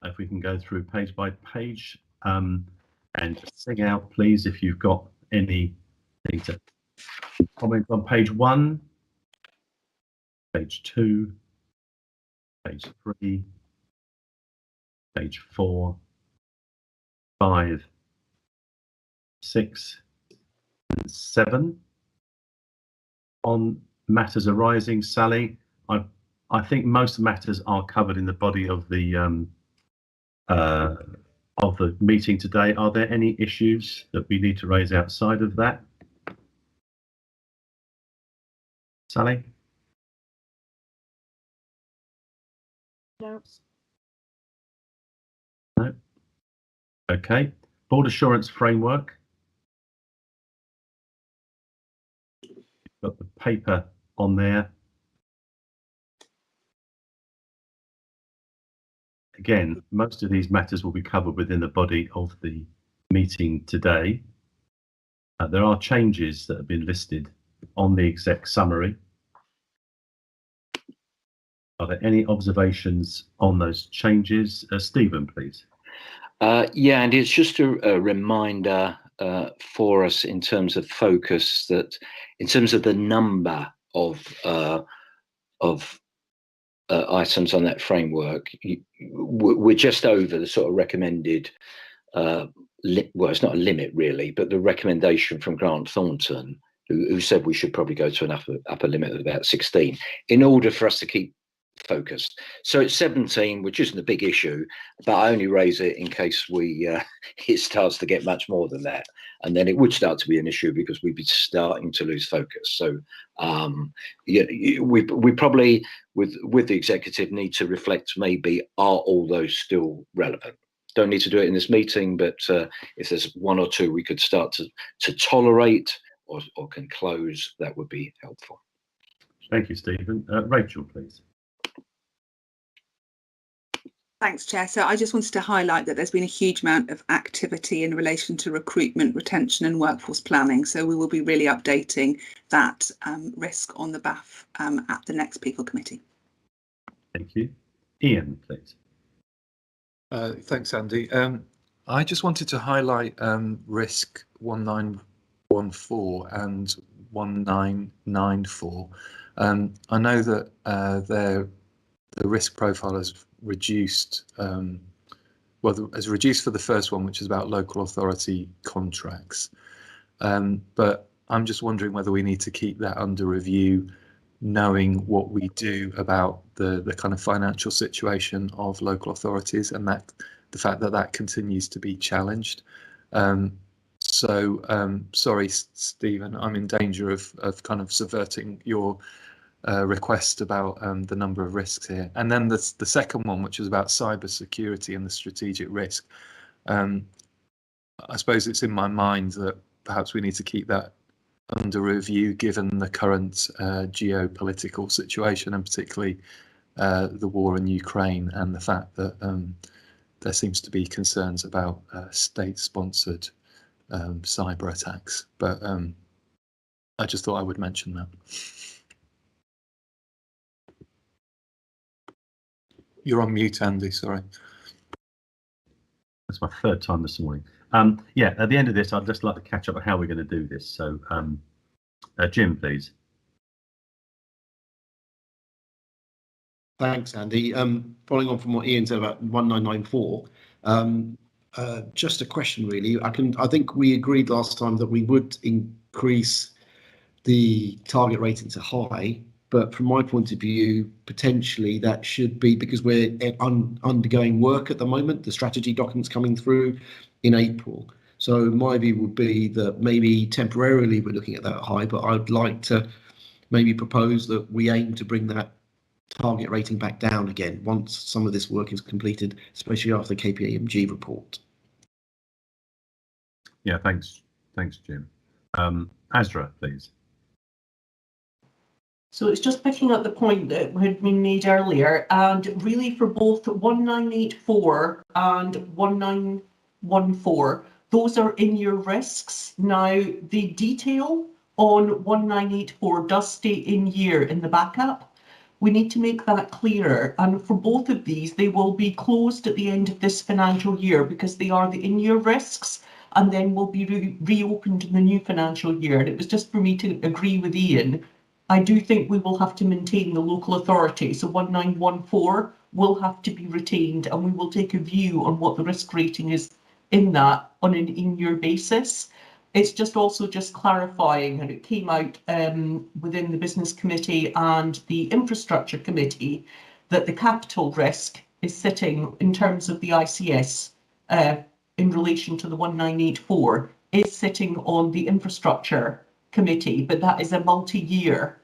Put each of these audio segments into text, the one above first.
If we can go through page by page, and sing out, please, if you've got anything to comment on page 1, page 2, page 3, page 4, 5, 6, and 7. On matters arising, Sally, I think most matters are covered in the body of the meeting today. Are there any issues that we need to raise outside of that? Sally? No. No? Okay. Board assurance framework. You've got the paper on there. Again, most of these matters will be covered within the body of the meeting today. There are changes that have been listed on the exec summary. Are there any observations on those changes? Stephen, please. Yeah, and it's just a reminder for us in terms of focus, that in terms of the number of items on that framework, we're just over the sort of recommended, well, it's not a limit really, but the recommendation from Grant Thornton, who said we should probably go to an upper limit of about 16 in order for us to keep focused. So it's 17, which isn't a big issue, but I only raise it in case it starts to get much more than that, and then it would start to be an issue because we'd be starting to lose focus. So yeah, we probably with the executive need to reflect, maybe, are all those still relevant? Don't need to do it in this meeting, but if there's one or two we could start to tolerate or can close, that would be helpful. Thank you, Stephen. Rachel, please. Thanks, Chair. So I just wanted to highlight that there's been a huge amount of activity in relation to recruitment, retention and workforce planning. So we will be really updating that risk on the BAF at the next People Committee. Thank you. Ian, please. Thanks, Andy. I just wanted to highlight risk 1914 and 1994. I know that the risk profile has reduced, has reduced for the first one, which is about local authority contracts. But I'm just wondering whether we need to keep that under review, knowing what we do about the kind of financial situation of local authorities, and that the fact that that continues to be challenged. Sorry, Stephen, I'm in danger of kind of subverting your request about the number of risks here. And then the second one, which is about cyber security and the strategic risk. I suppose it's in my mind that perhaps we need to keep that under review given the current geopolitical situation, and particularly the war in Ukraine, and the fact that there seems to be concerns about state-sponsored cyber attacks. But I just thought I would mention that. You're on mute, Andy, sorry. That's my third time this morning. Yeah, at the end of this, I'd just like to catch up on how we're going to do this. So, Jim, please. Thanks, Andy. Following on from what Ian said about 1994, just a question really. I think we agreed last time that we would increase the target rating to high, but from my point of view, potentially that should be, because we're undergoing work at the moment, the strategy document's coming through in April. So my view would be that maybe temporarily we're looking at that high, but I'd like to maybe propose that we aim to bring that target rating back down again once some of this work is completed, especially after the KPMG report. Yeah, thanks, Jim. Azra, please. So it's just picking up the point that had been made earlier, and really for both 1984 and 1914, those are in your risks. Now, the detail on 1984 does stay in year in the backup, We need to make that clearer. And for both of these, they will be closed at the end of this financial year because they are the in-year risks, and then will be reopened in the new financial year. And it was just for me to agree with Ian. I do think we will have to maintain the local authority. So 1914 will have to be retained, and we will take a view on what the risk rating is in that on an in-year basis. It's just also just clarifying, and it came out within the Business Committee and the Infrastructure Committee, that the capital risk is sitting in terms of the ICS in relation to the 1984 is sitting on the Infrastructure Committee, but that is a multi-year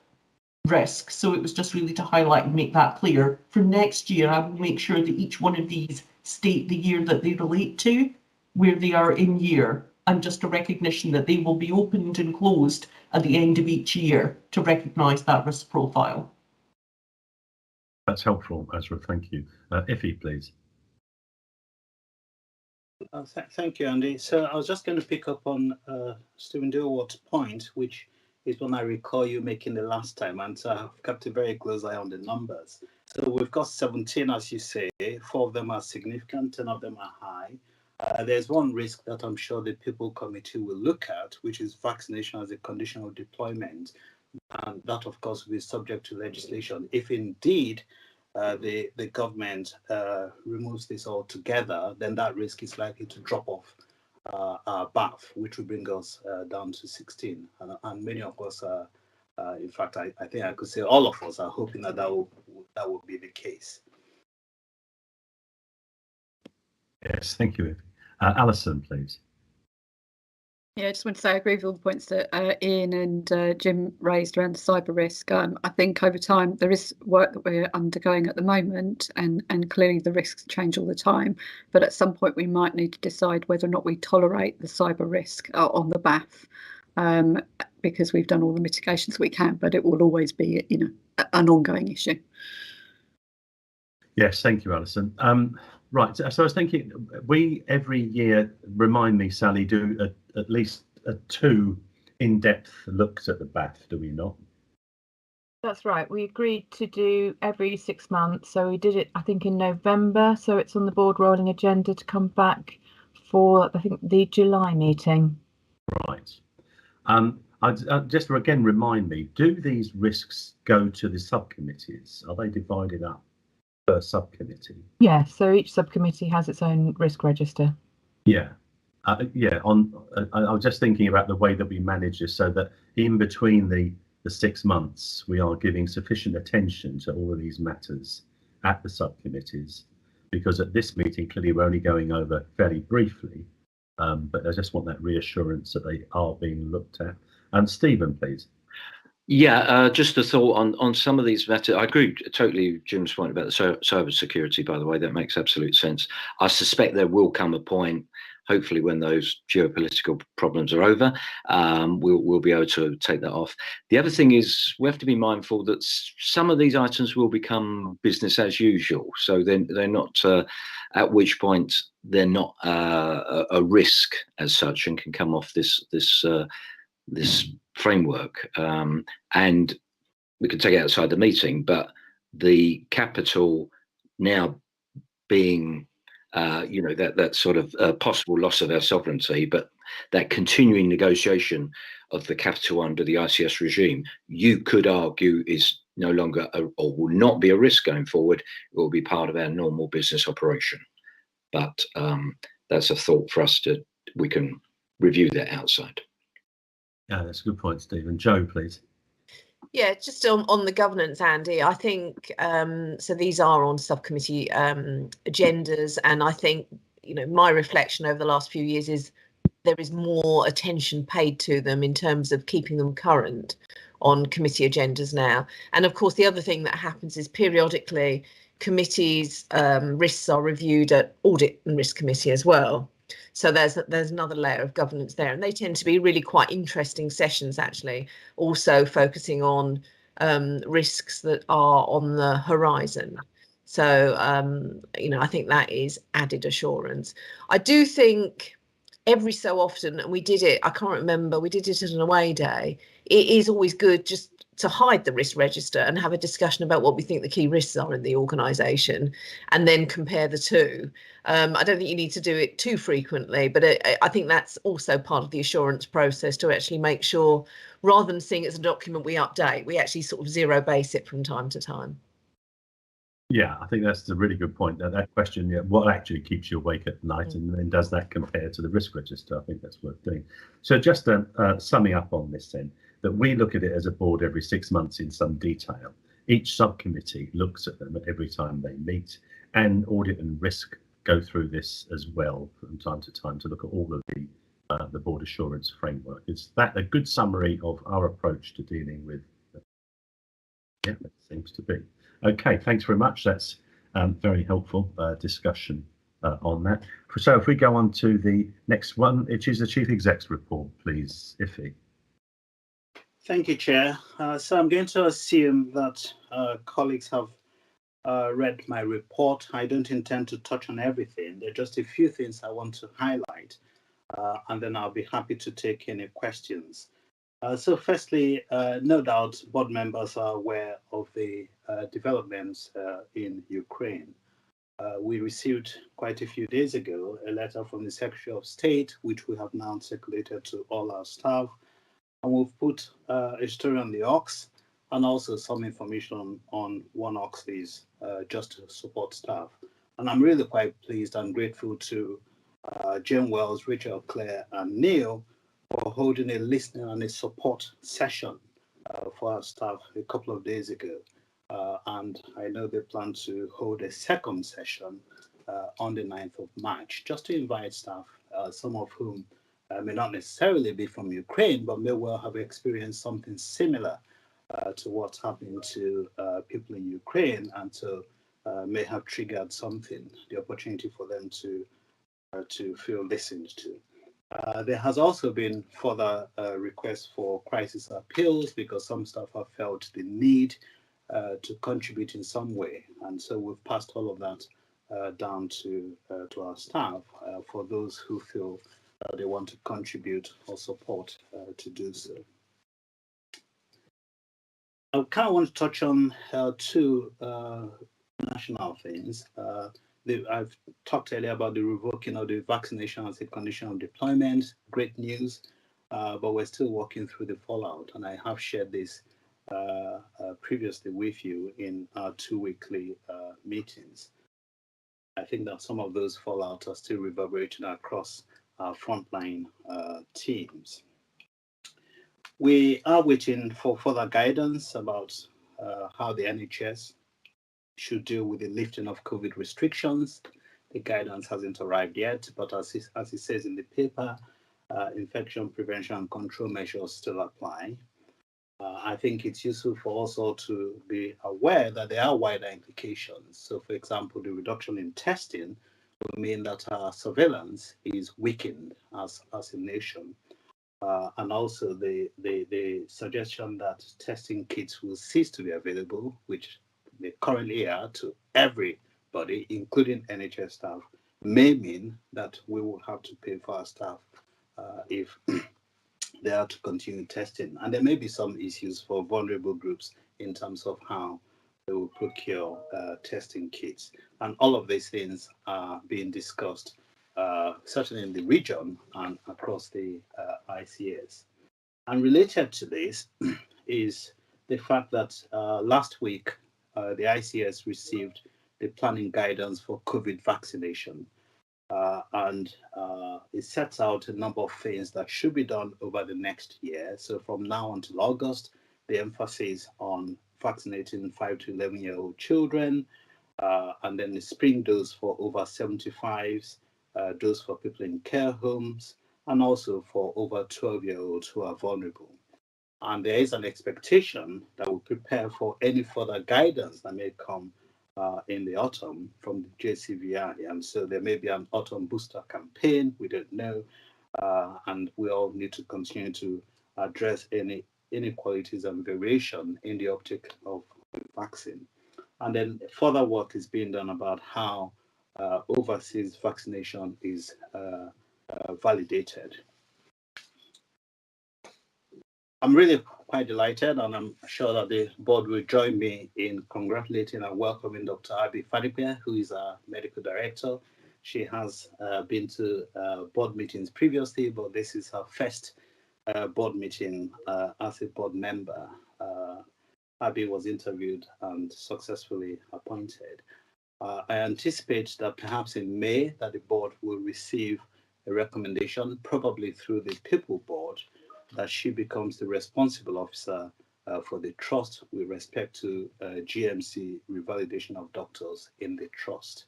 risk. So it was just really to highlight and make that clear. For next year, I will make sure that each one of these state the year that they relate to, where they are in year, and just a recognition that they will be opened and closed at the end of each year to recognise that risk profile. That's helpful, Ezra. Thank you. Iffy, please. Thank you, Andy. So I was just going to pick up on Stephen Dilworth's point, which is one I recall you making the last time, and so I've kept a very close eye on the numbers. So we've got 17, as you say, 4 of them are significant, 10 of them are high. There's one risk that I'm sure the People Committee will look at, which is vaccination as a condition of deployment. And that, of course, will be subject to legislation. If indeed the government removes this altogether, then that risk is likely to drop off our BAF, which will bring us down to 16. And many of us are, in fact, I think I could say all of us are hoping that that will be the case. Yes, thank you, Iffy. Alison, please. Yeah, I just want to say I agree with all the points that Ian and Jim raised around the cyber risk. I think over time there is work that we're undergoing at the moment, and clearly the risks change all the time. But at some point we might need to decide whether or not we tolerate the cyber risk on the BAF, because we've done all the mitigations we can, but it will always be, an ongoing issue. Yes, thank you, Alison. Right, so I was thinking, we every year, remind me, Sally, do at least 2 in-depth looks at the BAF, do we not? That's right. We agreed to do every 6 months. So we did it, I think, in November. So it's on the board rolling agenda to come back for, I think, the July meeting. Right. Just again, remind me, do these risks go to the subcommittees? Are they divided up per subcommittee? Yeah, so each subcommittee has its own risk register. Yeah. I was just thinking about the way that we manage this, so that in between the 6 months, we are giving sufficient attention to all of these matters at the subcommittees, because at this meeting, clearly we're only going over fairly briefly, but I just want that reassurance that they are being looked at. Stephen, please. Yeah, just a thought on some of these matters. I agree totally with Jim's point about the cyber security, by the way. That makes absolute sense. I suspect there will come a point, hopefully when those geopolitical problems are over, we'll be able to take that off. The other thing is we have to be mindful that some of these items will become business as usual. So they're not, at which point they're not a risk as such and can come off this framework, and we could take it outside the meeting, but the capital now being that sort of possible loss of our sovereignty, but that continuing negotiation of the capital under the ICS regime, you could argue is no longer or will not be a risk going forward. It will be part of our normal business operation. But that's a thought for us we can review that outside. Yeah, that's a good point, Stephen. Joe, please. Yeah, just on the governance, Andy, I think so these are on subcommittee agendas, and I think my reflection over the last few years is there is more attention paid to them in terms of keeping them current on committee agendas now. And of course, the other thing that happens is periodically committees' risks are reviewed at Audit and Risk Committee as well. So there's another layer of governance there, and they tend to be really quite interesting sessions, actually, also focusing on risks that are on the horizon. So, I think that is added assurance. I do think every so often, and we did it, I can't remember, we did it at an away day, it is always good just to hide the risk register and have a discussion about what we think the key risks are in the organisation, and then compare the two. I don't think you need to do it too frequently, but I think that's also part of the assurance process, to actually make sure, rather than seeing it as a document we update, we actually sort of zero base it from time to time. Yeah, I think that's a really good point. That question, yeah, what actually keeps you awake at night, and then does that compare to the risk register? I think that's worth doing. So just summing up on this then, that we look at it as a board every 6 months in some detail. Each subcommittee looks at them every time they meet, and audit and risk go through this as well from time to time to look at all of the board assurance framework. Is that a good summary of our approach to dealing with? Yeah, it seems to be. Okay, thanks very much. That's very helpful discussion on that. So if we go on to the next one, which is the Chief Exec's report, please, Iffy. Thank you, Chair. So I'm going to assume that colleagues have read my report. I don't intend to touch on everything. There are just a few things I want to highlight, and then I'll be happy to take any questions. So firstly, no doubt board members are aware of the developments in Ukraine. We received quite a few days ago a letter from the Secretary of State, which we have now circulated to all our staff. And we've put a story on the Ox and also some information on one Oxleas just to support staff. And I'm really quite pleased and grateful to Jane Wells, Rachel, Claire, and Neil for holding a listening and a support session for our staff a couple of days ago. And I know they plan to hold a second session on the 9th of March, just to invite staff, some of whom may not necessarily be from Ukraine, but may well have experienced something similar to what's happening to people in Ukraine, and so may have triggered something, the opportunity for them to feel listened to. There has also been further requests for crisis appeals, because some staff have felt the need to contribute in some way, and so we've passed all of that down to our staff for those who feel they want to contribute or support to do so. I kind of want to touch on two national things. I've talked earlier about the revoking of the vaccination as a condition of deployment. Great news, but we're still working through the fallout, and I have shared this previously with you in our 2 weekly meetings. I think that some of those fallout are still reverberating across our frontline teams. We are waiting for further guidance about how the NHS should deal with the lifting of COVID restrictions. The guidance hasn't arrived yet, but as it says in the paper, infection prevention and control measures still apply. I think it's useful for us all to be aware that there are wider implications. So, for example, the reduction in testing will mean that our surveillance is weakened as a nation. And also the suggestion that testing kits will cease to be available, which they currently are, to everybody, including NHS staff, may mean that we will have to pay for our staff if they are to continue testing. And there may be some issues for vulnerable groups in terms of how they will procure testing kits. And all of these things are being discussed, certainly in the region and across the ICS. And related to this is the fact that last week, the ICS received the planning guidance for COVID vaccination. And it sets out a number of things that should be done over the next year. So from now until August, the emphasis on vaccinating 5 to 11-year-old children, and then the spring dose for over 75s, dose for people in care homes, and also for over 12-year-olds who are vulnerable. And there is an expectation that we'll prepare for any further guidance that may come in the autumn from the JCVI. And so there may be an autumn booster campaign, we don't know, and we all need to continue to address any inequalities and variation in the uptake of the vaccine. And then further work is being done about how overseas vaccination is validated. I'm really quite delighted, and I'm sure that the board will join me in congratulating and welcoming Dr. Abi Fadipia, who is our medical director. She has been to board meetings previously, but this is her first board meeting as a board member. Abi was interviewed and successfully appointed. I anticipate that perhaps in May that the board will receive a recommendation, probably through the People Board, that she becomes the responsible officer for the trust with respect to GMC revalidation of doctors in the trust.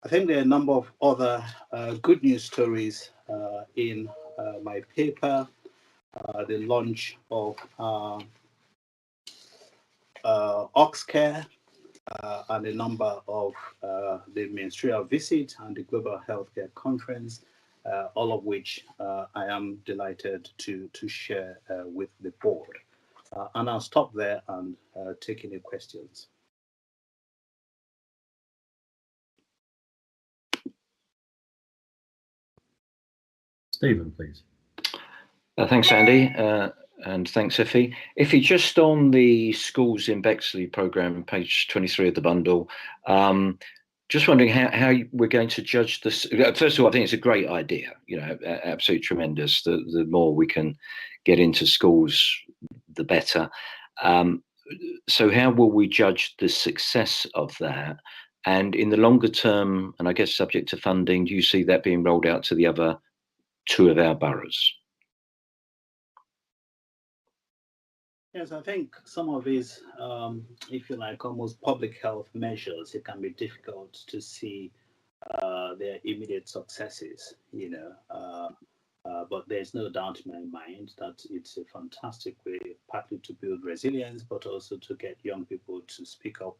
I think there are a number of other good news stories in my paper. The launch of Oxcare, and a number of the ministerial visit and the Global Healthcare Conference, all of which I am delighted to share with the board. And I'll stop there and take any questions. Stephen, please. Thanks, Andy, and thanks, Effie. Effie, just on the Schools in Bexley programme, page 23 of the bundle, just wondering how we're going to judge this. First of all, I think it's a great idea, you know, absolutely tremendous. The more we can get into schools, the better. So how will we judge the success of that? And in the longer term, and I guess subject to funding, do you see that being rolled out to the other 2 of our boroughs? Yes, I think some of these, if you like, almost public health measures, it can be difficult to see their immediate successes, you know, but there's no doubt in my mind that it's a fantastic way, partly to build resilience, but also to get young people to speak up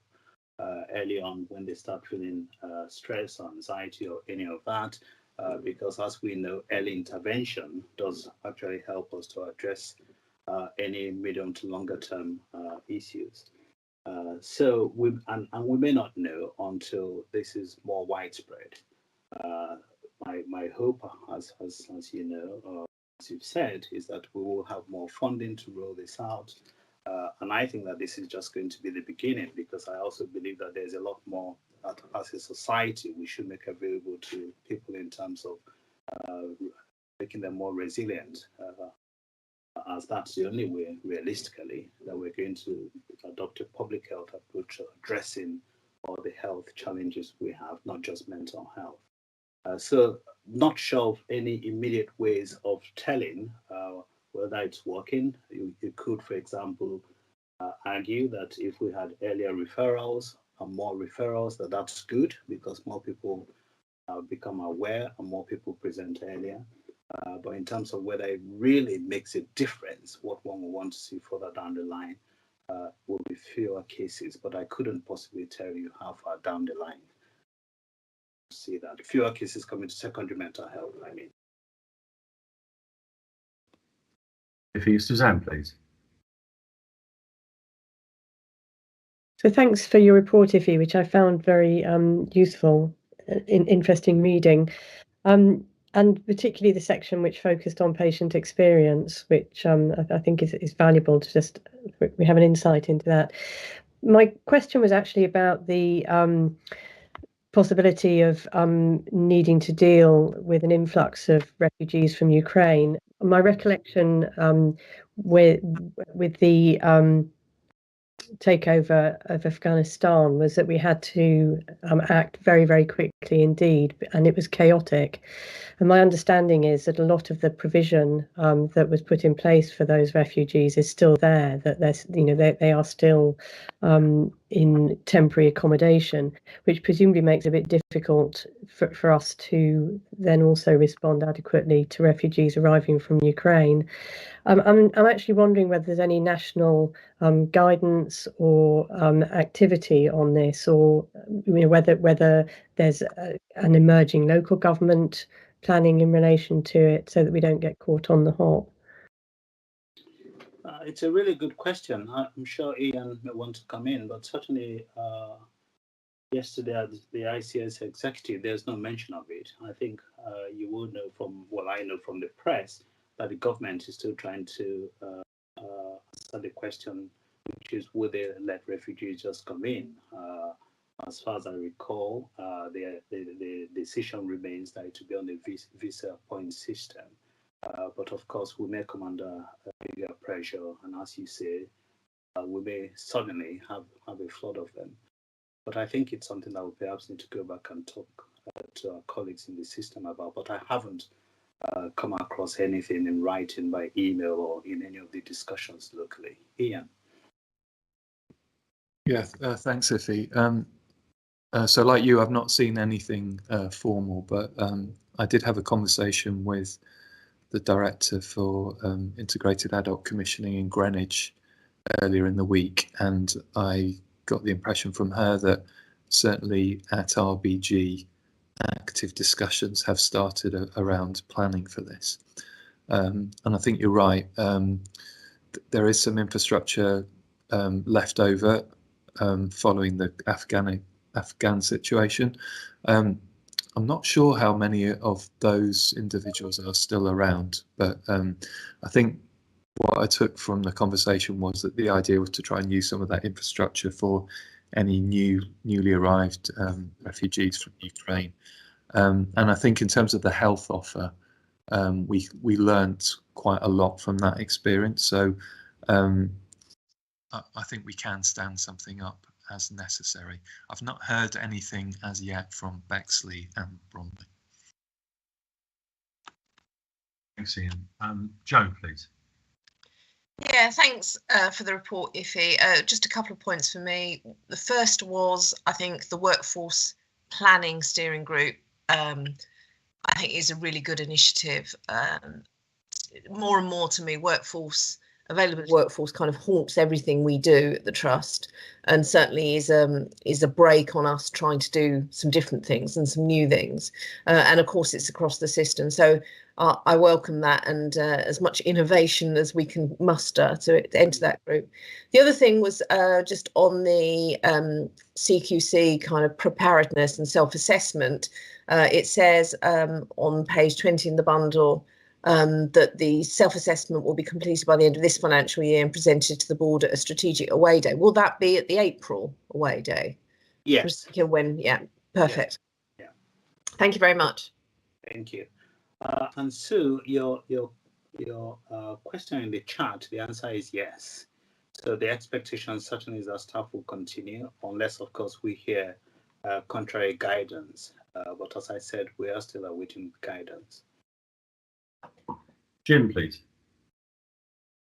early on when they start feeling stress or anxiety or any of that, because as we know, early intervention does actually help us to address any medium to longer term issues. So we may not know until this is more widespread. My hope, as you know, as you've said, is that we will have more funding to roll this out. And I think that this is just going to be the beginning, because I also believe that there's a lot more that as a society we should make available to people in terms of making them more resilient, as that's the only way, realistically, that we're going to adopt a public health approach to addressing all the health challenges we have, not just mental health. So not sure of any immediate ways of telling whether it's working. You could, for example, argue that if we had earlier referrals and more referrals, that's good, because more people become aware and more people present earlier. But in terms of whether it really makes a difference, what one will want to see further down the line will be fewer cases. But I couldn't possibly tell you how far down the line see that. Fewer cases coming to secondary mental health, I mean. If you, Suzanne, please. So thanks for your report, Iffy, which I found very useful, interesting reading, and particularly the section which focused on patient experience, which I think is valuable to just, we have an insight into that. My question was actually about the possibility of needing to deal with an influx of refugees from Ukraine. My recollection with the takeover of Afghanistan was that we had to act very, very quickly indeed, and it was chaotic. And my understanding is that a lot of the provision that was put in place for those refugees is still there, that there's, you know, they are still in temporary accommodation, which presumably makes it a bit difficult for us to then also respond adequately to refugees arriving from Ukraine. I'm actually wondering whether there's any national guidance or activity on this, or you know, whether there's an emerging local government planning in relation to it, so that we don't get caught on the hop. It's a really good question. I'm sure Ian may want to come in, but certainly yesterday at the ICS executive, there's no mention of it. I think you will know from what I know from the press that the government is still trying to answer the question, which is, will they let refugees just come in? As far as I recall, the decision remains that it will be on the visa point system. But of course, we may come under bigger pressure, and as you say, we may suddenly have a flood of them. But I think it's something that we perhaps need to go back and talk to our colleagues in the system about. But I haven't come across anything in writing by email or in any of the discussions locally. Ian. Yeah, thanks, Iffy. So like you, I've not seen anything formal, but I did have a conversation with the director for Integrated Adult Commissioning in Greenwich earlier in the week, and I got the impression from her that certainly at RBG, active discussions have started around planning for this. And I think you're right. There is some infrastructure left over following the Afghan situation. I'm not sure how many of those individuals are still around, but I think what I took from the conversation was that the idea was to try and use some of that infrastructure for any newly arrived refugees from Ukraine. And I think in terms of the health offer, we learnt quite a lot from that experience. So I think we can stand something up as necessary. I've not heard anything as yet from Bexley and Bromley. Thanks, Ian. Joe, please. Yeah, thanks for the report, Iffy. Just a couple of points for me. The first was, I think, the workforce planning steering group, I think, is a really good initiative. More and more to me, available workforce kind of haunts everything we do at the Trust, and certainly is a break on us trying to do some different things and some new things. And of course, it's across the system. So I welcome that, and as much innovation as we can muster to enter that group. The other thing was just on the CQC kind of preparedness and self-assessment. It says on page 20 in the bundle that the self-assessment will be completed by the end of this financial year and presented to the board at a strategic away day. Will that be at the April away day? Yes. When? Yeah, perfect. Yeah. Thank you very much. Thank you. And Sue, your question in the chat, the answer is yes. So the expectation certainly is that staff will continue, unless, of course, we hear contrary guidance. But as I said, we are still awaiting guidance. Jim, please.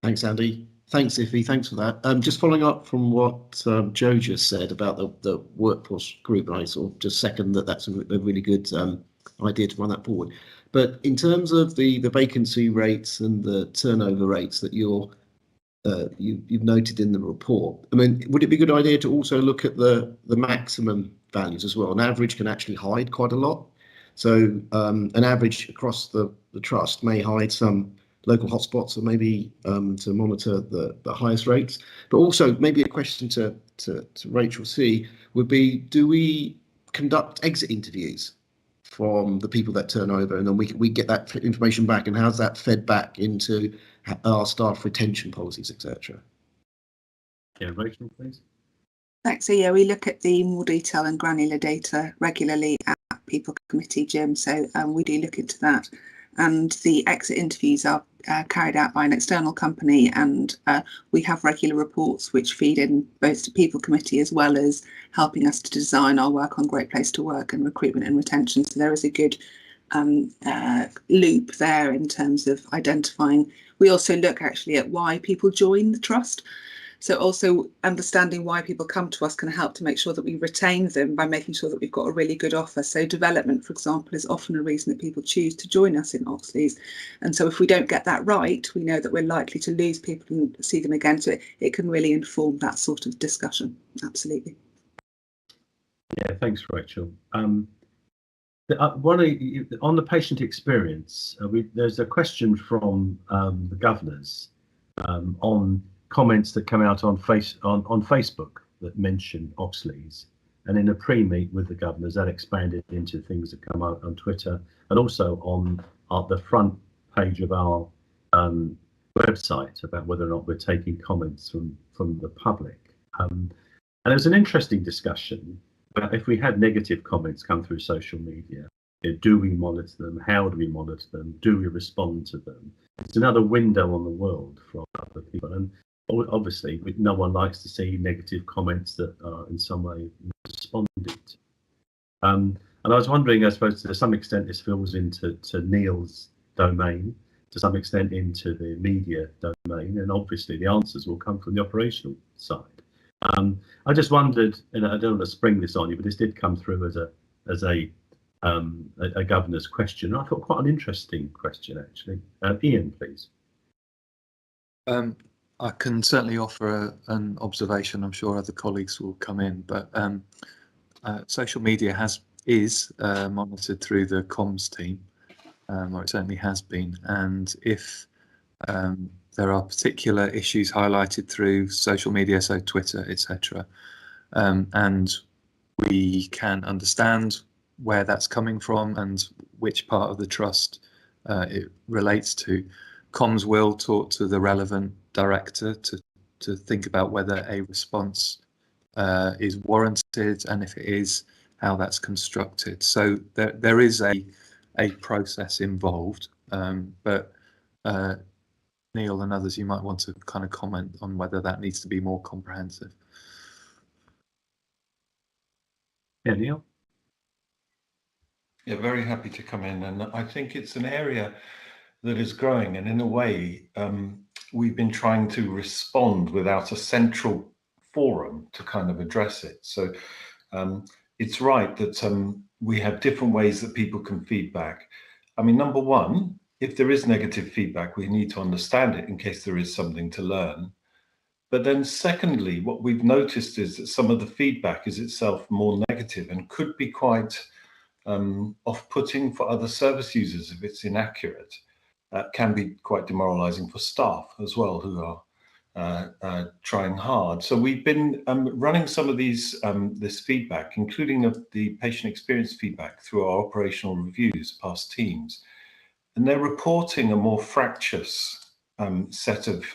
Thanks, Andy. Thanks, Iffy. Thanks for that. Just following up from what Joe just said about the workforce group, I sort of just second that that's a really good idea to run that forward. But in terms of the vacancy rates and the turnover rates that you've noted in the report, I mean, would it be a good idea to also look at the maximum values as well? An average can actually hide quite a lot. So an average across the Trust may hide some local hotspots, or maybe to monitor the highest rates. But also maybe a question to Rachel C would be, do we conduct exit interviews from the people that turn over, and then we get that information back, and how's that fed back into our staff retention policies, etc.? Yeah, Rachel, please. Thanks. So yeah, we look at the more detailed and granular data regularly at People Committee, Jim. So we do look into that. And the exit interviews are carried out by an external company, and we have regular reports which feed in both to People Committee as well as helping us to design our work on Great Place to Work and recruitment and retention. So there is a good loop there in terms of identifying. We also look actually at why people join the Trust. So also understanding why people come to us can help to make sure that we retain them by making sure that we've got a really good offer. So development, for example, is often a reason that people choose to join us in Oxleas. And so if we don't get that right, we know that we're likely to lose people and see them again. So it can really inform that sort of discussion. Absolutely. Yeah, thanks, Rachel. On the patient experience, there's a question from the governors on comments that come out on Facebook that mention Oxleas, and in a pre-meet with the governors that expanded into things that come out on Twitter and also on the front page of our website about whether or not we're taking comments from the public. And there was an interesting discussion about if we had negative comments come through social media, do we monitor them? How do we monitor them? Do we respond to them? It's another window on the world for other people. And obviously, no one likes to see negative comments that are in some way responded to. And I was wondering, I suppose, to some extent, this falls into Neil's domain, to some extent into the media domain, and obviously the answers will come from the operational side. I just wondered, and I don't want to spring this on you, but this did come through as a governor's question. I thought quite an interesting question, actually. Ian, please. I can certainly offer an observation. I'm sure other colleagues will come in, but social media is monitored through the comms team, or it certainly has been. And if there are particular issues highlighted through social media, so Twitter, etc., and we can understand where that's coming from and which part of the trust it relates to, comms will talk to the relevant director to think about whether a response is warranted, and if it is, how that's constructed. So there is a process involved, but Neil and others, you might want to kind of comment on whether that needs to be more comprehensive. Yeah, Neil? Yeah, very happy to come in. And I think it's an area that is growing. And in a way, we've been trying to respond without a central forum to kind of address it. So it's right that we have different ways that people can feedback. I mean, number one, if there is negative feedback, we need to understand it in case there is something to learn. But then secondly, what we've noticed is that some of the feedback is itself more negative and could be quite off-putting for other service users if it's inaccurate. Can be quite demoralizing for staff as well, who are trying hard. So we've been running some of this feedback, including the patient experience feedback, through our operational reviews past teams. And they're reporting a more fractious set of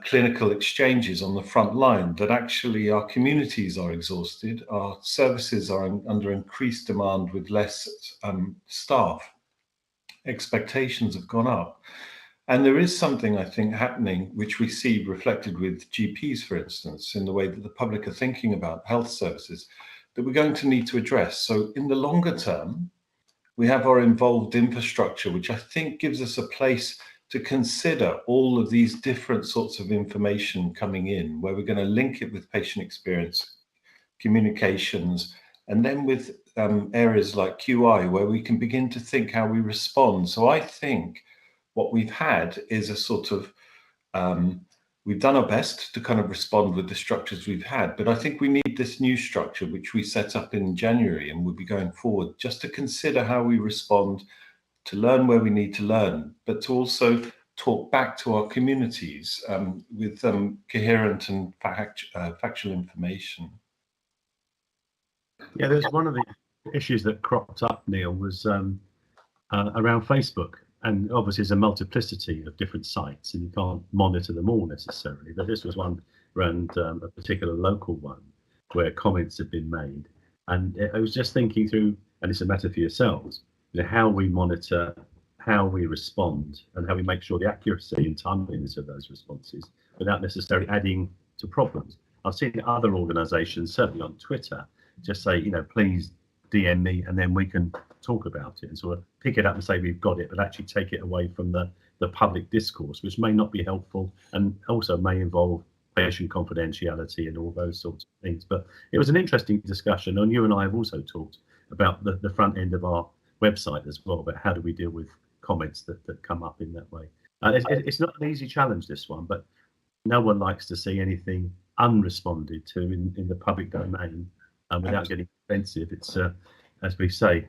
clinical exchanges on the front line, that actually our communities are exhausted, our services are under increased demand with less staff, expectations have gone up. And there is something, I think, happening, which we see reflected with GPs, for instance, in the way that the public are thinking about health services, that we're going to need to address. So in the longer term, we have our involved infrastructure, which I think gives us a place to consider all of these different sorts of information coming in, where we're going to link it with patient experience, communications, and then with areas like QI, where we can begin to think how we respond. So I think what we've had is a sort of, we've done our best to kind of respond with the structures we've had, but I think we need this new structure, which we set up in January and we'll be going forward, just to consider how we respond, to learn where we need to learn, but to also talk back to our communities with coherent and factual information. Yeah, there's one of the issues that cropped up, Neil, was around Facebook. And obviously there's a multiplicity of different sites and you can't monitor them all necessarily. But this was one around a particular local one where comments had been made. And I was just thinking through, and it's a matter for yourselves, how we monitor, how we respond, and how we make sure the accuracy and timeliness of those responses without necessarily adding to problems. I've seen other organisations, certainly on Twitter, just say, please DM me, and then we can talk about it and sort of pick it up and say we've got it, but actually take it away from the public discourse, which may not be helpful and also may involve patient confidentiality and all those sorts of things. But it was an interesting discussion, and you and I have also talked about the front end of our website as well, about how do we deal with comments that come up in that way. It's not an easy challenge, this one, but no one likes to see anything unresponded to in the public domain without getting offensive. It's as we say,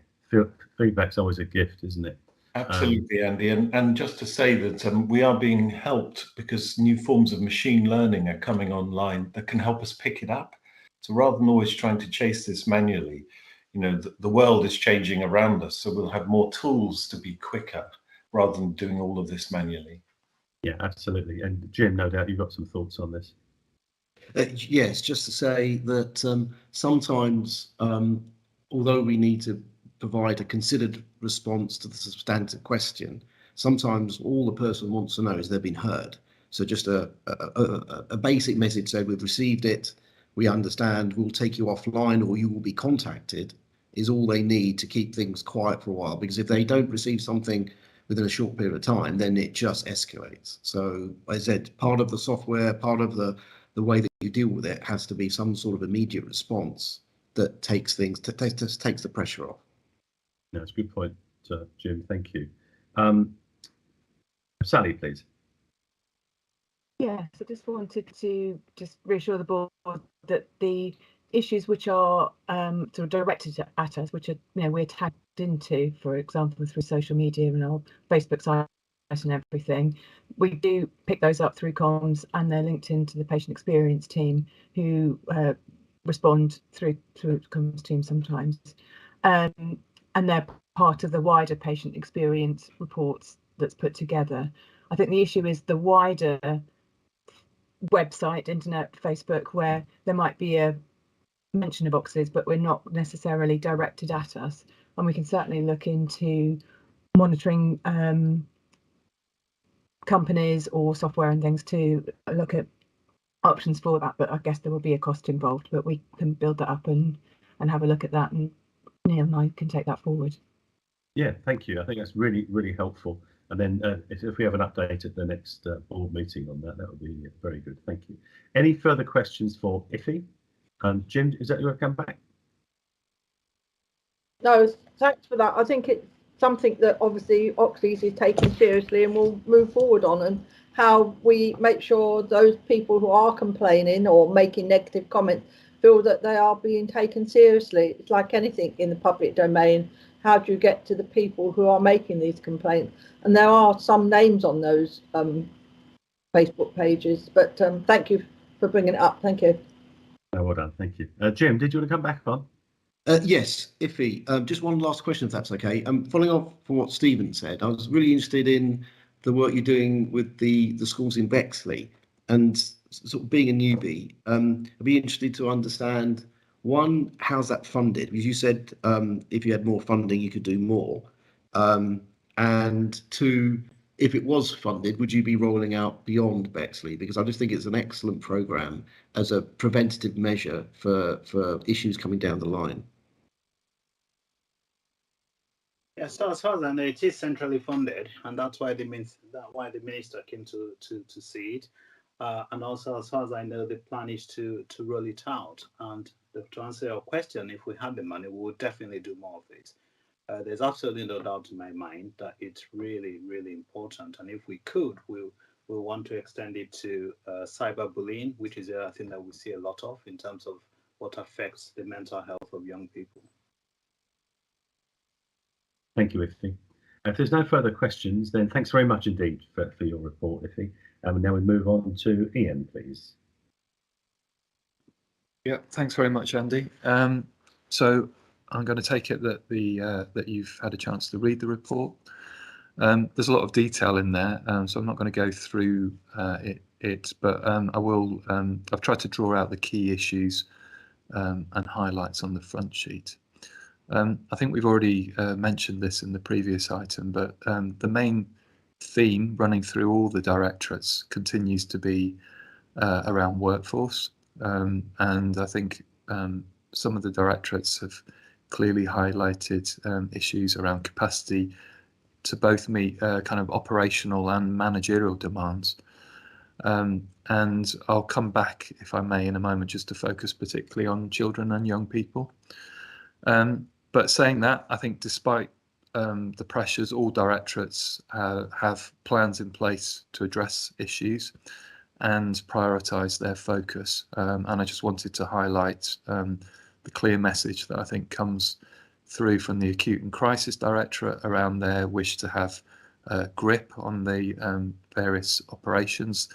feedback's always a gift, isn't it? Absolutely, Andy. And just to say that we are being helped because new forms of machine learning are coming online that can help us pick it up. So rather than always trying to chase this manually, the world is changing around us, so we'll have more tools to be quicker rather than doing all of this manually. Yeah, absolutely. And Jim, no doubt you've got some thoughts on this. Yes, just to say that sometimes, although we need to provide a considered response to the substantive question, sometimes all the person wants to know is they've been heard. So just a basic message saying we've received it, we understand, we'll take you offline or you will be contacted is all they need to keep things quiet for a while. Because if they don't receive something within a short period of time, then it just escalates. So as I said, part of the software, part of the way that you deal with it has to be some sort of immediate response that takes things, takes the pressure off. No, it's a good point, Jim. Thank you. Sally, please. Yes, I just wanted to just reassure the board that the issues which are sort of directed at us, which are we're tagged into, for example, through social media and our Facebook site and everything, we do pick those up through comms, and they're linked into the patient experience team who respond through the comms team sometimes, and they're part of the wider patient experience reports that's put together. I think the issue is the wider website, internet, Facebook, where there might be a mention of Oxleas, but we're not necessarily directed at us. And we can certainly look into monitoring companies or software and things to look at options for that. But I guess there will be a cost involved, but we can build that up and have a look at that, and Neil and I can take that forward. Yeah, thank you. I think that's really, really helpful. And then if we have an update at the next board meeting on that, that would be very good. Thank you. Any further questions for Iffy? Jim, is that you want to come back? No, thanks for that. I think it's something that obviously Oxleas is taking seriously and will move forward on, and how we make sure those people who are complaining or making negative comments feel that they are being taken seriously. It's like anything in the public domain. How do you get to the people who are making these complaints? And there are some names on those Facebook pages, but thank you for bringing it up. Thank you. Oh, well done. Thank you. Jim, did you want to come back on? Yes, Iffy. Just one last question, if that's okay. Following on from what Stephen said, I was really interested in the work you're doing with the schools in Bexley, and sort of being a newbie. I'd be interested to understand, one, how's that funded? Because you said if you had more funding, you could do more. And two, if it was funded, would you be rolling out beyond Bexley? Because I just think it's an excellent programme as a preventative measure for issues coming down the line. Yeah, so as far as I know, it is centrally funded, and that's why the minister came to see it. And also, as far as I know, the plan is to roll it out. And to answer your question, if we had the money, we would definitely do more of it. There's absolutely no doubt in my mind that it's really, really important. And if we could, we'll want to extend it to cyberbullying, which is a thing that we see a lot of in terms of what affects the mental health of young people. Thank you, Iffy. If there's no further questions, then thanks very much indeed for your report, Iffy. And now we move on to Ian, please. Yeah, thanks very much, Andy. So I'm going to take it that that you've had a chance to read the report. There's a lot of detail in there, so I'm not going to go through it, but I will. I've tried to draw out the key issues and highlights on the front sheet. I think we've already mentioned this in the previous item, but the main theme running through all the directorates continues to be around workforce, and I think some of the directorates have clearly highlighted issues around capacity to both meet kind of operational and managerial demands. And I'll come back, if I may, in a moment, just to focus particularly on children and young people. But saying that, I think despite the pressures, all directorates have plans in place to address issues and prioritise their focus. And I just wanted to highlight the clear message that I think comes through from the Acute and Crisis Directorate around their wish to have grip on the various operations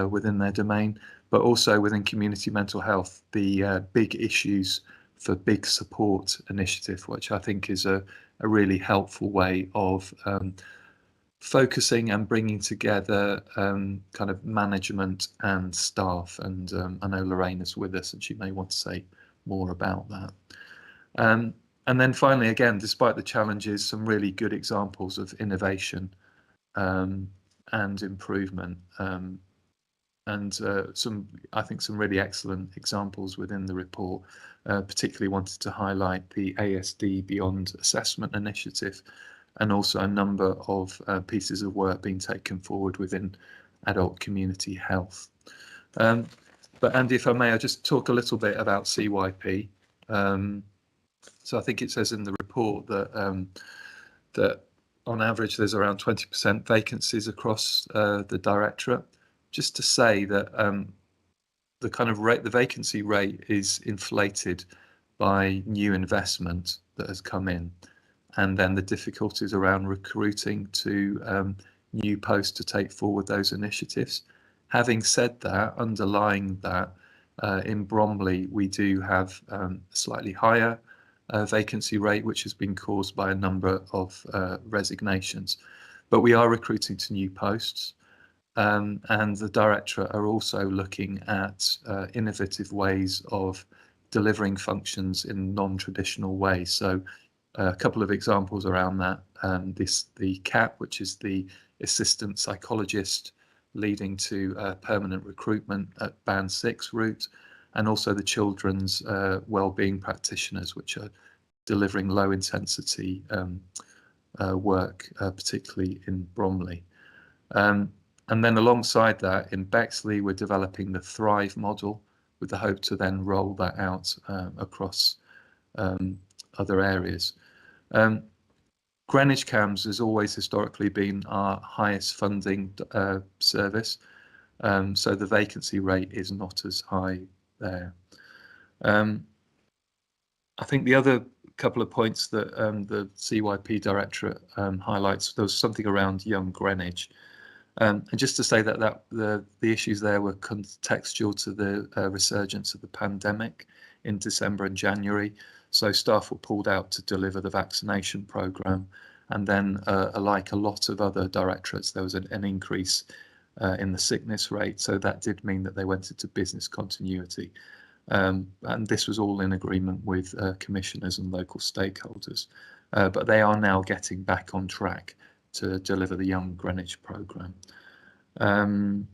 within their domain, but also within community mental health, the big issues for big support initiative, which I think is a really helpful way of focusing and bringing together kind of management and staff, and I know Lorraine is with us and she may want to say more about that. And then finally, again, despite the challenges, some really good examples of innovation and improvement, and I think some really excellent examples within the report. Particularly wanted to highlight the ASD Beyond Assessment Initiative, and also a number of pieces of work being taken forward within adult community health. But Andy, if I may, I'll just talk a little bit about CYP. So I think it says in the report that that on average there's around 20% vacancies across the directorate. Just to say that the kind of rate, the vacancy rate is inflated by new investment that has come in, and then the difficulties around recruiting to new posts to take forward those initiatives. Having said that, underlying that, in Bromley we do have a slightly higher vacancy rate, which has been caused by a number of resignations, but we are recruiting to new posts, and the directorate are also looking at innovative ways of delivering functions in non-traditional ways. So a couple of examples around that, the CAP, which is the assistant psychologist, leading to permanent recruitment at Band 6 route, and also the children's wellbeing practitioners, which are delivering low intensity work, particularly in Bromley. And then alongside that, in Bexley, we're developing the Thrive model with the hope to then roll that out across other areas. Greenwich CAMS has always historically been our highest funding service, so the vacancy rate is not as high there. I think the other couple of points that the CYP Directorate highlights, there was something around young Greenwich. And just to say that the issues there were contextual to the resurgence of the pandemic in December and January. So staff were pulled out to deliver the vaccination programme, and then like a lot of other directorates, there was an increase in the sickness rate. So that did mean that they went into business continuity, and this was all in agreement with commissioners and local stakeholders. But they are now getting back on track to deliver the Young Greenwich programme. And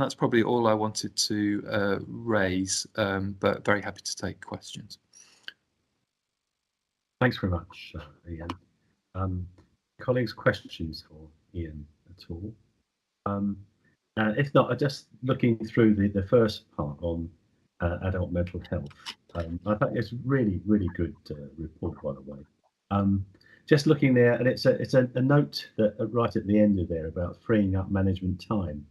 that's probably all I wanted to raise, but very happy to take questions. Thanks very much, Ian. Colleagues, questions for Ian at all? If not, just looking through the first part on adult mental health, I think it's really, really good report, by the way. Just looking there, and it's a note that right at the end of there about freeing up management time,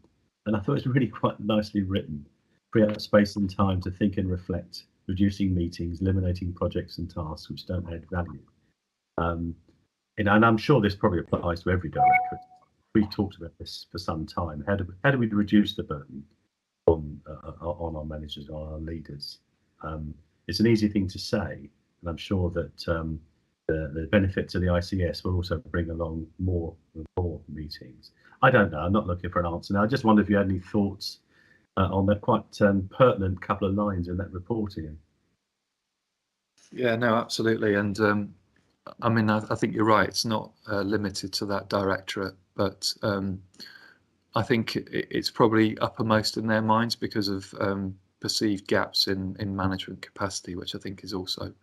and I thought it was really quite nicely written. Free up space and time to think and reflect, reducing meetings, eliminating projects and tasks which don't add value. And I'm sure this probably applies to every directorate. We've talked about this for some time. How do we reduce the burden on our managers, on our leaders? It's an easy thing to say, and I'm sure that the benefits of the ICS will also bring along more meetings. I don't know. I'm not looking for an answer now. I just wonder if you had any thoughts on that quite pertinent couple of lines in that report, Ian. Yeah, no, absolutely. And I mean, I think you're right. It's not limited to that directorate, but I think it's probably uppermost in their minds because of perceived gaps in management capacity, which I think is also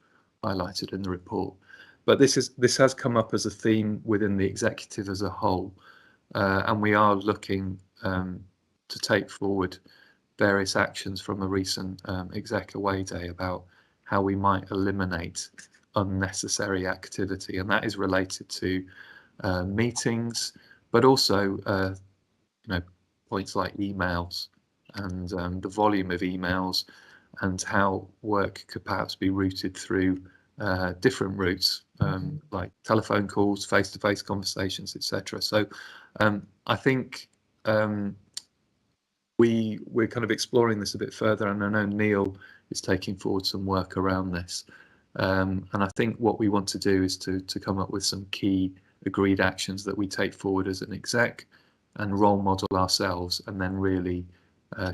highlighted in the report. But this has come up as a theme within the executive as a whole, and we are looking to take forward various actions from a recent exec away day about how we might eliminate unnecessary activity, and that is related to meetings, but also points like emails and the volume of emails, and how work could perhaps be routed through different routes, like telephone calls, face-to-face conversations, etc. So I think we're kind of exploring this a bit further, and I know Neil is taking forward some work around this. And I think what we want to do is to come up with some key agreed actions that we take forward as an exec and role model ourselves, and then really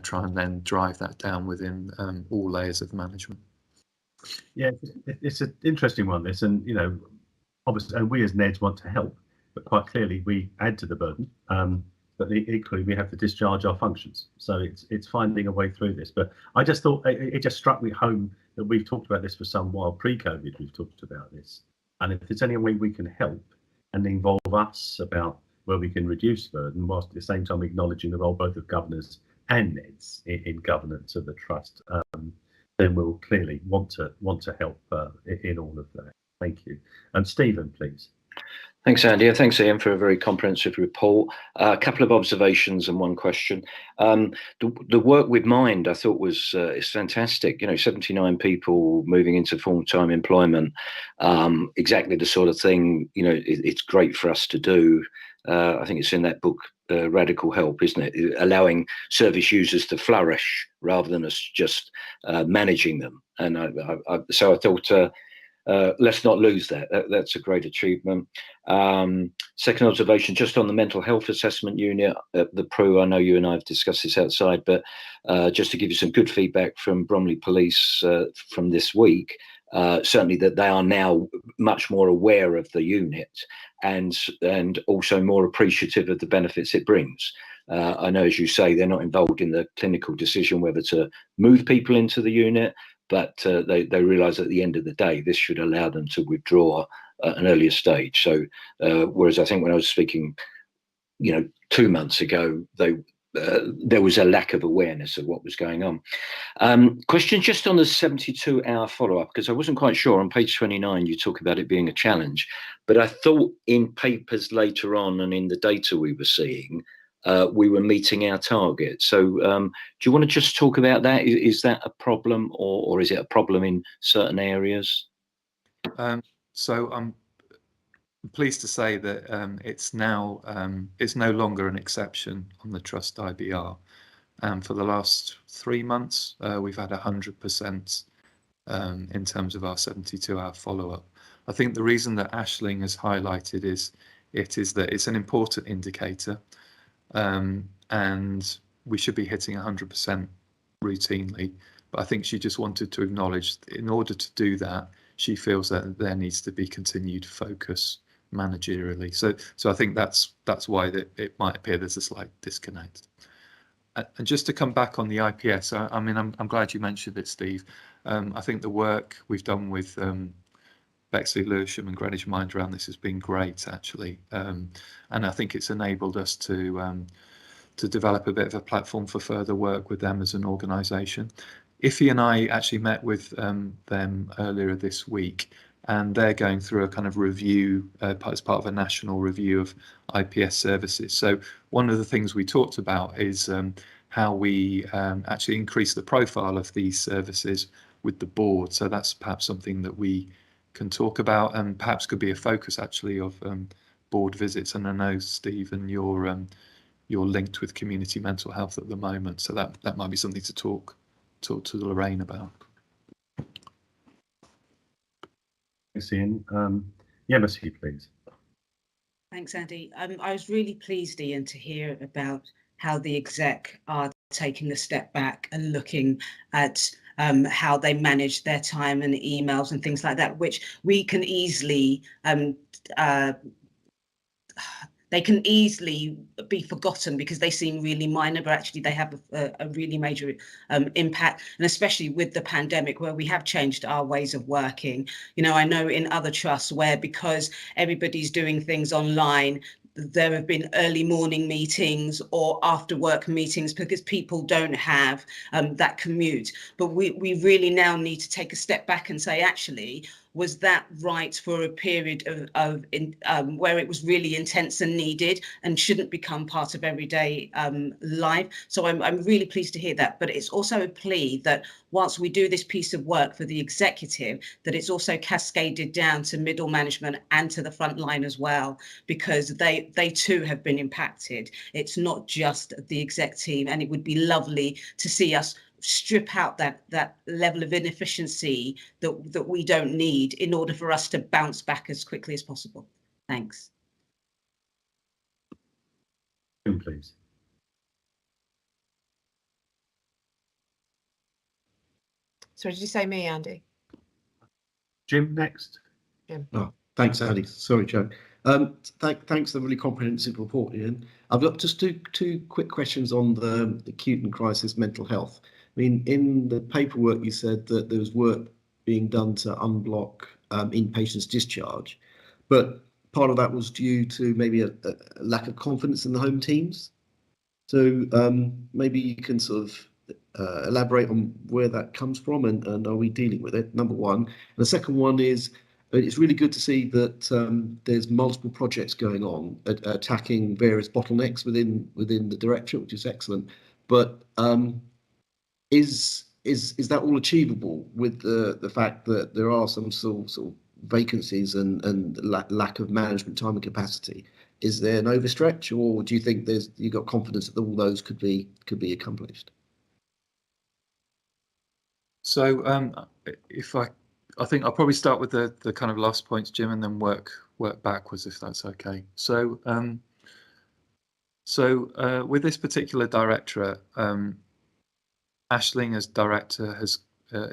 try and then drive that down within all layers of management. Yeah, it's an interesting one, this, and obviously, and we as NEDs want to help, but quite clearly we add to the burden. But equally, we have to discharge our functions. So it's finding a way through this. But I just thought it just struck me home that we've talked about this for some while. Pre-COVID, we've talked about this, and if there's any way we can help and involve us about where we can reduce burden, whilst at the same time acknowledging the role both of governors and NEDs in governance of the trust, then we'll clearly want to help in all of that. Thank you. Stephen, please. Thanks, Andy. Thanks, Ian, for a very comprehensive report. A couple of observations and one question. The work with Mind, I thought, was is fantastic. 79 people moving into full-time employment, exactly the sort of thing, it's great for us to do. I think it's in that book, Radical Help, isn't it? Allowing service users to flourish rather than us just managing them. And so I thought, let's not lose that. That's a great achievement. Second observation, just on the mental health assessment unit, the PRU, I know you and I have discussed this outside, but just to give you some good feedback from Bromley Police from this week, certainly that they are now much more aware of the unit and also more appreciative of the benefits it brings. I know, as you say, they're not involved in the clinical decision whether to move people into the unit, but they realise at the end of the day, this should allow them to withdraw at an earlier stage. So whereas I think when I was speaking, 2 months ago, there was a lack of awareness of what was going on. Question just on the 72-hour follow-up, because I wasn't quite sure. On page 29, you talk about it being a challenge, but I thought in papers later on and in the data we were seeing, we were meeting our target. So do you want to just talk about that? Is that a problem, or is it a problem in certain areas? So I'm pleased to say that it's no longer an exception on the Trust IBR. For the last 3 months, we've had 100% in terms of our 72-hour follow-up. I think the reason that Aisling has highlighted is that it's an important indicator. And we should be hitting 100% routinely. But I think she just wanted to acknowledge that in order to do that, she feels that there needs to be continued focus managerially. So I think that's why it might appear there's a slight disconnect. And just to come back on the IPS, I mean, I'm glad you mentioned it, Steve. I think the work we've done with Bexley, Lewisham and Greenwich Mind around this has been great, actually. And I think it's enabled us to develop a bit of a platform for further work with them as an organisation. Iffy and I actually met with them earlier this week, and they're going through a kind of review as part of a national review of IPS services. So one of the things we talked about is how we actually increase the profile of these services with the board. So that's perhaps something that we can talk about, and perhaps could be a focus actually of board visits. And I know, Stephen, you're linked with community mental health at the moment, so that might be something to talk to Lorraine about. Thanks, Ian. Yemisi, please. Thanks, Andy. I was really pleased, Ian, to hear about how the exec are taking a step back and looking at how they manage their time and emails and things like that, which we can easily they can easily be forgotten because they seem really minor, but actually they have a really major impact, and especially with the pandemic where we have changed our ways of working. I know in other trusts where, because everybody's doing things online, there have been early morning meetings or after work meetings because people don't have that commute. But we really now need to take a step back and say, actually, was that right for a period of where it was really intense and needed and shouldn't become part of everyday life? So I'm really pleased to hear that. But it's also a plea that whilst we do this piece of work for the executive, that it's also cascaded down to middle management and to the front line as well, because they too have been impacted. It's not just the exec team, and it would be lovely to see us strip out that level of inefficiency that we don't need in order for us to bounce back as quickly as possible. Thanks. please. So did you say me, Andy? Jim next. Jim. Oh, thanks, Andy. Sorry, Joe. Thanks for the really comprehensive report, Ian. I've got just two quick questions on the acute and crisis mental health. I mean, in the paperwork, you said that there was work being done to unblock inpatients' discharge, but part of that was due to maybe a lack of confidence in the home teams. So maybe you can sort of elaborate on where that comes from, and are we dealing with it? Number one. And the second one is, it's really good to see that there's multiple projects going on attacking various bottlenecks within the directorate, which is excellent. But is that all achievable with the fact that there are some sort of vacancies and lack of management time and capacity? Is there an overstretch, or do you think you've got confidence that all those could be accomplished? So I think I'll probably start with the kind of last points, Jim, and then work backwards, if that's okay. So with this particular directorate, Aisling as director has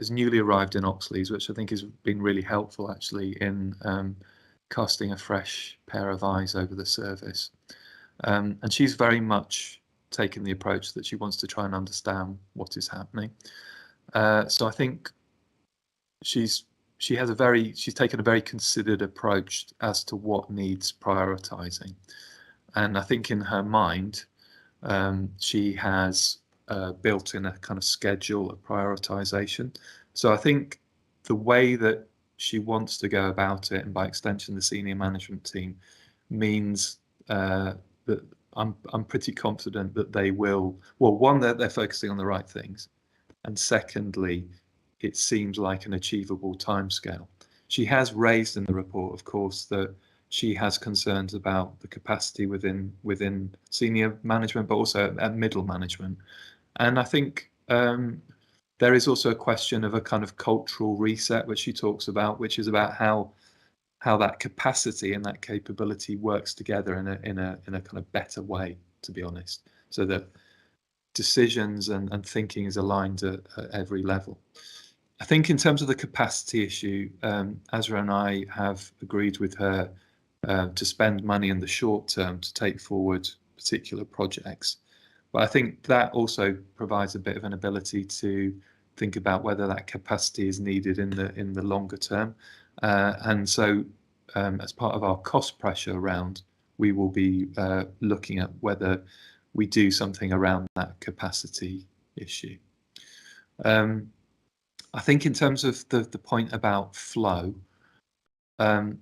newly arrived in Oxleas, which I think has been really helpful actually in casting a fresh pair of eyes over the service. And she's very much taken the approach that she wants to try and understand what is happening. So I think she's taken a very considered approach as to what needs prioritising. And I think in her mind, she has built in a kind of schedule of prioritisation. So I think the way that she wants to go about it, and by extension the senior management team, means that I'm pretty confident that they will, well, one, that they're focusing on the right things, and secondly, it seems like an achievable timescale. She has raised in the report, of course, that she has concerns about the capacity within senior management, but also at middle management. And I think there is also a question of a kind of cultural reset, which she talks about, which is about how that capacity and that capability works together in a kind of better way, to be honest, so that decisions and thinking is aligned at every level. I think in terms of the capacity issue, Azra and I have agreed with her to spend money in the short term to take forward particular projects. But I think that also provides a bit of an ability to think about whether that capacity is needed in the longer term. And so as part of our cost pressure round, we will be looking at whether we do something around that capacity issue. I think in terms of the point about flow,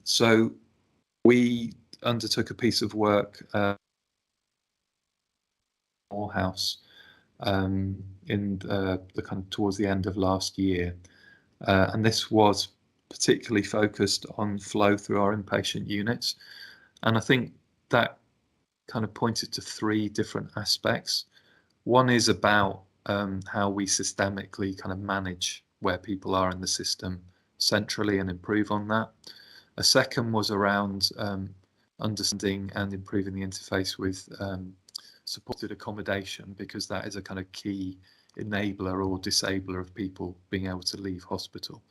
so we undertook a piece of work Morehouse in the kind of towards the end of last year, and this was particularly focused on flow through our inpatient units, and I think that kind of pointed to three different aspects. One is about how we systemically kind of manage where people are in the system centrally and improve on that. A second was around understanding and improving the interface with supported accommodation, because that is a kind of key enabler or disabler of people being able to leave hospital.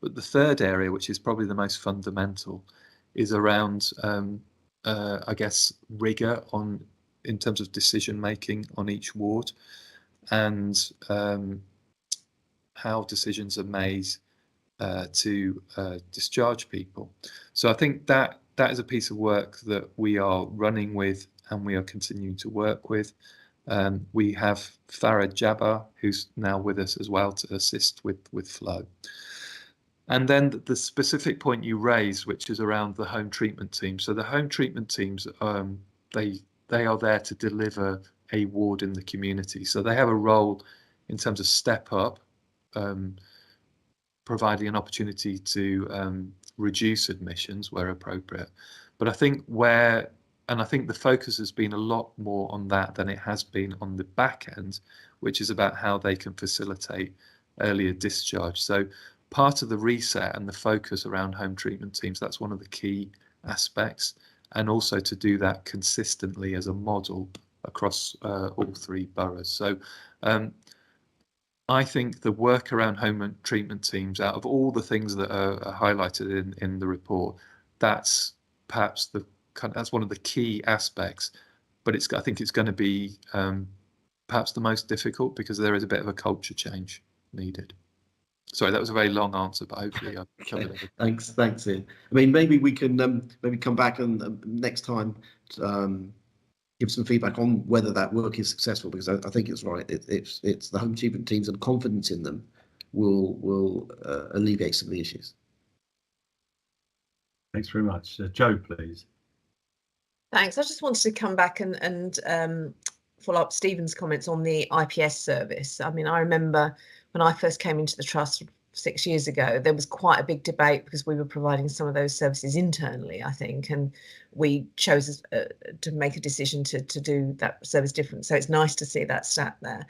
But the third area, which is probably the most fundamental, is around I guess rigor in terms of decision making on each ward, and how decisions are made to discharge people. So I think that is a piece of work that we are running with and we are continuing to work with. We have Farad Jabbar, who's now with us as well, to assist with flow. And then the specific point you raised, which is around the home treatment team. So the home treatment teams, they are there to deliver a ward in the community. So they have a role in terms of step up, providing an opportunity to reduce admissions where appropriate. But I think the focus has been a lot more on that than it has been on the back end, which is about how they can facilitate earlier discharge. So part of the reset and the focus around home treatment teams, that's one of the key aspects. And also to do that consistently as a model across all 3 boroughs. So I think the work around home treatment teams, out of all the things that are highlighted in the report, that's perhaps that's one of the key aspects. But I think it's going to be perhaps the most difficult, because there is a bit of a culture change needed. Sorry, that was a very long answer, but hopefully I've covered it. Thanks, Ian. I mean, maybe we can maybe come back and next time give some feedback on whether that work is successful, because I think it's right. It's the home treatment teams, and confidence in them will alleviate some of the issues. Thanks very much. Jo, please. Thanks. I just wanted to come back and follow up Stephen's comments on the IPS service. I mean, I remember when I first came into the trust 6 years ago, there was quite a big debate because we were providing some of those services internally, I think, and we chose to make a decision to do that service different. So it's nice to see that stat there.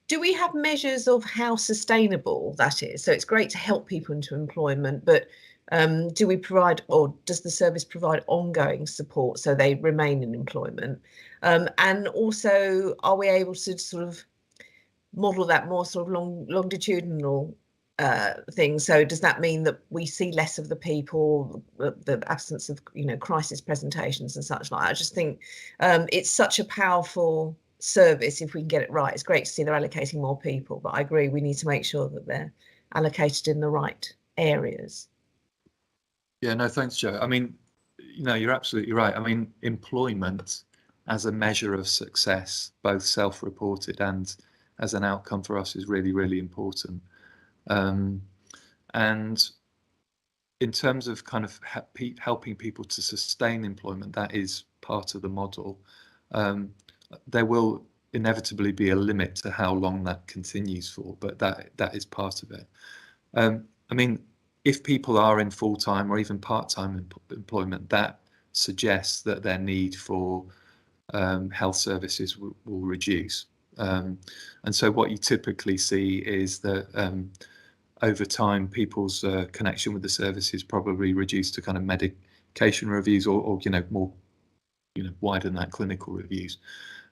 Do we have measures of how sustainable that is? So it's great to help people into employment, but do we provide, or does the service provide ongoing support so they remain in employment? And also, are we able to sort of model that more sort of longitudinal thing? So does that mean that we see less of the people, the absence of, you know, crisis presentations and such like? I just think it's such a powerful service if we can get it right. It's great to see they're allocating more people, but I agree we need to make sure that they're allocated in the right areas. Yeah, no, thanks, Jo. I mean, you know, you're absolutely right. I mean, employment as a measure of success, both self-reported and as an outcome for us, is really, really important. And in terms of kind of helping people to sustain employment, that is part of the model. There will inevitably be a limit to how long that continues for, but that is part of it. I mean, if people are in full-time or even part-time employment, that suggests that their need for health services will reduce. And so what you typically see is that over time, people's connection with the services probably reduced to kind of medication reviews or you know, more, you know, wider than that, clinical reviews.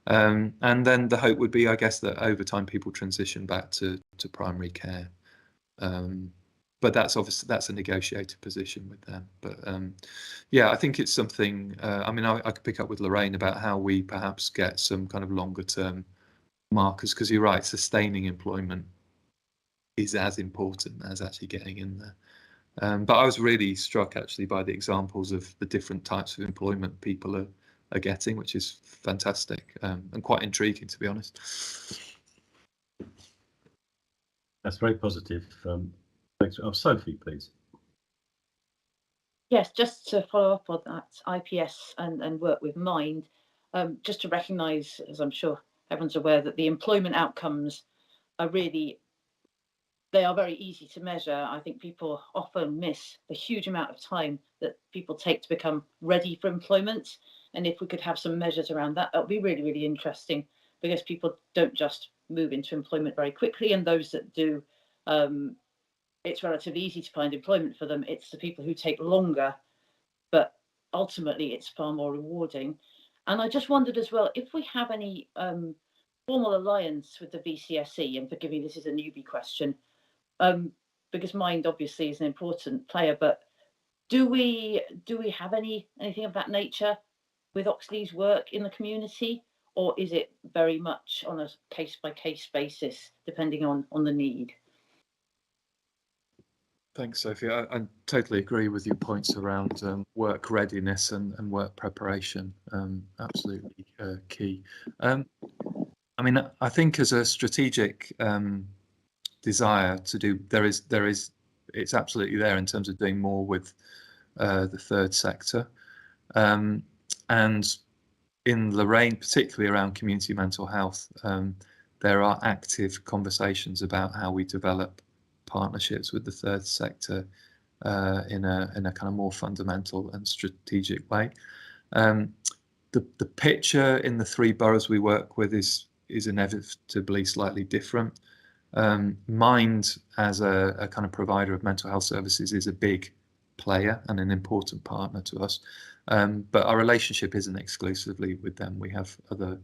And then the hope would be, I guess, that over time people transition back to primary care. But that's obviously, that's a negotiated position with them. But yeah, I think it's something, I mean, I could pick up with Lorraine about how we perhaps get some kind of longer term markers, because you're right, sustaining employment is as important as actually getting in there. But I was really struck actually by the examples of the different types of employment people are getting, which is fantastic and quite intriguing, to be honest. That's very positive. Thanks. Oh, Sophie, please. Yes, just to follow up on that IPS and work with Mind, just to recognise, as I'm sure everyone's aware, that the employment outcomes are really, they are very easy to measure. I think people often miss the huge amount of time that people take to become ready for employment. And if we could have some measures around that, that would be really, really interesting, because people don't just move into employment very quickly, and those that do, it's relatively easy to find employment for them. It's the people who take longer, but ultimately it's far more rewarding. And I just wondered as well, if we have any formal alliance with the VCSE, and forgive me, this is a newbie question, because Mind obviously is an important player, but do we have anything of that nature with Oxleas work in the community, or is it very much on a case-by-case basis, depending on the need? Thanks, Sophie. I totally agree with your points around work readiness and work preparation. Absolutely key. I mean, I think as a strategic desire to do, it's absolutely there in terms of doing more with the third sector. And in Lorraine, particularly around community mental health, there are active conversations about how we develop partnerships with the third sector in a kind of more fundamental and strategic way. The picture in the 3 boroughs we work with is inevitably slightly different. Mind as a kind of provider of mental health services is a big player and an important partner to us. But our relationship isn't exclusively with them. We have other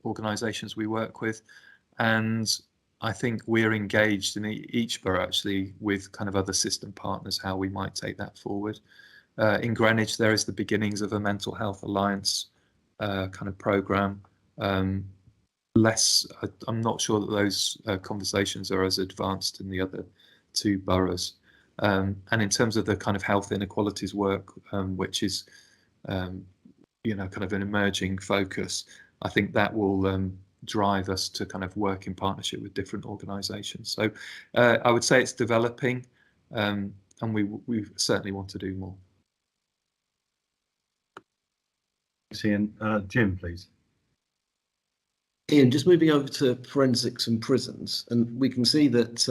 organisations we work with, and I think we're engaged in each borough actually with kind of other system partners, how we might take that forward. In Greenwich, there is the beginnings of a mental health alliance kind of programme. I'm not sure that those conversations are as advanced in the other two boroughs. And in terms of the kind of health inequalities work, which is, you know, kind of an emerging focus, I think that will drive us to kind of work in partnership with different organisations. So I would say it's developing, and we certainly want to do more. Thanks, Ian. Jim, please. Ian, just moving over to forensics and prisons, and we can see that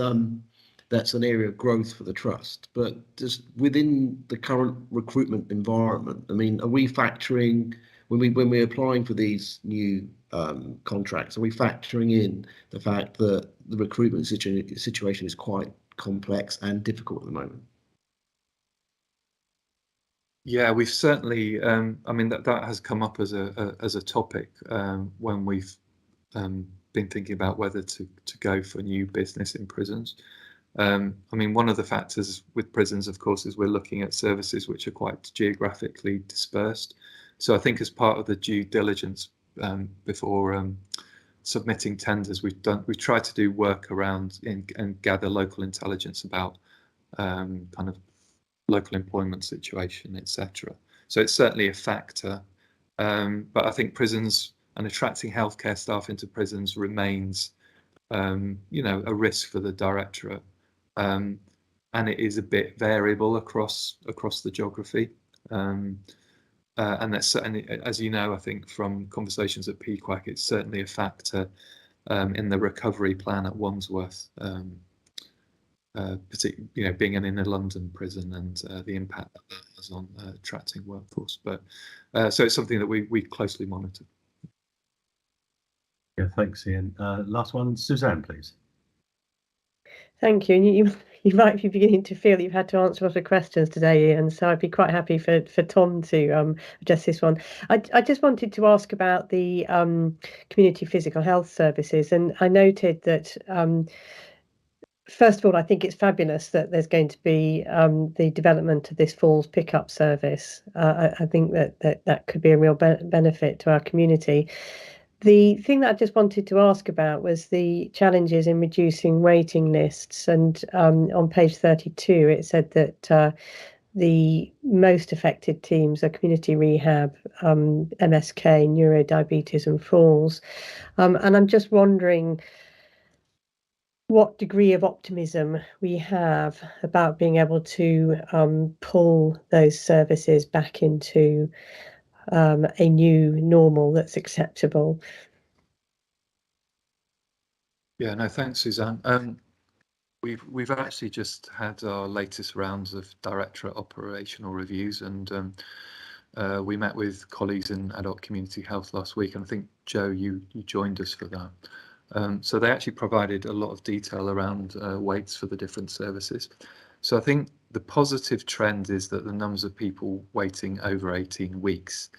that's an area of growth for the trust, but just within the current recruitment environment, I mean, are we factoring, when we're applying for these new contracts, are we factoring in the fact that the recruitment situation is quite complex and difficult at the moment? Yeah, we've certainly, I mean, that has come up as a topic when we've been thinking about whether to go for new business in prisons. I mean, one of the factors with prisons, of course, is we're looking at services which are quite geographically dispersed. So I think as part of the due diligence before submitting tenders, we've tried to do work around and gather local intelligence about kind of local employment situation, etc. So it's certainly a factor, but I think prisons and attracting healthcare staff into prisons remains, you know, a risk for the directorate, and it is a bit variable across the geography, and that's certainly, as you know, I think from conversations at PQAC, it's certainly a factor in the recovery plan at Wandsworth. Particularly, you know, being in a London prison and the impact that has on attracting workforce. But so it's something that we closely monitor. Yeah, thanks, Ian. Last one, Suzanne, please. Thank you. And you might be beginning to feel you've had to answer a lot of questions today, Ian, so I'd be quite happy for Tom to address this one. I just wanted to ask about the community physical health services, and I noted that first of all, I think it's fabulous that there's going to be the development of this falls pickup service. I think that could be a real benefit to our community. The thing that I just wanted to ask about was the challenges in reducing waiting lists. And on page 32, it said that the most affected teams are community rehab, MSK, neurodiabetes and falls. And I'm just wondering what degree of optimism we have about being able to pull those services back into a new normal that's acceptable. Yeah, no, thanks, Suzanne. We've actually just had our latest rounds of directorate operational reviews, and we met with colleagues in adult community health last week, and I think Joe, you joined us for that. So they actually provided a lot of detail around waits for the different services. So I think the positive trend is that the numbers of people waiting over 18 weeks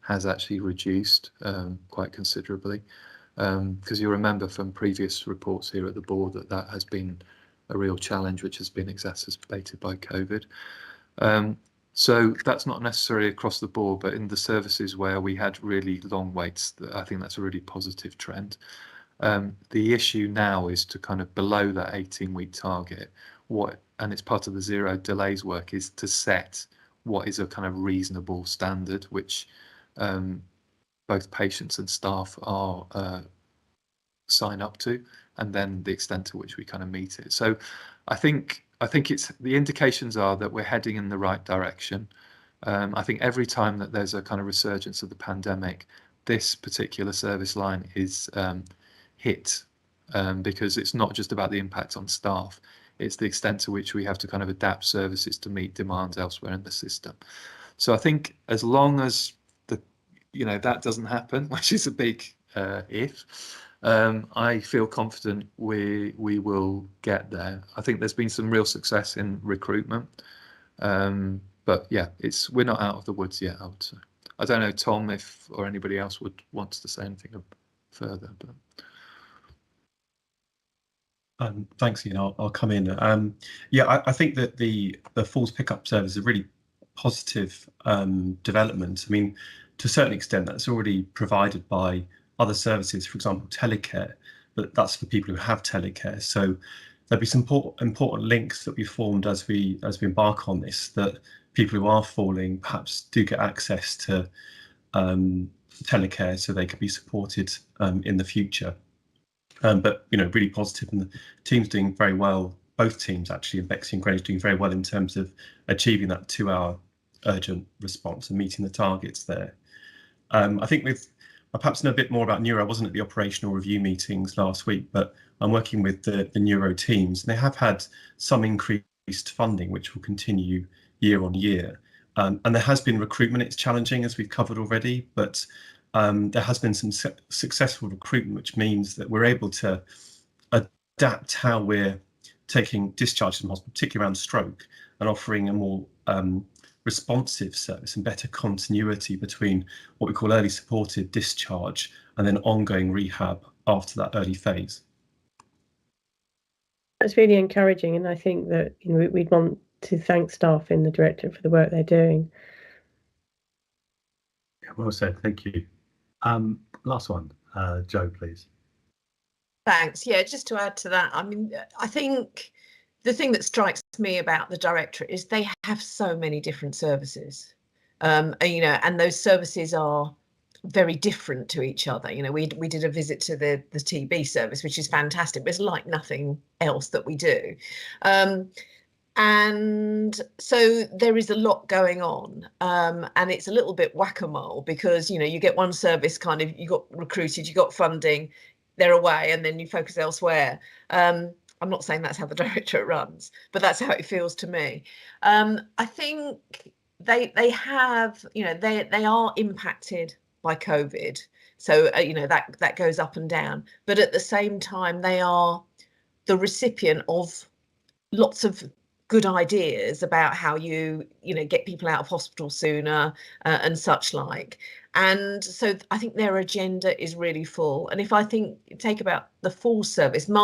has actually reduced quite considerably, because you remember from previous reports here at the board that has been a real challenge which has been exacerbated by COVID. So that's not necessarily across the board, but in the services where we had really long waits, I think that's a really positive trend. The issue now is to kind of below that 18-week target, and it's part of the zero delays work, is to set what is a kind of reasonable standard, which both patients and staff are sign up to, and then the extent to which we kind of meet it. So I think it's, the indications are that we're heading in the right direction. I think every time that there's a kind of resurgence of the pandemic, this particular service line is hit, because it's not just about the impact on staff, it's the extent to which we have to kind of adapt services to meet demands elsewhere in the system. So I think as long as that doesn't happen, which is a big if, I feel confident we will get there. I think there's been some real success in recruitment. But yeah, we're not out of the woods yet, I would say. I don't know, Tom, or anybody else wants to say anything further. But thanks, Ian. I'll come in. Yeah, I think that the falls pickup service is a really positive development. I mean, to a certain extent, that's already provided by other services, for example, telecare, but that's for people who have telecare. So there'll be some important links that we formed as we embark on this, that people who are falling perhaps do get access to telecare so they can be supported in the future. But really positive, and the team's doing very well. Both teams actually, and Bexley and Greenwich, doing very well in terms of achieving that 2-hour urgent response and meeting the targets there. I think I perhaps know a bit more about Neuro. I wasn't at the operational review meetings last week, but I'm working with the Neuro teams, and they have had some increased funding, which will continue year on year. And there has been recruitment. It's challenging, as we've covered already, but there has been some successful recruitment, which means that we're able to adapt how we're taking discharges from hospital, particularly around stroke, and offering a more responsive service and better continuity between what we call early supported discharge and then ongoing rehab after that early phase. That's really encouraging, and I think that we'd want to thank staff in the Directorate for the work they're doing. Yeah, well said, thank you. Last one, Jo, please. Thanks. Yeah, just to add to that, I mean, I think the thing that strikes me about the Directorate is they have so many different services, and those services are very different to each other. We did a visit to the TB service, which is fantastic, but it's like nothing else that we do. And so there is a lot going on, and it's a little bit whack-a-mole, because you get one service, kind of, you got recruited, you got funding, they're away, and then you focus elsewhere. I'm not saying that's how the Directorate runs, but that's how it feels to me. I think they have, they are impacted by COVID, so that goes up and down, but at the same time they are the recipient of lots of good ideas about how you get people out of hospital sooner, and such like. And so I think their agenda is really full. And if I take about the full service, and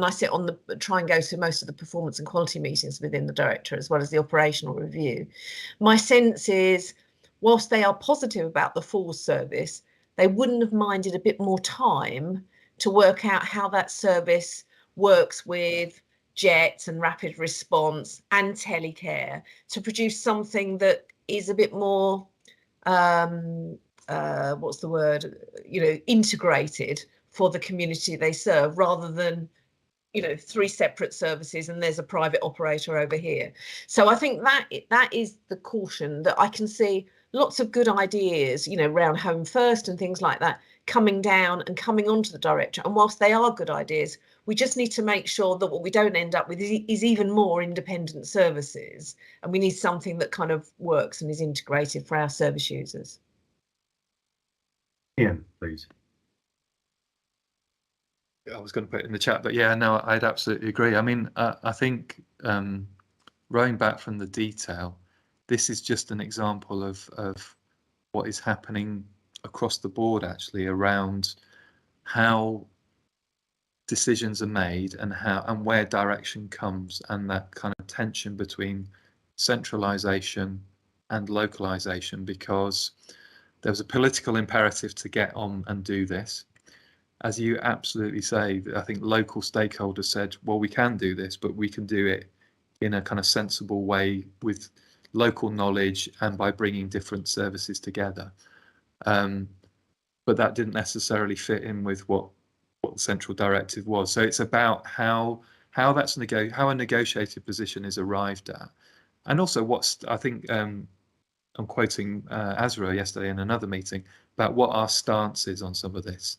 I sit on try and go to most of the performance and quality meetings within the Directorate, as well as the operational review. My sense is, whilst they are positive about the full service, they wouldn't have minded a bit more time to work out how that service works with JET and rapid response and telecare to produce something that is a bit more what's the word, integrated for the community they serve, rather than 3 separate services and there's a private operator over here. So I think that is the caution, that I can see lots of good ideas, around Home First and things like that, coming down and coming onto the Directorate. And whilst they are good ideas, we just need to make sure that what we don't end up with is even more independent services, and we need something that kind of works and is integrated for our service users. Ian, please. I was going to put it in the chat, but yeah, no, I'd absolutely agree. I mean, I think rowing back from the detail, this is just an example of what is happening across the board, actually, around how decisions are made and where direction comes, and that kind of tension between centralisation and localisation, because there was a political imperative to get on and do this. As you absolutely say, I think local stakeholders said, well, we can do this, but we can do it in a kind of sensible way with local knowledge and by bringing different services together. But that didn't necessarily fit in with what the central directive was. So it's about how a negotiated position is arrived at, and also I think I'm quoting Azra yesterday in another meeting about what our stance is on some of this.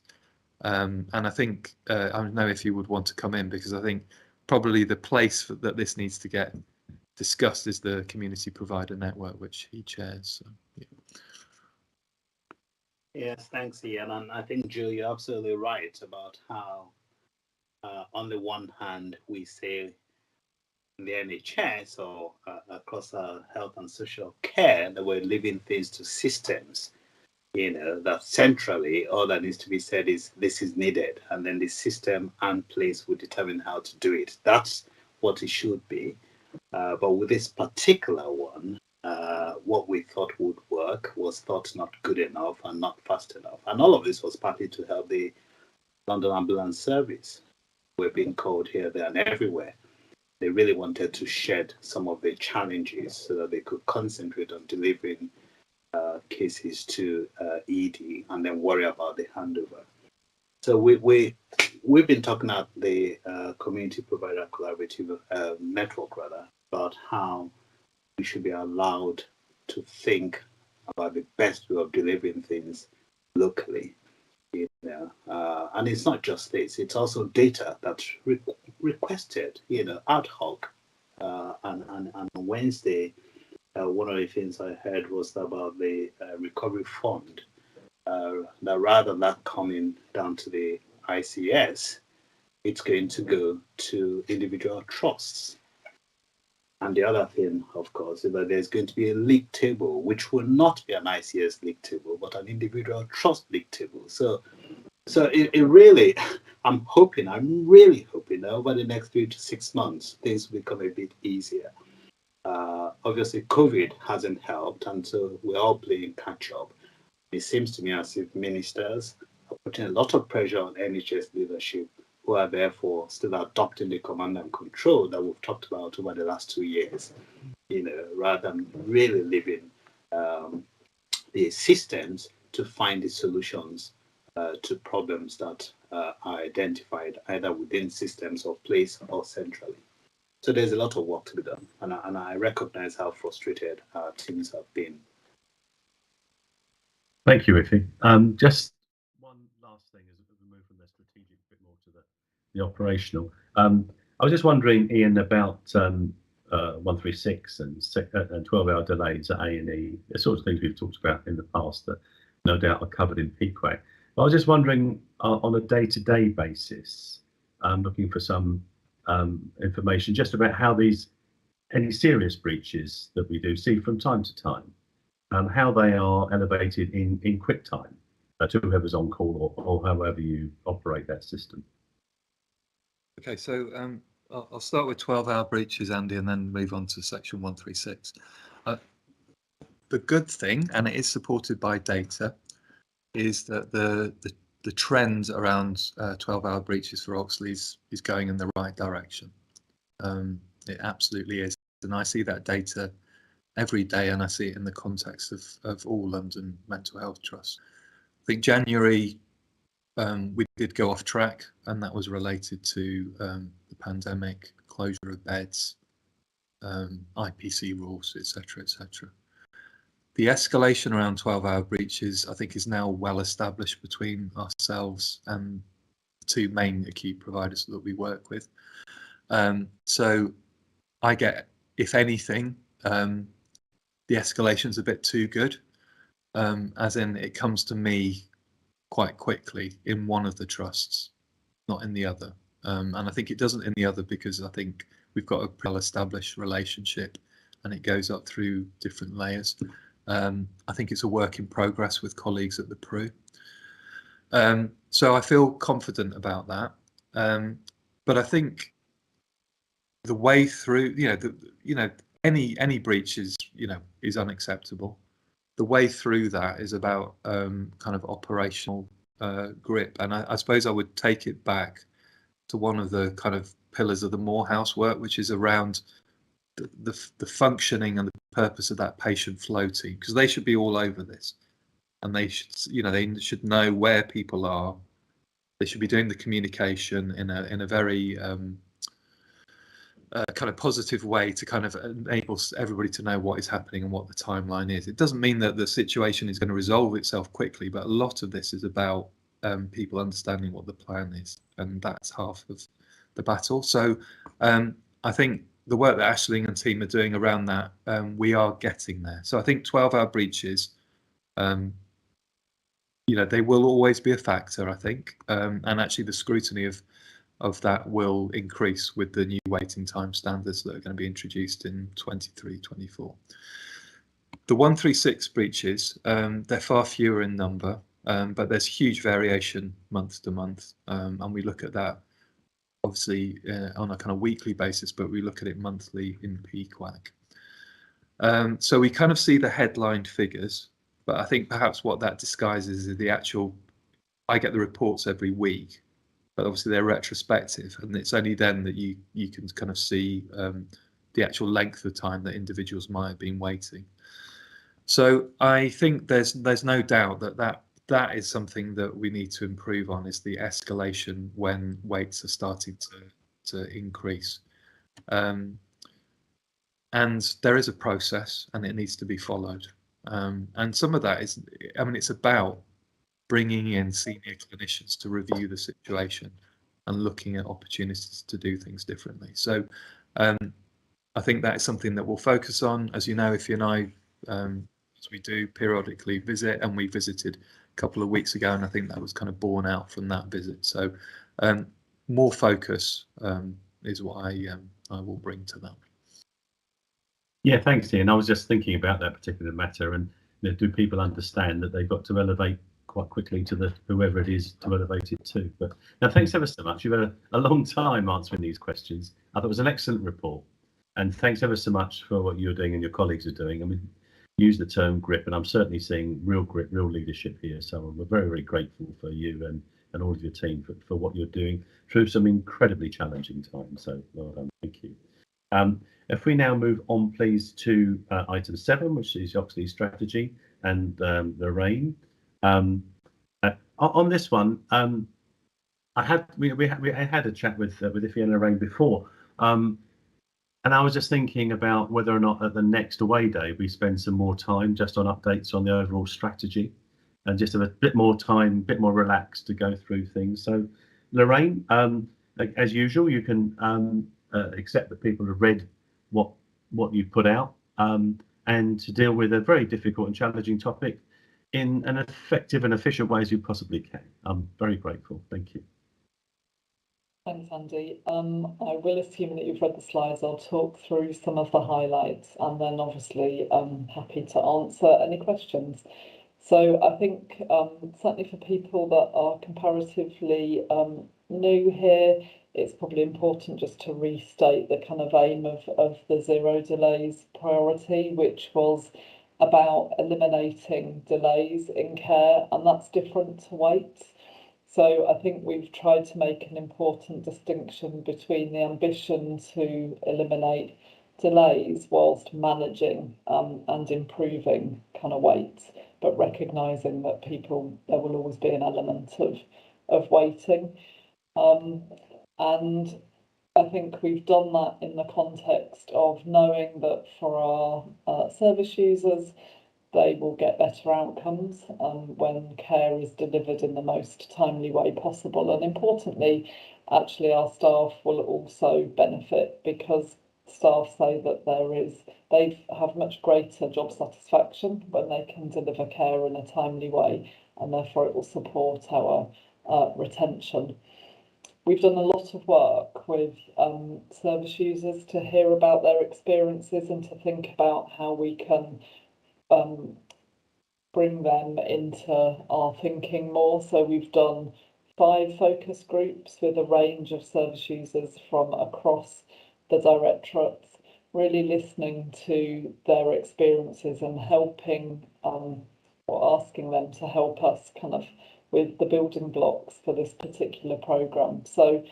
And I think I don't know if you would want to come in, because I think probably the place that this needs to get discussed is the community provider network, which he chairs. So, yeah. Yes, thanks, Ian. And I think, Jill, you're absolutely right about how, on the one hand, we say in the NHS or across our health and social care, that we're leaving things to systems, that centrally all that needs to be said is this is needed, and then the system and place will determine how to do it. That's what it should be. But with this particular one, what we thought would work was thought not good enough and not fast enough. And all of this was partly to help the London Ambulance Service. We're being called here, there, and everywhere. They really wanted to shed some of the challenges so that they could concentrate on delivering cases to ED and then worry about the handover. So we've been talking at the Community Provider Collaborative Network, rather, about how we should be allowed to think about the best way of delivering things locally. And it's not just this, it's also data that's requested, ad hoc. And on Wednesday, one of the things I heard was about the recovery fund, that rather than that coming down to the ICS, it's going to go to individual trusts. And the other thing, of course, is that there's going to be a league table, which will not be an ICS league table, but an individual trust league table. So it really, I'm really hoping that over the next 3 to 6 months, things will become a bit easier. Obviously, COVID hasn't helped, and so we're all playing catch up. It seems to me as if ministers are putting a lot of pressure on NHS leadership, who are therefore still adopting the command and control that we've talked about over the last 2 years, rather than really leaving the systems to find the solutions to problems that are identified either within systems of place or centrally. So there's a lot of work to be done, and I recognize how frustrated our teams have been. Thank you, Ife. Just one last thing as we move from the strategic a bit more to the operational. I was just wondering, Ian, about 136 and 12-hour delays at A&E, the sorts of things we've talked about in the past that no doubt are covered in PQA. But I was just wondering, on a day-to-day basis, looking for some information just about how any serious breaches that we do see from time to time, how they are elevated in quick time to whoever's on call or however you operate that system. Okay, so I'll start with 12-hour breaches, Andy, and then move on to section 136. The good thing, and it is supported by data, is that the trend around 12-hour breaches for Oxleas is going in the right direction. It absolutely is, and I see that data every day, and I see it in the context of all London mental health trusts. I think January we did go off track, and that was related to the pandemic, closure of beds, IPC rules, etc., etc. The escalation around 12-hour breaches, I think, is now well established between ourselves and the 2 main acute providers that we work with. So I get, if anything, the escalation's a bit too good, as in it comes to me quite quickly in one of the trusts, not in the other. And I think it doesn't in the other because I think we've got a well-established relationship and it goes up through different layers. I think it's a work in progress with colleagues at the PRU. So I feel confident about that. But I think the way through, any breach is unacceptable. The way through that is about kind of operational grip, and I suppose I would take it back to one of the kind of pillars of the Morehouse work, which is around the functioning and the purpose of that patient flow team, because they should be all over this, and they should know where people are. They should be doing the communication in a very kind of positive way to kind of enable everybody to know what is happening and what the timeline is. It doesn't mean that the situation is going to resolve itself quickly, but a lot of this is about people understanding what the plan is, and that's half of the battle. So I think the work that Aisling and team are doing around that, we are getting there. So I think 12-hour breaches, they will always be a factor, I think, and actually the scrutiny of of that will increase with the new waiting time standards that are going to be introduced in 23-24. The 136 breaches, they're far fewer in number, but there's huge variation month to month, and we look at that obviously on a kind of weekly basis, but we look at it monthly in PQAC. So we kind of see the headline figures, but I think perhaps what that disguises is the actual, I get the reports every week, but obviously they're retrospective, and it's only then that you can kind of see the actual length of time that individuals might have been waiting. So I think there's no doubt that is something that we need to improve on, is the escalation when waits are starting to increase. And there is a process and it needs to be followed. And some of that is, I mean, it's about bringing in senior clinicians to review the situation and looking at opportunities to do things differently. So I think that is something that we'll focus on. As you know, if you and I, as we do periodically visit, and we visited a couple of weeks ago, and I think that was kind of borne out from that visit. So more focus is what I will bring to that. Yeah, thanks, Ian. I was just thinking about that particular matter, and do people understand that they've got to elevate quite quickly to the whoever it is to elevate it to? But now, thanks ever so much. You've had a long time answering these questions. I thought it was an excellent report, and thanks ever so much for what you're doing and your colleagues are doing. I mean, use the term grip, and I'm certainly seeing real grit, real leadership here. So we're very, very grateful for you and all of your team for what you're doing through some incredibly challenging times. So well done, thank you. If we now move on, please, to item 7, which is Oxleas strategy and Lorraine. On this one, we had a chat with Iffy and Lorraine before, and I was just thinking about whether or not at the next away day we spend some more time just on updates on the overall strategy, and just have a bit more time, a bit more relaxed to go through things. So, Lorraine, as usual, you can accept that people have read what you've put out, and to deal with a very difficult and challenging topic in an effective and efficient way as you possibly can. I'm very grateful. Thank you. Thanks, Andy. I will assume that you've read the slides. I'll talk through some of the highlights, and then obviously I'm happy to answer any questions. So I think certainly for people that are comparatively new here, it's probably important just to restate the kind of aim of the zero delays priority, which was about eliminating delays in care, and that's different to waits. So I think we've tried to make an important distinction between the ambition to eliminate delays whilst managing and improving kind of waits, but recognising that there will always be an element of waiting. And I think we've done that in the context of knowing that for our service users, they will get better outcomes when care is delivered in the most timely way possible. And importantly, actually, our staff will also benefit, because staff say that they have much greater job satisfaction when they can deliver care in a timely way, and therefore it will support our retention. We've done a lot of work with service users to hear about their experiences and to think about how we can bring them into our thinking more. So we've done 5 focus groups with a range of service users from across the directorates, really listening to their experiences and helping or asking them to help us kind of with the building blocks for this particular programme. So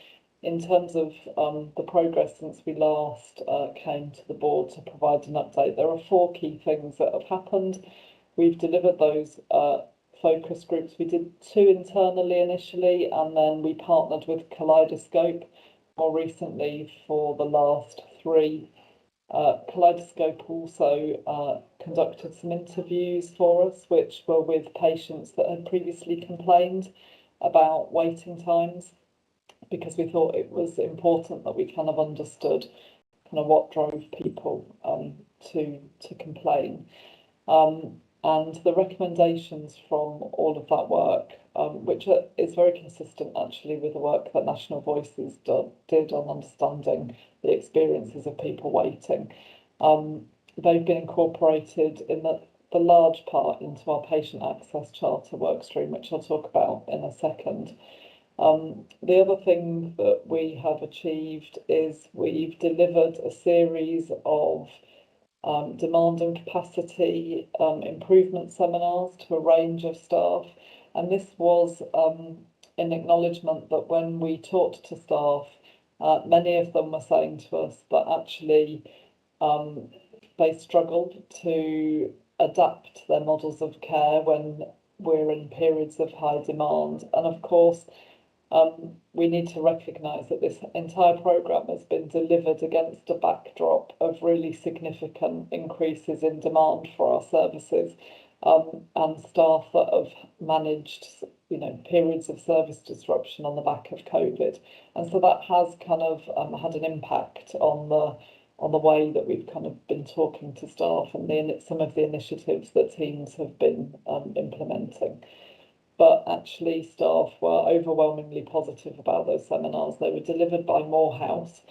in terms of the progress since we last came to the board to provide an update, there are 4 key things that have happened. We've delivered those focus groups. We did 2 internally initially, and then we partnered with Kaleidoscope more recently for the last 3. Kaleidoscope also conducted some interviews for us, which were with patients that had previously complained about waiting times, because we thought it was important that we kind of understood kind of what drove people to complain. And the recommendations from all of that work which is very consistent actually with the work that National Voices did on understanding the experiences of people waiting. They've been incorporated in the large part into our Patient Access Charter workstream, which I'll talk about in a second. The other thing that we have achieved is we've delivered a series of demand and capacity improvement seminars to a range of staff. And this was in acknowledgement that when we talked to staff, many of them were saying to us that actually they struggled to adapt their models of care when we're in periods of high demand. And of course, we need to recognise that this entire programme has been delivered against a backdrop of really significant increases in demand for our services, and staff that have managed, periods of service disruption on the back of COVID. And so that has kind of had an impact on the way that we've kind of been talking to staff and some of the initiatives that teams have been implementing. But actually staff were overwhelmingly positive about those seminars. They were delivered by Morehouse,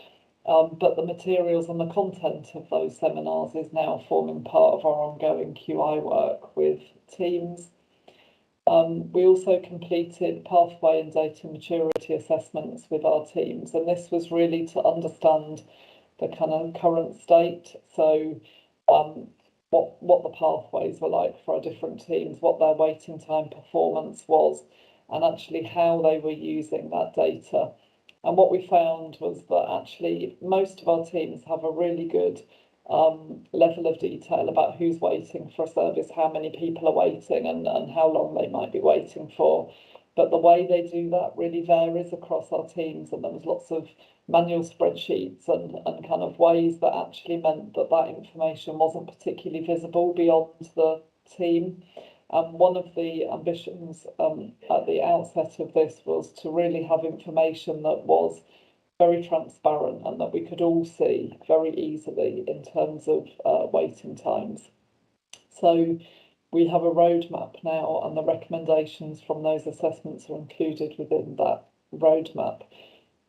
but the materials and the content of those seminars is now forming part of our ongoing QI work with teams. We also completed pathway and data maturity assessments with our teams, and this was really to understand the kind of current state. So what the pathways were like for our different teams, what their waiting time performance was, and actually how they were using that data. And what we found was that actually most of our teams have a really good level of detail about who's waiting for a service, how many people are waiting, and how long they might be waiting for. But the way they do that really varies across our teams, and there was lots of manual spreadsheets and kind of ways that actually meant that information wasn't particularly visible beyond the team. And one of the ambitions at the outset of this was to really have information that was very transparent and that we could all see very easily in terms of waiting times. So we have a roadmap now, and the recommendations from those assessments are included within that roadmap.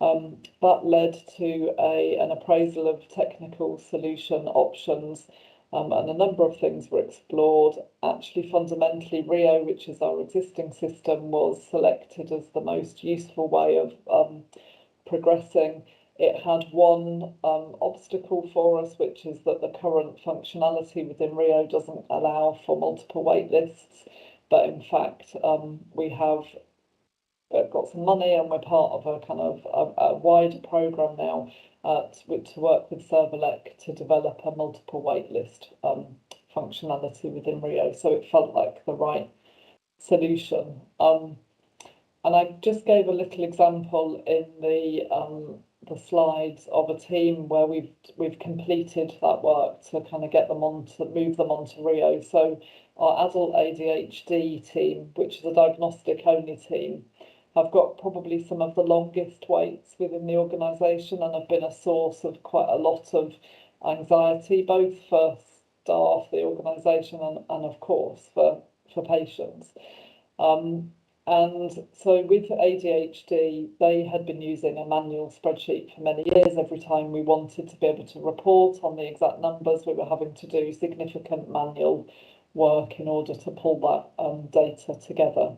That led to an appraisal of technical solution options, and a number of things were explored. Actually, fundamentally, Rio, which is our existing system, was selected as the most useful way of progressing. It had one obstacle for us, which is that the current functionality within Rio doesn't allow for multiple wait lists, but in fact we have got some money and we're part of a kind of a wider programme now to work with Serverlec to develop a multiple waitlist functionality within Rio. So it felt like the right solution. And I just gave a little example in the slides of a team where we've completed that work to kind of move them onto Rio. So our adult ADHD team, which is a diagnostic only team, have got probably some of the longest waits within the organisation and have been a source of quite a lot of anxiety, both for staff, the organisation, and of course for patients. And so with ADHD, they had been using a manual spreadsheet for many years. Every time we wanted to be able to report on the exact numbers, we were having to do significant manual work in order to pull that data together.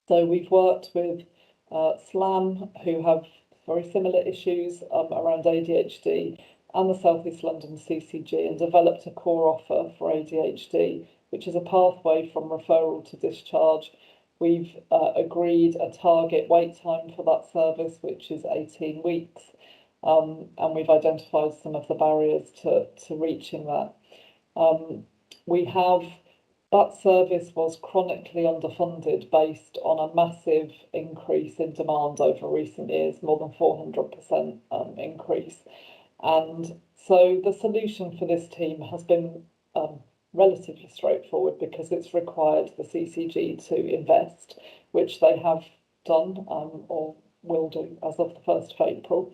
So we've worked with SLAM, who have very similar issues around ADHD, and the South East London CCG, and developed a core offer for ADHD, which is a pathway from referral to discharge. We've agreed a target wait time for that service, which is 18 weeks, and we've identified some of the barriers to reaching that. That service was chronically underfunded based on a massive increase in demand over recent years, more than 400% increase. And so the solution for this team has been relatively straightforward because it's required the CCG to invest, which they have done or will do as of the 1st of April.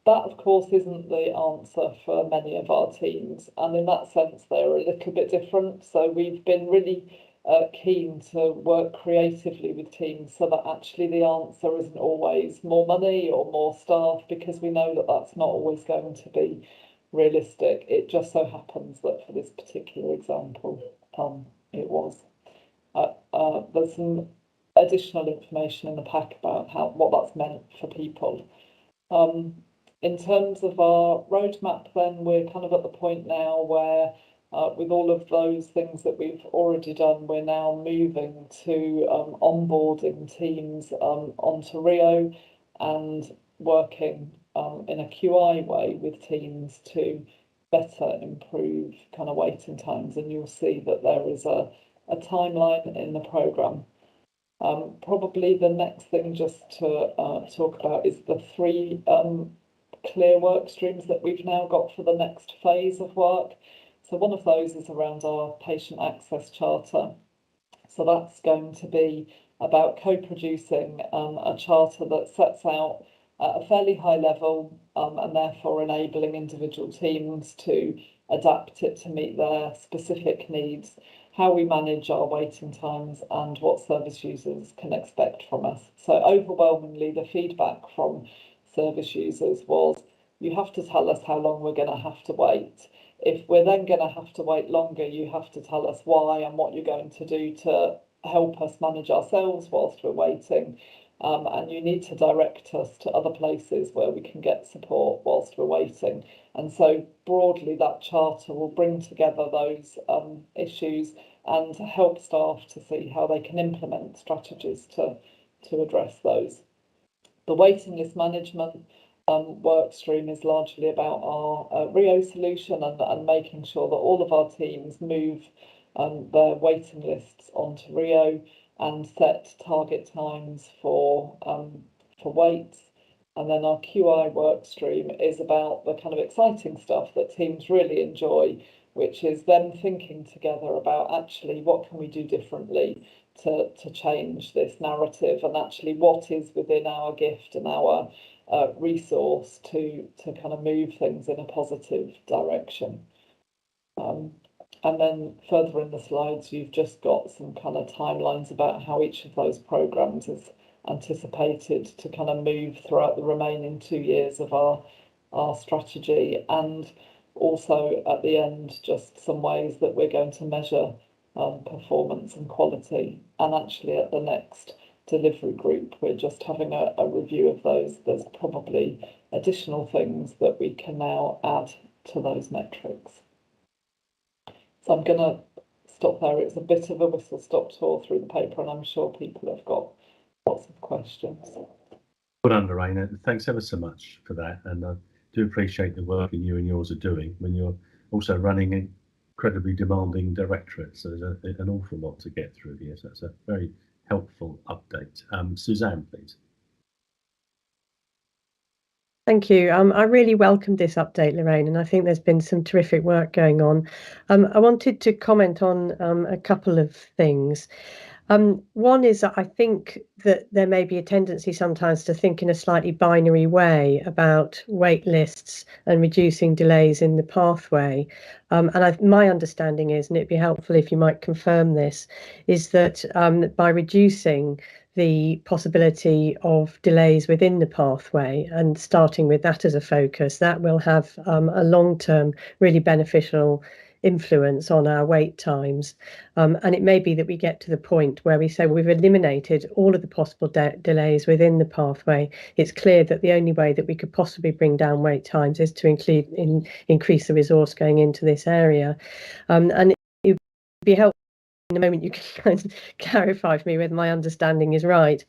That, of course, isn't the answer for many of our teams, and in that sense, they're a little bit different. So we've been really keen to work creatively with teams so that actually the answer isn't always more money or more staff, because we know that that's not always going to be realistic. It just so happens that for this particular example, it was. There's some additional information in the pack about what that's meant for people. In terms of our roadmap, then we're kind of at the point now where with all of those things that we've already done, we're now moving to onboarding teams onto Rio and working in a QI way with teams to better improve kind of waiting times. And you'll see that there is a timeline in the programme. Probably the next thing just to talk about is the 3 clear work streams that we've now got for the next phase of work. So one of those is around our patient access charter. So that's going to be about co-producing a charter that sets out at a fairly high level and therefore enabling individual teams to adapt it to meet their specific needs, how we manage our waiting times and what service users can expect from us. So overwhelmingly, the feedback from service users was, you have to tell us how long we're going to have to wait. If we're then going to have to wait longer, you have to tell us why and what you're going to do to help us manage ourselves whilst we're waiting. And you need to direct us to other places where we can get support whilst we're waiting. And so broadly, that charter will bring together those issues and help staff to see how they can implement strategies to address those. The waiting list management work stream is largely about our Rio solution and making sure that all of our teams move their waiting lists onto Rio and set target times for waits. And then our QI work stream is about the kind of exciting stuff that teams really enjoy, which is them thinking together about actually what can we do differently to change this narrative, and actually what is within our gift and our resource to kind of move things in a positive direction. And then further in the slides, you've just got some kind of timelines about how each of those programmes is anticipated to kind of move throughout the remaining 2 years of our strategy, and also at the end just some ways that we're going to measure performance and quality. And actually at the next delivery group, we're just having a review of those. There's probably additional things that we can now add to those metrics. So I'm going to stop there. It's a bit of a whistle-stop tour through the paper, and I'm sure people have got lots of questions. Well done, Lorraine. Thanks ever so much for that. And I do appreciate the work that you and yours are doing when you're also running an incredibly demanding directorate. So there's an awful lot to get through here. So it's a very helpful update. Suzanne, please. Thank you. I really welcomed this update, Lorraine, and I think there's been some terrific work going on. I wanted to comment on a couple of things. One is that I think that there may be a tendency sometimes to think in a slightly binary way about wait lists and reducing delays in the pathway. And my understanding is, and it'd be helpful if you might confirm this, is that by reducing the possibility of delays within the pathway and starting with that as a focus, that will have a long-term, really beneficial influence on our wait times. And it may be that we get to the point where we say we've eliminated all of the possible delays within the pathway. It's clear that the only way that we could possibly bring down wait times is to increase the resource going into this area. And it would be helpful in a moment you can kind of clarify for me whether my understanding is right.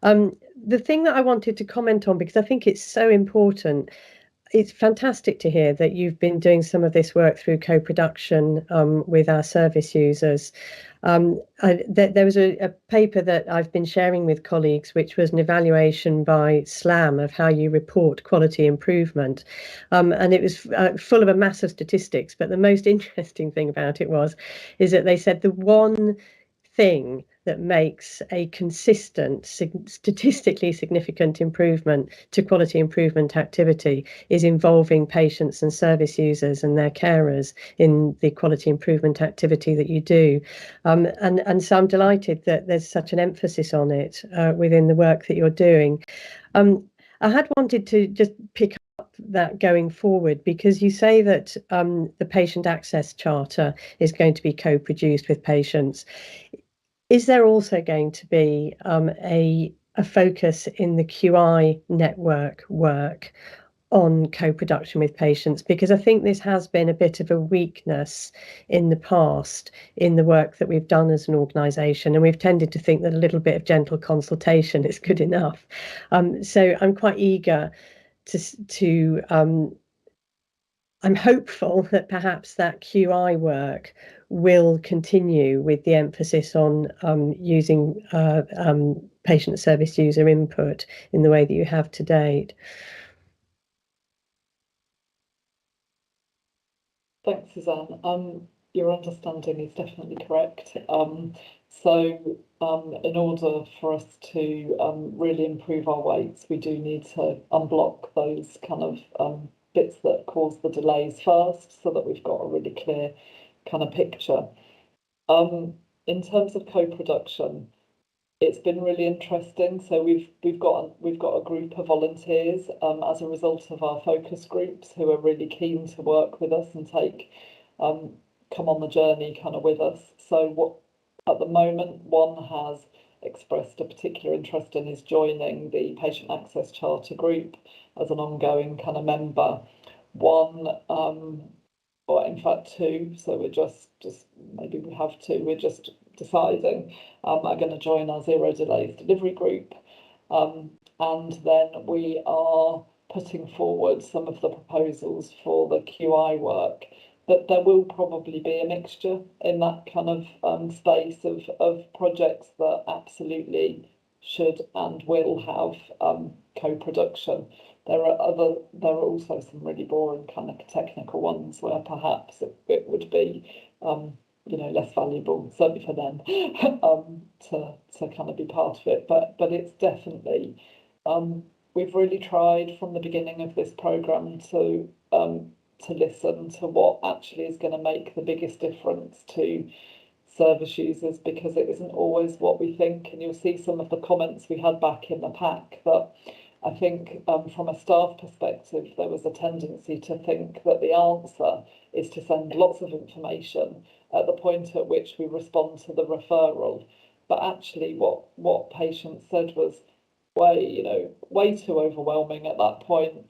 The thing that I wanted to comment on, because I think it's so important, it's fantastic to hear that you've been doing some of this work through co-production with our service users. There was a paper that I've been sharing with colleagues, which was an evaluation by SLAM of how you report quality improvement. And it was full of a mass of statistics, but the most interesting thing about it is that they said the one thing that makes a consistent, statistically significant improvement to quality improvement activity is involving patients and service users and their carers in the quality improvement activity that you do. And so I'm delighted that there's such an emphasis on it within the work that you're doing. I had wanted to just pick up that going forward, because you say that the patient access charter is going to be co-produced with patients. Is there also going to be a focus in the QI network work on co-production with patients? Because I think this has been a bit of a weakness in the past in the work that we've done as an organisation, and we've tended to think that a little bit of gentle consultation is good enough. So I'm quite eager to I'm hopeful that perhaps that QI work will continue with the emphasis on using patient service user input in the way that you have to date. Thanks, Suzanne. Your understanding is definitely correct. So in order for us to really improve our weights, we do need to unblock those kind of bits that cause the delays first, so that we've got a really clear kind of picture. In terms of co-production, it's been really interesting. So we've got a group of volunteers as a result of our focus groups who are really keen to work with us and come on the journey kind of with us. So what at the moment one has expressed a particular interest in is joining the Patient Access Charter group as an ongoing kind of member. One, or in fact two, so we're just maybe we have two, we're just deciding, are going to join our Zero Delays delivery group. And then we are putting forward some of the proposals for the QI work. That there will probably be a mixture in that kind of space of projects that absolutely should and will have co-production. There are also some really boring kind of technical ones where perhaps it would be less valuable, certainly for them, to kind of be part of it. But it's definitely we've really tried from the beginning of this programme to listen to what actually is going to make the biggest difference to service users, because it isn't always what we think. And you'll see some of the comments we had back in the pack that I think from a staff perspective, there was a tendency to think that the answer is to send lots of information at the point at which we respond to the referral. But actually what patients said was way too overwhelming at that point.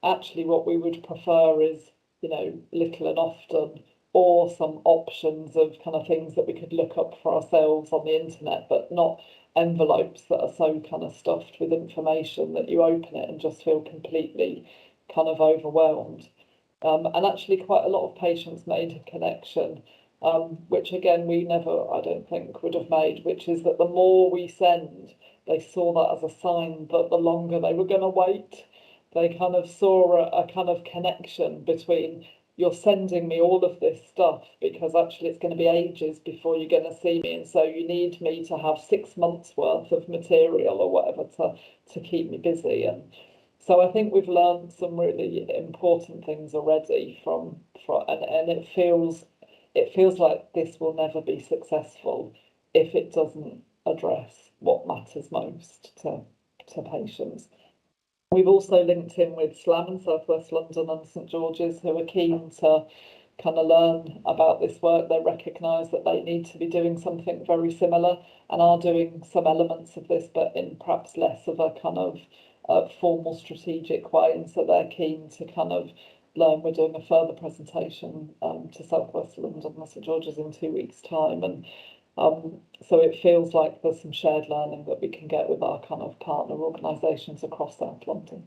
Actually, what we would prefer is, little and often, or some options of kind of things that we could look up for ourselves on the internet, but not envelopes that are so kind of stuffed with information that you open it and just feel completely kind of overwhelmed. And actually quite a lot of patients made a connection, which again, we never, I don't think, would have made, which is that the more we send, they saw that as a sign that the longer they were going to wait. They kind of saw a kind of connection between, you're sending me all of this stuff because actually it's going to be ages before you're going to see me, and so you need me to have 6 months worth of material or whatever to keep me busy. And so I think we've learned some really important things already and it feels like this will never be successful if it doesn't address what matters most to patients. We've also linked in with SLAM in South West London and St George's, who are keen to kind of learn about this work. They recognise that they need to be doing something very similar and are doing some elements of this, but in perhaps less of a kind of formal strategic way. And so they're keen to kind of learn. We're doing a further presentation to South West London and St George's in 2 weeks' time. And so it feels like there's some shared learning that we can get with our kind of partner organisations across South London.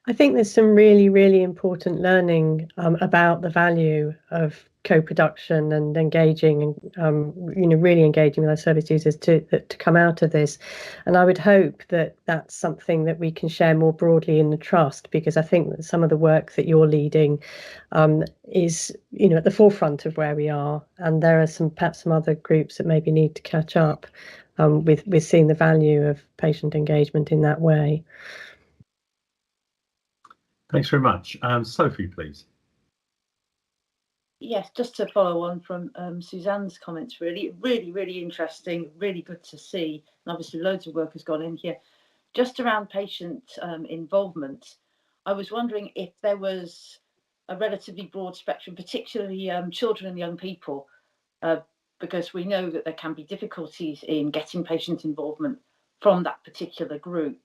I think there's some really, really important learning about the value of co-production and engaging and really engaging with our service users to come out of this. And I would hope that that's something that we can share more broadly in the trust, because I think that some of the work that you're leading is at the forefront of where we are, and there are perhaps some other groups that maybe need to catch up with seeing the value of patient engagement in that way. Thanks very much. Sophie, please. Yes, just to follow on from Suzanne's comments, really interesting, really good to see. And obviously loads of work has gone in here. Just around patient involvement, I was wondering if there was a relatively broad spectrum, particularly children and young people, because we know that there can be difficulties in getting patient involvement from that particular group.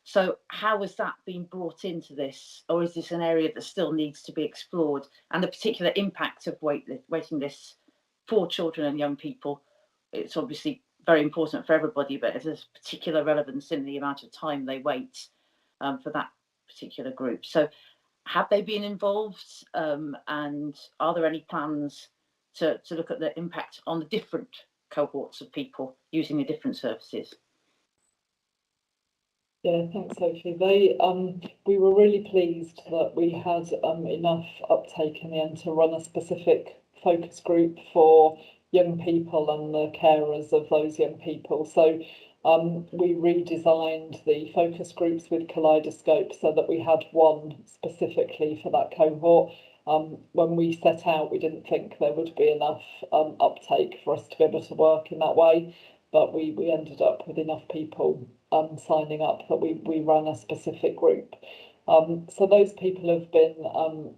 So how has that been brought into this, or is this an area that still needs to be explored? And the particular impact of waiting lists for children and young people, it's obviously very important for everybody, but there's particular relevance in the amount of time they wait for that particular group. So have they been involved, and are there any plans to look at the impact on the different cohorts of people using the different services? Yeah, thanks, Sophie. We were really pleased that we had enough uptake in the end to run a specific focus group for young people and the carers of those young people. So we redesigned the focus groups with Kaleidoscope so that we had one specifically for that cohort. When we set out, we didn't think there would be enough uptake for us to be able to work in that way, but we ended up with enough people signing up that we ran a specific group. So those people have been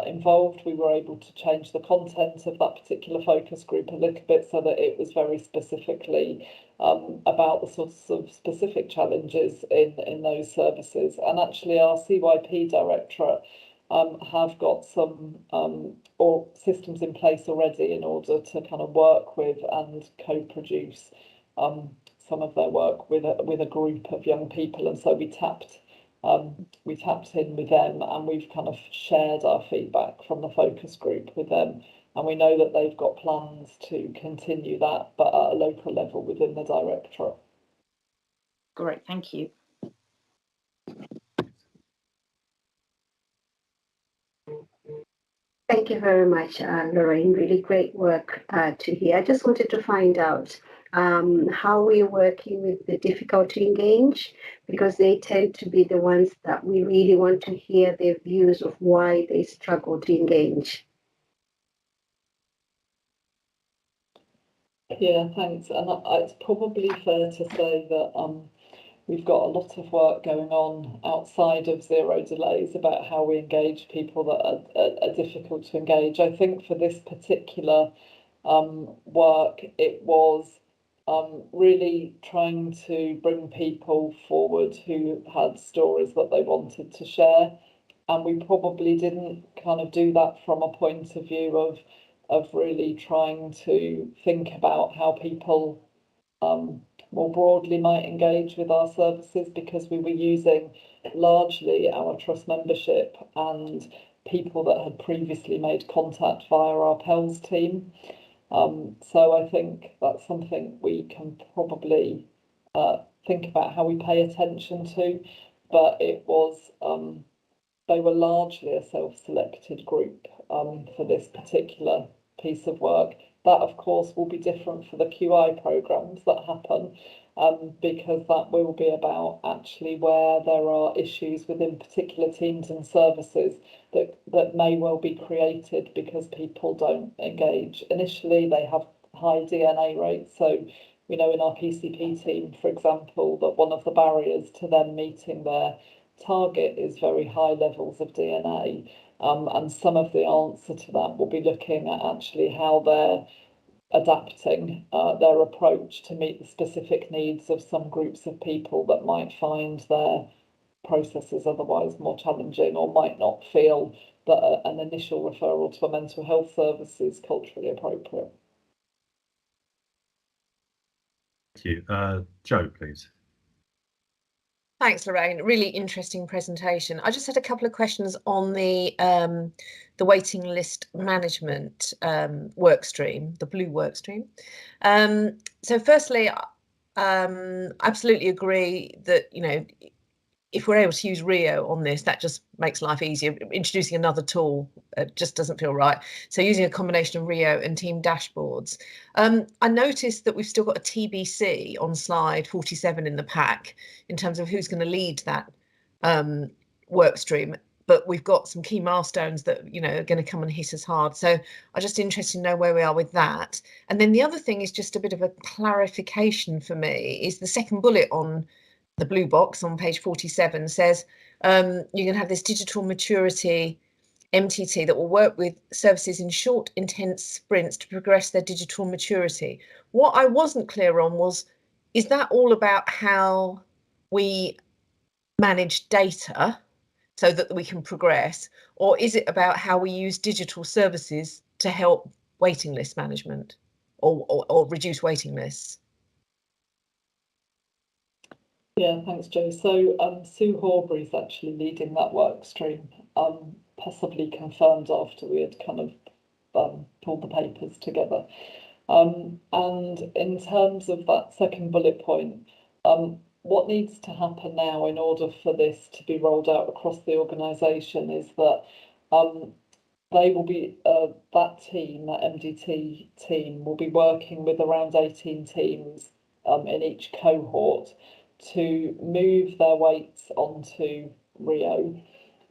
involved. We were able to change the content of that particular focus group a little bit so that it was very specifically about the sorts of specific challenges in those services. And actually our CYP directorate have got some or systems in place already in order to kind of work with and co-produce some of their work with a group of young people, and so we tapped in with them, and we've kind of shared our feedback from the focus group with them, and we know that they've got plans to continue that, but at a local level within the directorate. Great, thank you. Thank you very much, Lorraine. Really great work to hear. I just wanted to find out how we're working with the difficult to engage, because they tend to be the ones that we really want to hear their views of why they struggle to engage. Yeah, thanks. And it's probably fair to say that we've got a lot of work going on outside of zero delays about how we engage people that are difficult to engage. I think for this particular work, it was really trying to bring people forward who had stories that they wanted to share. And we probably didn't kind of do that from a point of view of really trying to think about how people more broadly might engage with our services, because we were using largely our trust membership and people that had previously made contact via our PELS team. So I think that's something we can probably think about how we pay attention to, but it was they were largely a self-selected group for this particular piece of work. That, of course, will be different for the QI programmes that happen, because that will be about actually where there are issues within particular teams and services that may well be created because people don't engage. Initially, they have high DNA rates. So we know in our PCP team, for example, that one of the barriers to them meeting their target is very high levels of DNA. And some of the answer to that will be looking at actually how they're adapting their approach to meet the specific needs of some groups of people that might find their processes otherwise more challenging, or might not feel that an initial referral to a mental health service is culturally appropriate. Thank you. Joe, please. Thanks, Lorraine. Really interesting presentation. I just had a couple of questions on the waiting list management work stream, the blue work stream. So firstly, absolutely agree that, you know, if we're able to use Rio on this, that just makes life easier. Introducing another tool just doesn't feel right. So using a combination of Rio and team dashboards. I noticed that we've still got a TBC on slide 47 in the pack in terms of who's going to lead that work stream. But we've got some key milestones that, you know, are going to come and hit us hard. So I'm just interested to know where we are with that. And then the other thing is just a bit of a clarification for me is the second bullet on the blue box on page 47 says you're going to have this digital maturity MTT that will work with services in short, intense sprints to progress their digital maturity. What I wasn't clear on was, is that all about how we manage data so that we can progress, or is it about how we use digital services to help waiting list management or reduce waiting lists? Yeah, thanks, Jo. So Sue Horbury's actually leading that work stream, possibly confirmed after we had kind of pulled the papers together. And in terms of that second bullet point, what needs to happen now in order for this to be rolled out across the organisation is that they will be, that team, that MDT team, will be working with around 18 teams in each cohort to move their weights onto Rio.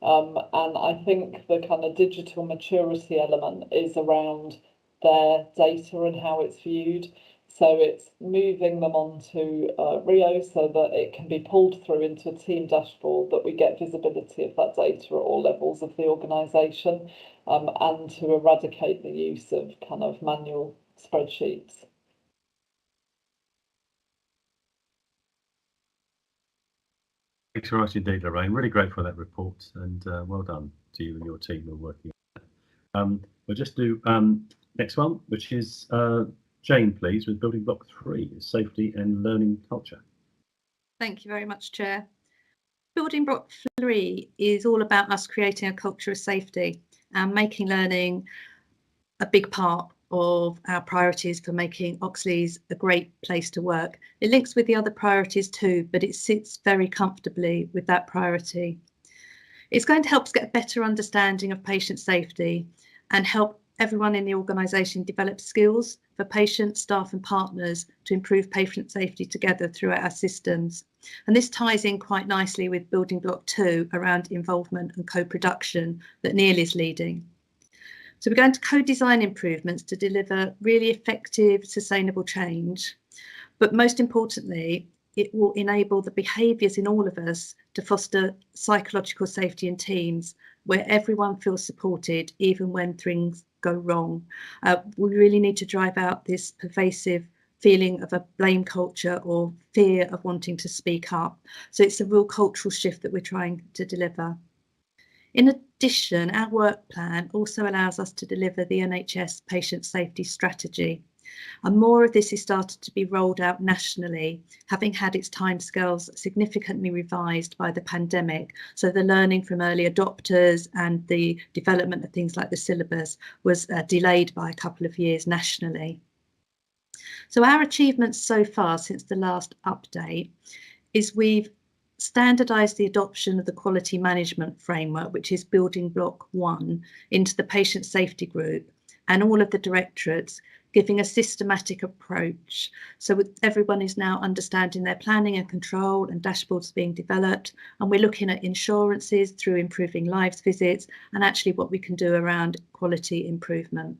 And I think the kind of digital maturity element is around their data and how it's viewed. So it's moving them onto Rio so that it can be pulled through into a team dashboard, that we get visibility of that data at all levels of the organisation, and to eradicate the use of kind of manual spreadsheets. Thanks very much indeed, Lorraine. Really grateful for that report, and well done to you and your team who are working on that. We'll just do next one, which is Jane, please, with building block 3, safety and learning culture. Thank you very much, Chair. Building block 3 is all about us creating a culture of safety and making learning a big part of our priorities for making Oxleas a great place to work. It links with the other priorities too, but it sits very comfortably with that priority. It's going to help us get a better understanding of patient safety and help everyone in the organisation develop skills for patients, staff and partners to improve patient safety together throughout our systems. And this ties in quite nicely with building block 2 around involvement and co-production that Neil is leading. So we're going to co-design improvements to deliver really effective, sustainable change. But most importantly, it will enable the behaviours in all of us to foster psychological safety in teams where everyone feels supported, even when things go wrong. We really need to drive out this pervasive feeling of a blame culture or fear of wanting to speak up. So it's a real cultural shift that we're trying to deliver. In addition, our work plan also allows us to deliver the NHS patient safety strategy. And more of this is started to be rolled out nationally, having had its timescales significantly revised by the pandemic. So the learning from early adopters and the development of things like the syllabus was delayed by a couple of years nationally. So our achievements so far since the last update is we've standardised the adoption of the quality management framework, which is building block 1, into the patient safety group and all of the directorates, giving a systematic approach. So everyone is now understanding their planning and control and dashboards being developed. And we're looking at insurances through improving lives visits and actually what we can do around quality improvement.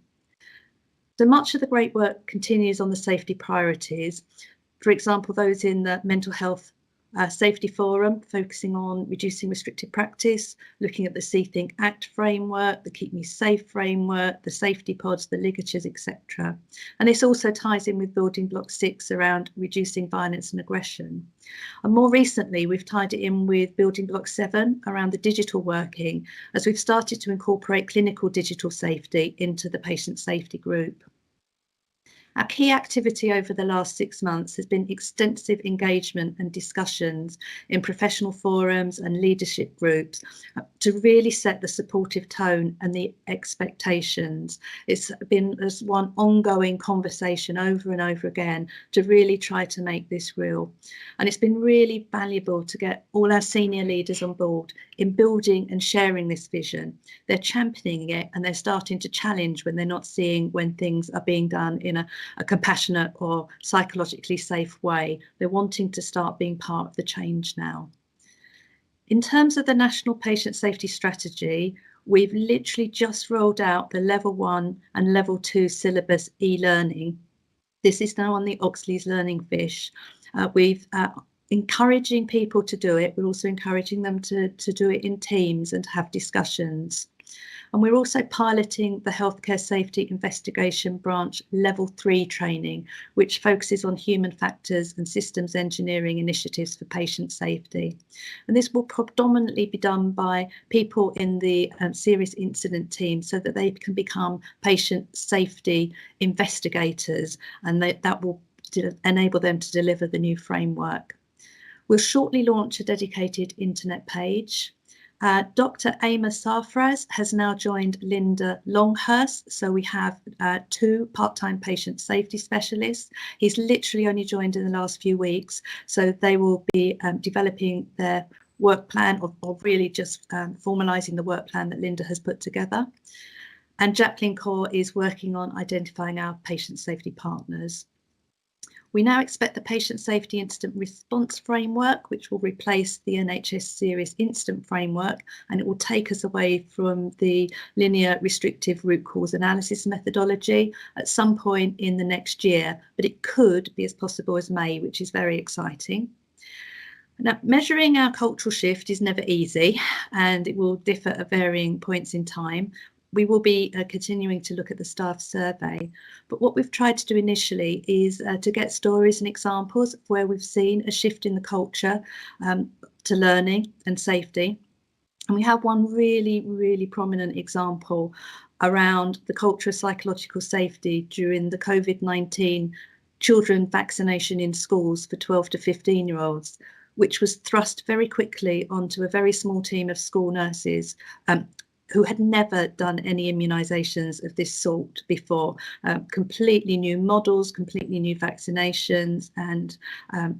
So much of the great work continues on the safety priorities. For example, those in the mental health safety forum, focusing on reducing restricted practice, looking at the See-Think Act framework, the Keep Me Safe framework, the safety pods, the ligatures, etc. And this also ties in with building block 6 around reducing violence and aggression. And more recently, we've tied it in with building block 7 around the digital working, as we've started to incorporate clinical digital safety into the patient safety group. Our key activity over the last 6 months has been extensive engagement and discussions in professional forums and leadership groups to really set the supportive tone and the expectations. It's been as one ongoing conversation over and over again to really try to make this real. And it's been really valuable to get all our senior leaders on board in building and sharing this vision. They're championing it, and they're starting to challenge when they're not seeing when things are being done in a compassionate or psychologically safe way. They're wanting to start being part of the change now. In terms of the National Patient Safety Strategy, we've literally just rolled out the Level 1 and Level 2 syllabus e-learning. This is now on the Oxleas Learning Fish. We've encouraging people to do it. We're also encouraging them to do it in teams and to have discussions. And we're also piloting the Healthcare Safety Investigation Branch Level 3 training, which focuses on human factors and systems engineering initiatives for patient safety. And this will predominantly be done by people in the serious incident team so that they can become patient safety investigators, and that will enable them to deliver the new framework. We'll shortly launch a dedicated internet page. Dr. Ama Sarfraz has now joined Linda Longhurst, so we have 2 part-time patient safety specialists. He's literally only joined in the last few weeks, so they will be developing their work plan or really just formalising the work plan that Linda has put together. And Jacqueline Kaur is working on identifying our patient safety partners. We now expect the Patient Safety Incident Response Framework, which will replace the NHS Serious Incident Framework, and it will take us away from the linear restrictive root cause analysis methodology at some point in the next year, but it could be as possible as May, which is very exciting. Now, measuring our cultural shift is never easy, and it will differ at varying points in time. We will be continuing to look at the staff survey, but what we've tried to do initially is to get stories and examples of where we've seen a shift in the culture to learning and safety. And we have one really, really prominent example around the culture of psychological safety during the COVID-19 children vaccination in schools for 12 to 15-year-olds, which was thrust very quickly onto a very small team of school nurses who had never done any immunisations of this sort before. Completely new models, completely new vaccinations, and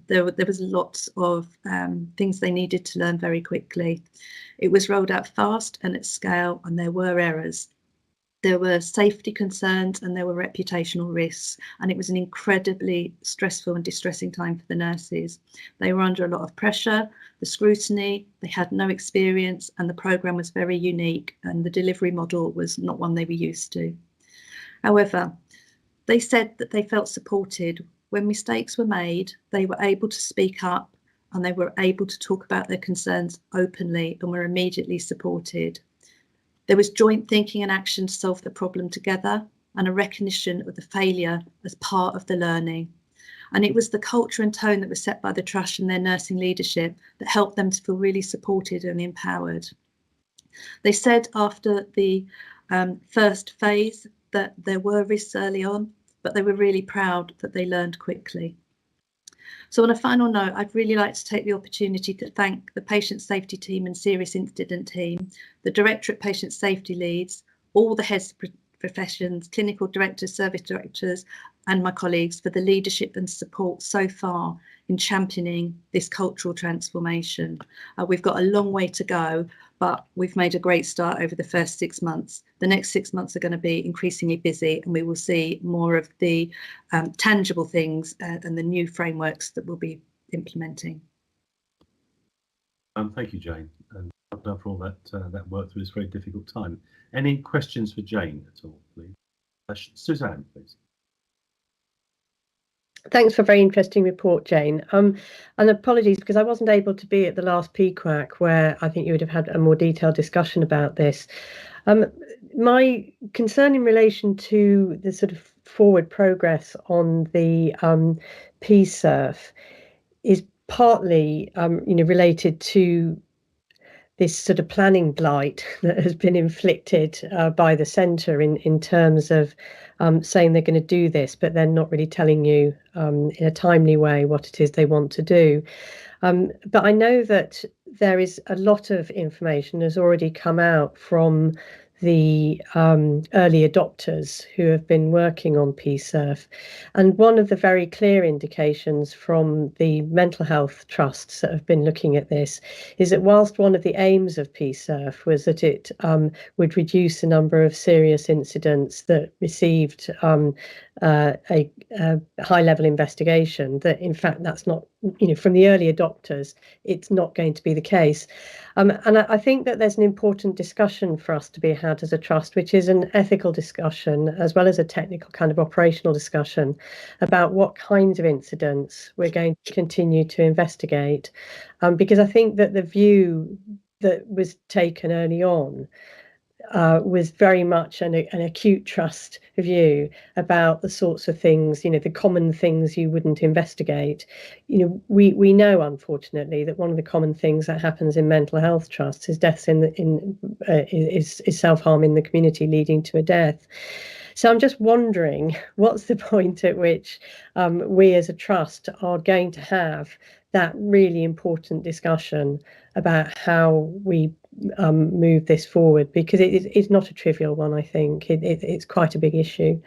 there was lots of things they needed to learn very quickly. It was rolled out fast and at scale, and there were errors. There were safety concerns and there were reputational risks, and it was an incredibly stressful and distressing time for the nurses. They were under a lot of pressure, the scrutiny, they had no experience, and the programme was very unique, and the delivery model was not one they were used to. However, they said that they felt supported. When mistakes were made, they were able to speak up and they were able to talk about their concerns openly and were immediately supported. There was joint thinking and action to solve the problem together, and a recognition of the failure as part of the learning. And it was the culture and tone that was set by the trust and their nursing leadership that helped them to feel really supported and empowered. They said after the first phase that there were risks early on, but they were really proud that they learned quickly. So on a final note, I'd really like to take the opportunity to thank the patient safety team and serious incident team, the Directorate Patient Safety Leads, all the heads of professions, clinical directors, service directors, and my colleagues for the leadership and support so far in championing this cultural transformation. We've got a long way to go, but we've made a great start over the first 6 months. The next 6 months are going to be increasingly busy, and we will see more of the tangible things and the new frameworks that we'll be implementing. Thank you, Jane, and well done for all that work through this very difficult time. Any questions for Jane at all, please? Suzanne, please. Thanks for a very interesting report, Jane. And apologies because I wasn't able to be at the last PQAC where I think you would have had a more detailed discussion about this. My concern in relation to the sort of forward progress on the PSERF is partly related to this sort of planning blight that has been inflicted by the centre in terms of saying they're going to do this, but then not really telling you in a timely way what it is they want to do. But I know that there is a lot of information has already come out from the early adopters who have been working on PSERF. And one of the very clear indications from the mental health trusts that have been looking at this is that whilst one of the aims of PSERF was that it would reduce the number of serious incidents that received a high-level investigation, that in fact that's not, from the early adopters, it's not going to be the case. And I think that there's an important discussion for us to be had as a trust, which is an ethical discussion as well as a technical kind of operational discussion about what kinds of incidents we're going to continue to investigate. Because I think that the view that was taken early on was very much an acute trust view about the sorts of things, the common things you wouldn't investigate. We know, unfortunately, that one of the common things that happens in mental health trusts is deaths is self-harm in the community leading to a death. So I'm just wondering, what's the point at which we as a trust are going to have that really important discussion about how we move this forward, because it's not a trivial one. I think it's quite a big issue.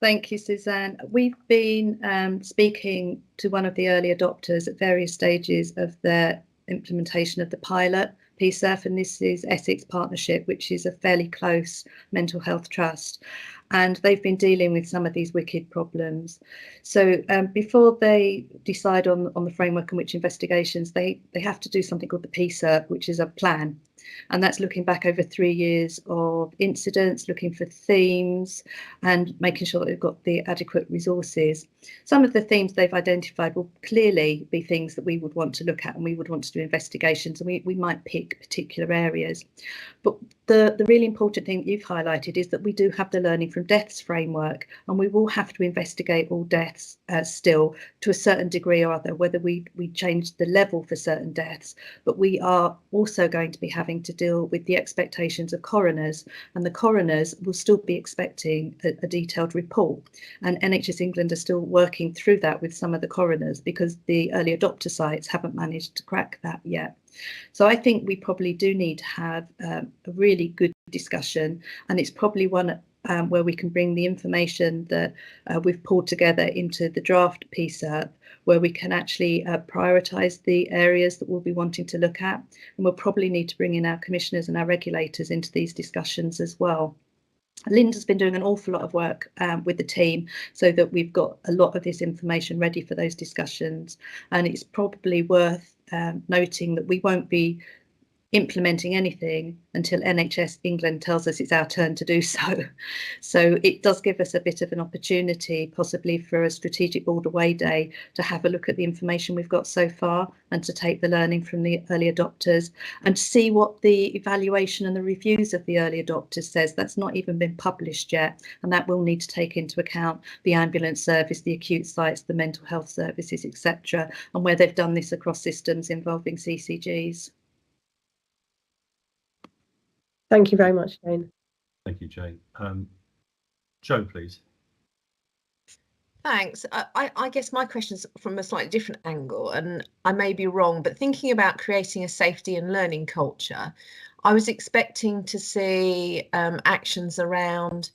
Thank you, Suzanne. We've been speaking to one of the early adopters at various stages of their implementation of the pilot PSERF, and this is Essex Partnership, which is a fairly close mental health trust. And they've been dealing with some of these wicked problems. So before they decide on the framework in which investigations, they have to do something called the PSERF, which is a plan. And that's looking back over 3 years of incidents, looking for themes and making sure that they've got the adequate resources. Some of the themes they've identified will clearly be things that we would want to look at, and we would want to do investigations, and we might pick particular areas. But the really important thing that you've highlighted is that we do have the learning from deaths framework, and we will have to investigate all deaths still to a certain degree or other, whether we change the level for certain deaths. But we are also going to be having to deal with the expectations of coroners, and the coroners will still be expecting a detailed report. And NHS England are still working through that with some of the coroners, because the early adopter sites haven't managed to crack that yet. So I think we probably do need to have a really good discussion, and it's probably one where we can bring the information that we've pulled together into the draft PSERF, where we can actually prioritise the areas that we'll be wanting to look at. And we'll probably need to bring in our commissioners and our regulators into these discussions as well. Linda's been doing an awful lot of work with the team so that we've got a lot of this information ready for those discussions. And it's probably worth noting that we won't be implementing anything until NHS England tells us it's our turn to do so. So it does give us a bit of an opportunity, possibly for a strategic board away day, to have a look at the information we've got so far and to take the learning from the early adopters and see what the evaluation and the reviews of the early adopters says. That's not even been published yet, and that will need to take into account the ambulance service, the acute sites, the mental health services, etc., and where they've done this across systems involving CCGs. Thank you very much, Jane. Thank you, Jane. Jo, please. Thanks. I guess my question's from a slightly different angle, and I may be wrong, but thinking about creating a safety and learning culture, I was expecting to see actions around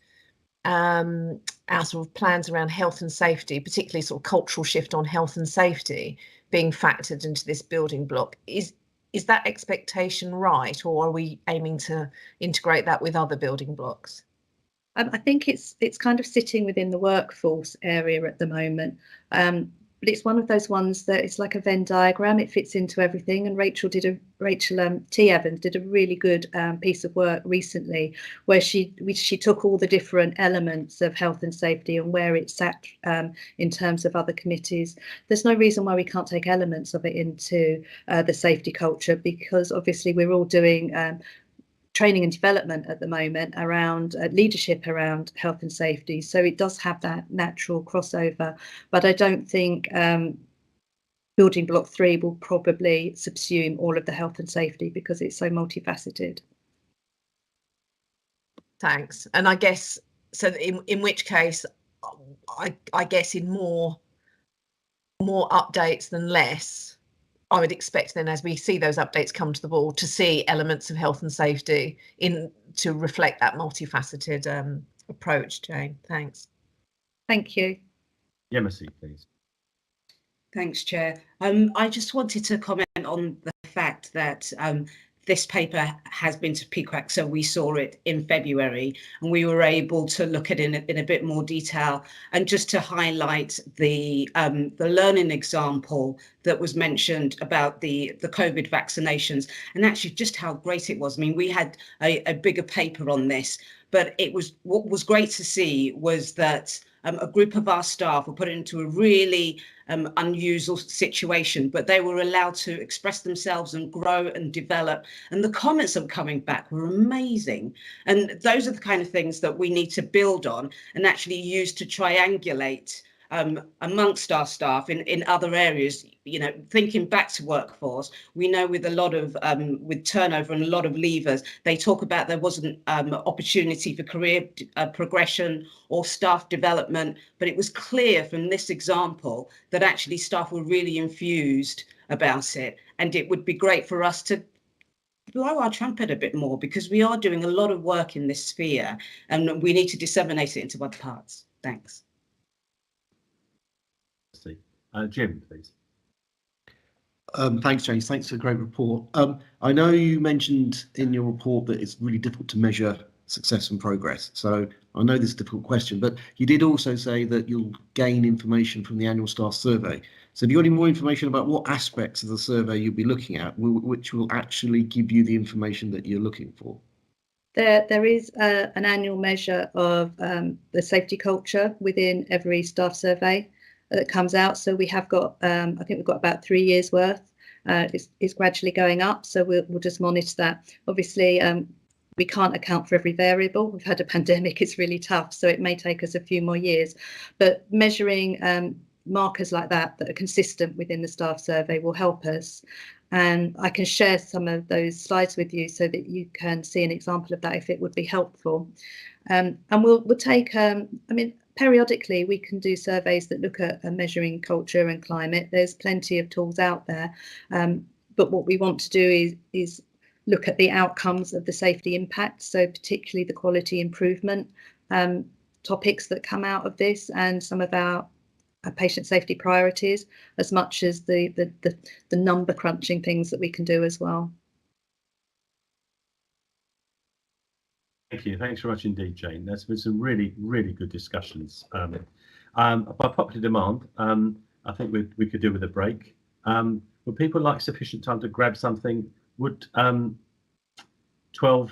our sort of plans around health and safety, particularly sort of cultural shift on health and safety being factored into this building block. Is that expectation right, or are we aiming to integrate that with other building blocks? I think it's kind of sitting within the workforce area at the moment, but it's one of those ones that it's like a Venn diagram. It fits into everything. And Rachel T. Evans did a really good piece of work recently, where she took all the different elements of health and safety and where it sat in terms of other committees. There's no reason why we can't take elements of it into the safety culture, because obviously we're all doing training and development at the moment around leadership around health and safety. So it does have that natural crossover, but I don't think building block 3 will probably subsume all of the health and safety because it's so multifaceted. Thanks. And I guess, so in which case, I guess in more updates than less, I would expect then, as we see those updates come to the board, to see elements of health and safety to reflect that multifaceted approach. Jane, thanks. Thank you. Yemisi, please. Thanks, Chair. I just wanted to comment on the fact that this paper has been to PQAC, so we saw it in February, and we were able to look at it in a bit more detail, and just to highlight the learning example that was mentioned about the COVID vaccinations, and actually just how great it was. I mean, we had a bigger paper on this, but what was great to see was that a group of our staff were put into a really unusual situation, but they were allowed to express themselves and grow and develop. And the comments that were coming back were amazing. And those are the kind of things that we need to build on and actually use to triangulate amongst our staff in other areas. You know, thinking back to workforce, we know with a lot of with turnover and a lot of leavers, they talk about there wasn't opportunity for career progression or staff development, but it was clear from this example that actually staff were really infused about it, and it would be great for us to blow our trumpet a bit more, because we are doing a lot of work in this sphere and we need to disseminate it into other parts. Thanks. Jim, please. Thanks, James. Thanks for a great report. I know you mentioned in your report that it's really difficult to measure success and progress. So I know this is a difficult question, but you did also say that you'll gain information from the annual staff survey. So have you got any more information about what aspects of the survey you'll be looking at, which will actually give you the information that you're llooking for? There is an annual measure of the safety culture within every staff survey that comes out. So we have got, I think we've got about 3 years worth. It's gradually going up, so we'll just monitor that. Obviously, we can't account for every variable. We've had a pandemic, it's really tough, so it may take us a few more years. But measuring markers like that are consistent within the staff survey will help us. And I can share some of those slides with you so that you can see an example of that if it would be helpful. And we'll take, I mean, periodically we can do surveys that look at measuring culture and climate. There's plenty of tools out there, but what we want to do is look at the outcomes of the safety impact, so particularly the quality improvement topics that come out of this, and some of our patient safety priorities, as much as the number crunching things that we can do as well. Thank you. Thanks very much indeed, Jane. There's been some really, really good discussions. By popular demand, I think we could do with a break. Would people like sufficient time to grab something? Would 12:35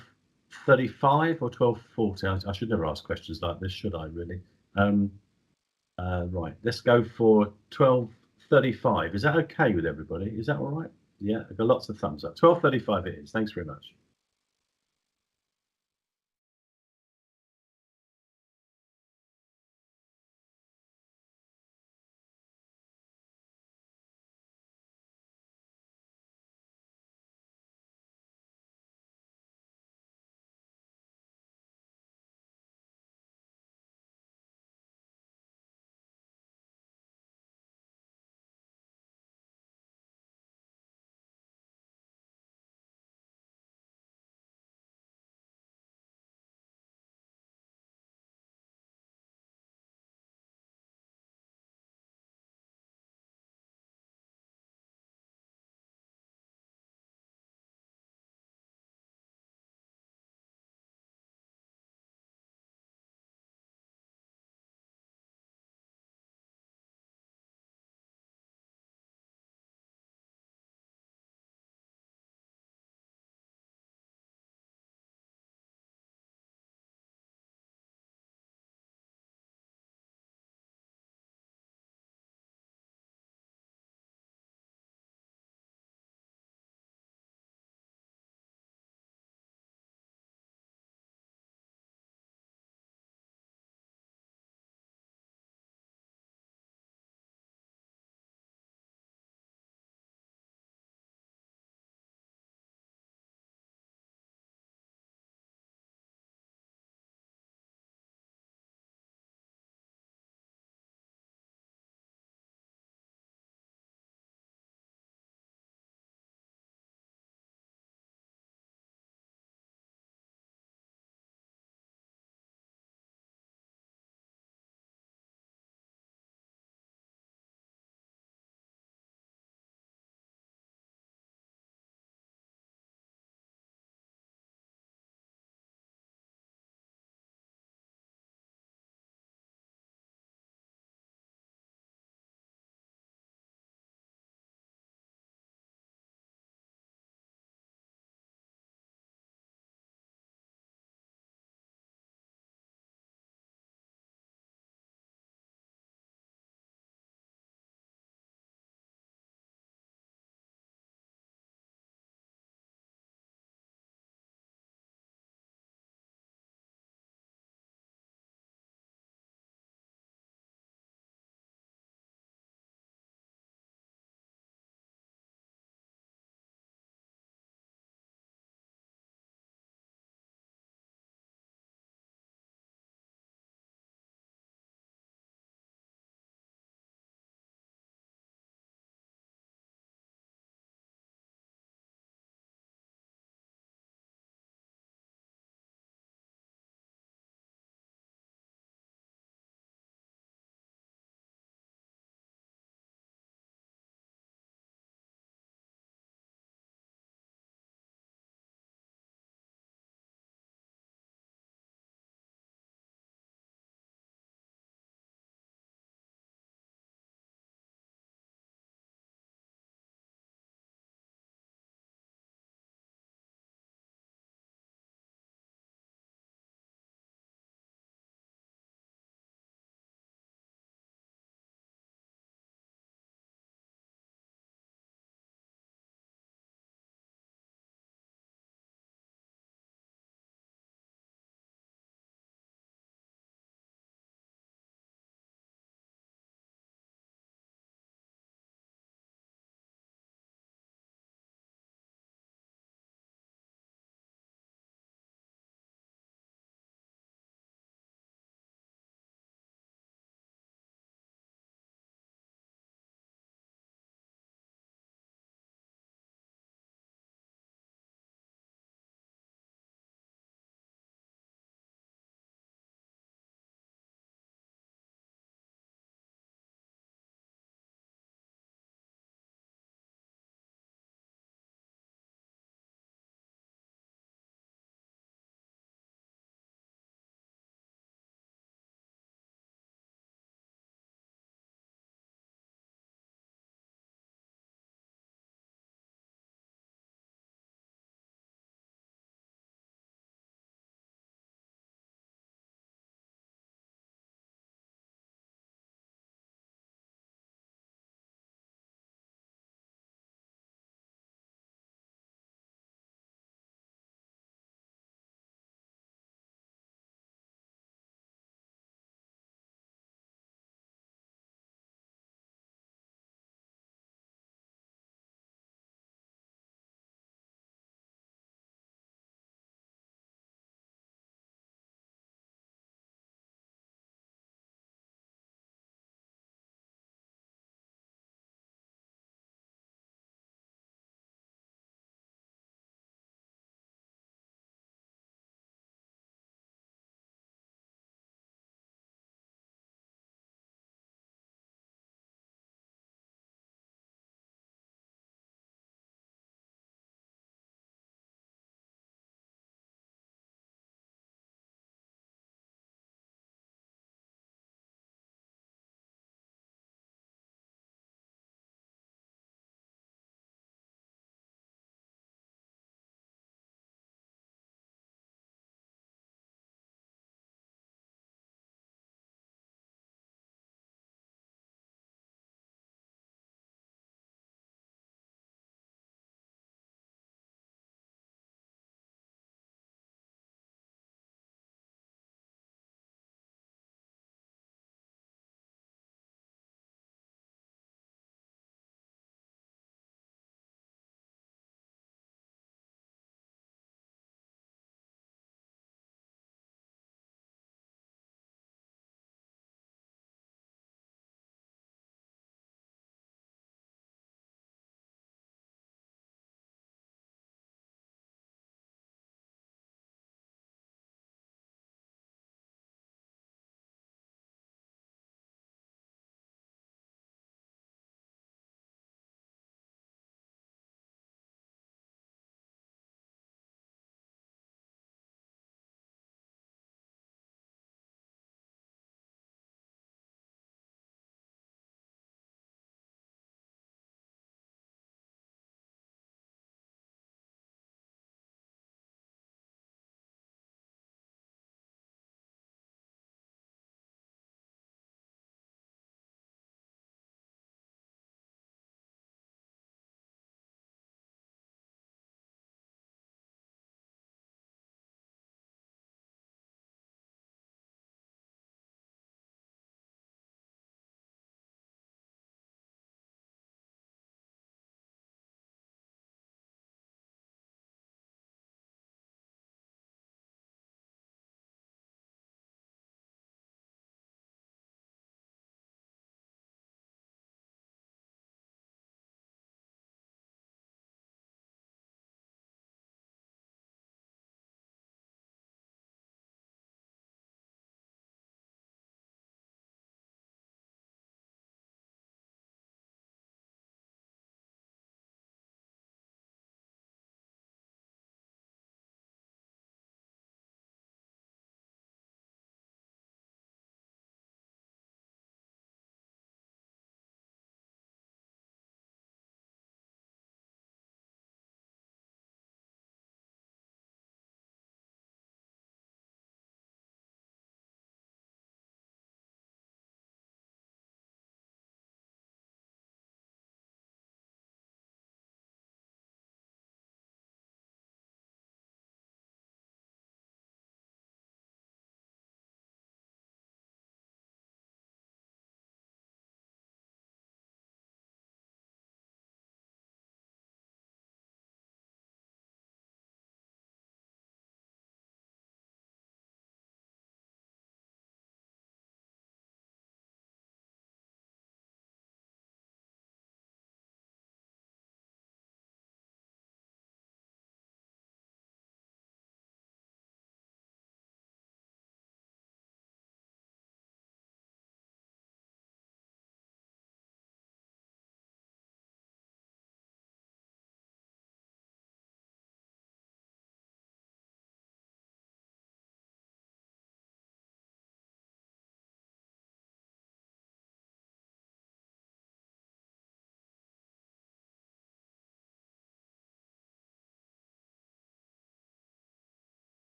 or 12:40? I should never ask questions like this, should I really? Right, let's go for 12:35. Is that okay with everybody? Is that all right? Yeah, I've got lots of thumbs up. 12:35 it is. Thanks very much.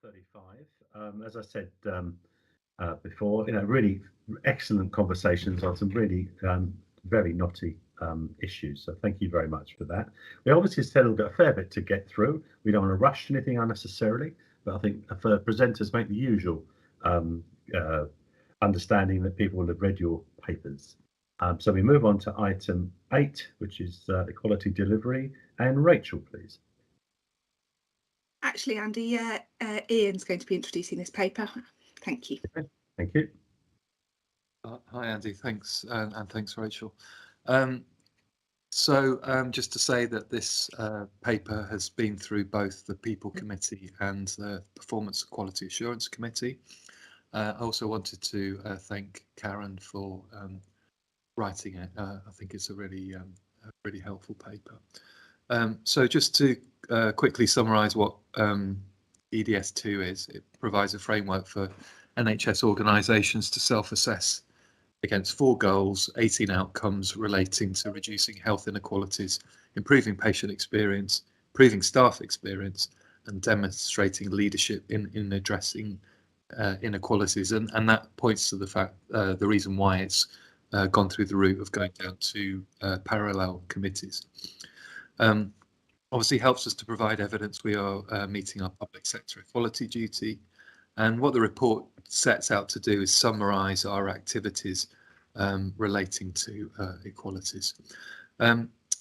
35. As I said before, really excellent conversations on some really very knotty issues. So thank you very much for that. We obviously still got a fair bit to get through. We don't want to rush anything unnecessarily, but I think for presenters make the usual understanding that people will have read your papers. So we move on to item 8, which is equality delivery. And Rachel, please. Actually, Andy, Ian's going to be introducing this paper. Thank you. Okay, thank you. Hi, Andy. Thanks, and thanks, Rachel. Just to say that this paper has been through both the People Committee and the Performance and Quality Assurance Committee. I also wanted to thank Karen for writing it. I think it's a really helpful paper. So just to quickly summarise what EDS2 is, it provides a framework for NHS organisations to self-assess against 4 goals, 18 outcomes relating to reducing health inequalities, improving patient experience, improving staff experience, and demonstrating leadership in addressing inequalities. And that points to the fact, the reason why it's gone through the route of going down to parallel committees. Obviously helps us to provide evidence we are meeting our public sector equality duty. And what the report sets out to do is summarise our activities relating to equalities.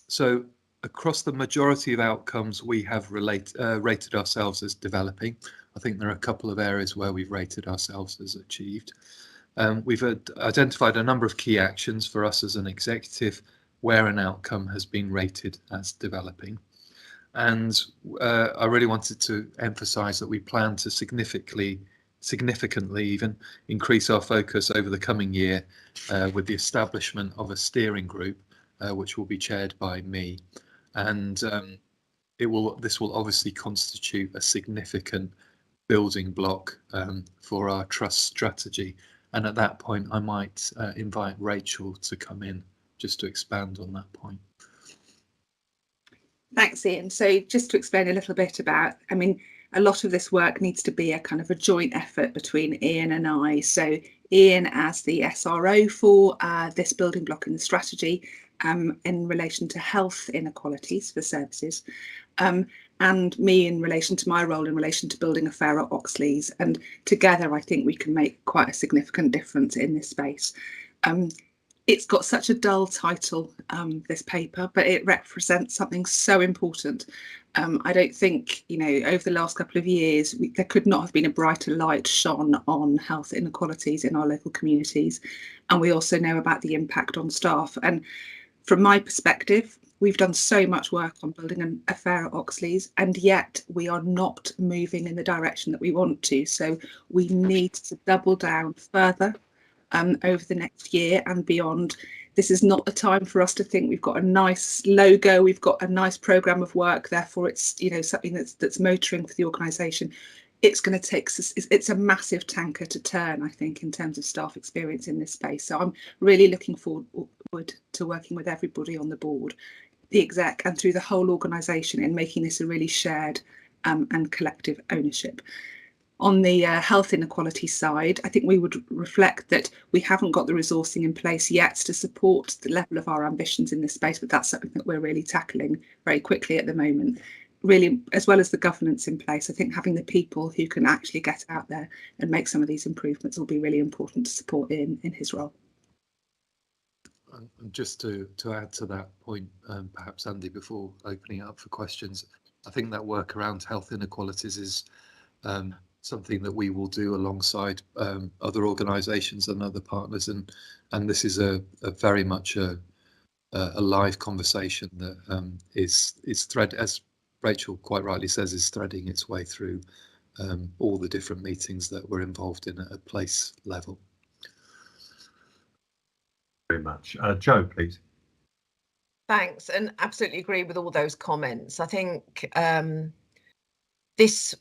So across the majority of outcomes, we have rated ourselves as developing. I think there are a couple of areas where we've rated ourselves as achieved. We've identified a number of key actions for us as an executive where an outcome has been rated as developing. And I really wanted to emphasise that we plan to significantly even increase our focus over the coming year with the establishment of a steering group, which will be chaired by me. And this will obviously constitute a significant building block for our trust strategy. And at that point, I might invite Rachel to come in just to expand on that point. Thanks, Ian. So just to explain a little bit about, a lot of this work needs to be a kind of a joint effort between Ian and I. So Ian as the SRO for this building block in the strategy in relation to health inequalities for services, and me in relation to my role in relation to building a fairer Oxleas. And together, I think we can make quite a significant difference in this space. It's got such a dull title, this paper, but it represents something so important. I don't think, over the last couple of years, there could not have been a brighter light shone on health inequalities in our local communities. And we also know about the impact on staff. And from my perspective, we've done so much work on building a fairer Oxleas, and yet we are not moving in the direction that we want to. So we need to double down further over the next year and beyond. This is not the time for us to think we've got a nice logo, we've got a nice programme of work, therefore it's something that's motoring for the organisation. It's going to take, it's a massive tanker to turn, I think, in terms of staff experience in this space. So I'm really looking forward to working with everybody on the board, the exec, and through the whole organisation in making this a really shared and collective ownership. On the health inequality side, I think we would reflect that we haven't got the resourcing in place yet to support the level of our ambitions in this space, but that's something that we're really tackling very quickly at the moment. Really, as well as the governance in place, I think having the people who can actually get out there and make some of these improvements will be really important to support in his role. And just to add to that point, perhaps Andy, before opening it up for questions, I think that work around health inequalities is something that we will do alongside other organisations and other partners, and this is a very much a live conversation that is as Rachel quite rightly says, is threading its way through all the different meetings that we're involved in at a place level. Very much. Jo, please. Thanks, and absolutely agree with all those comments. I think this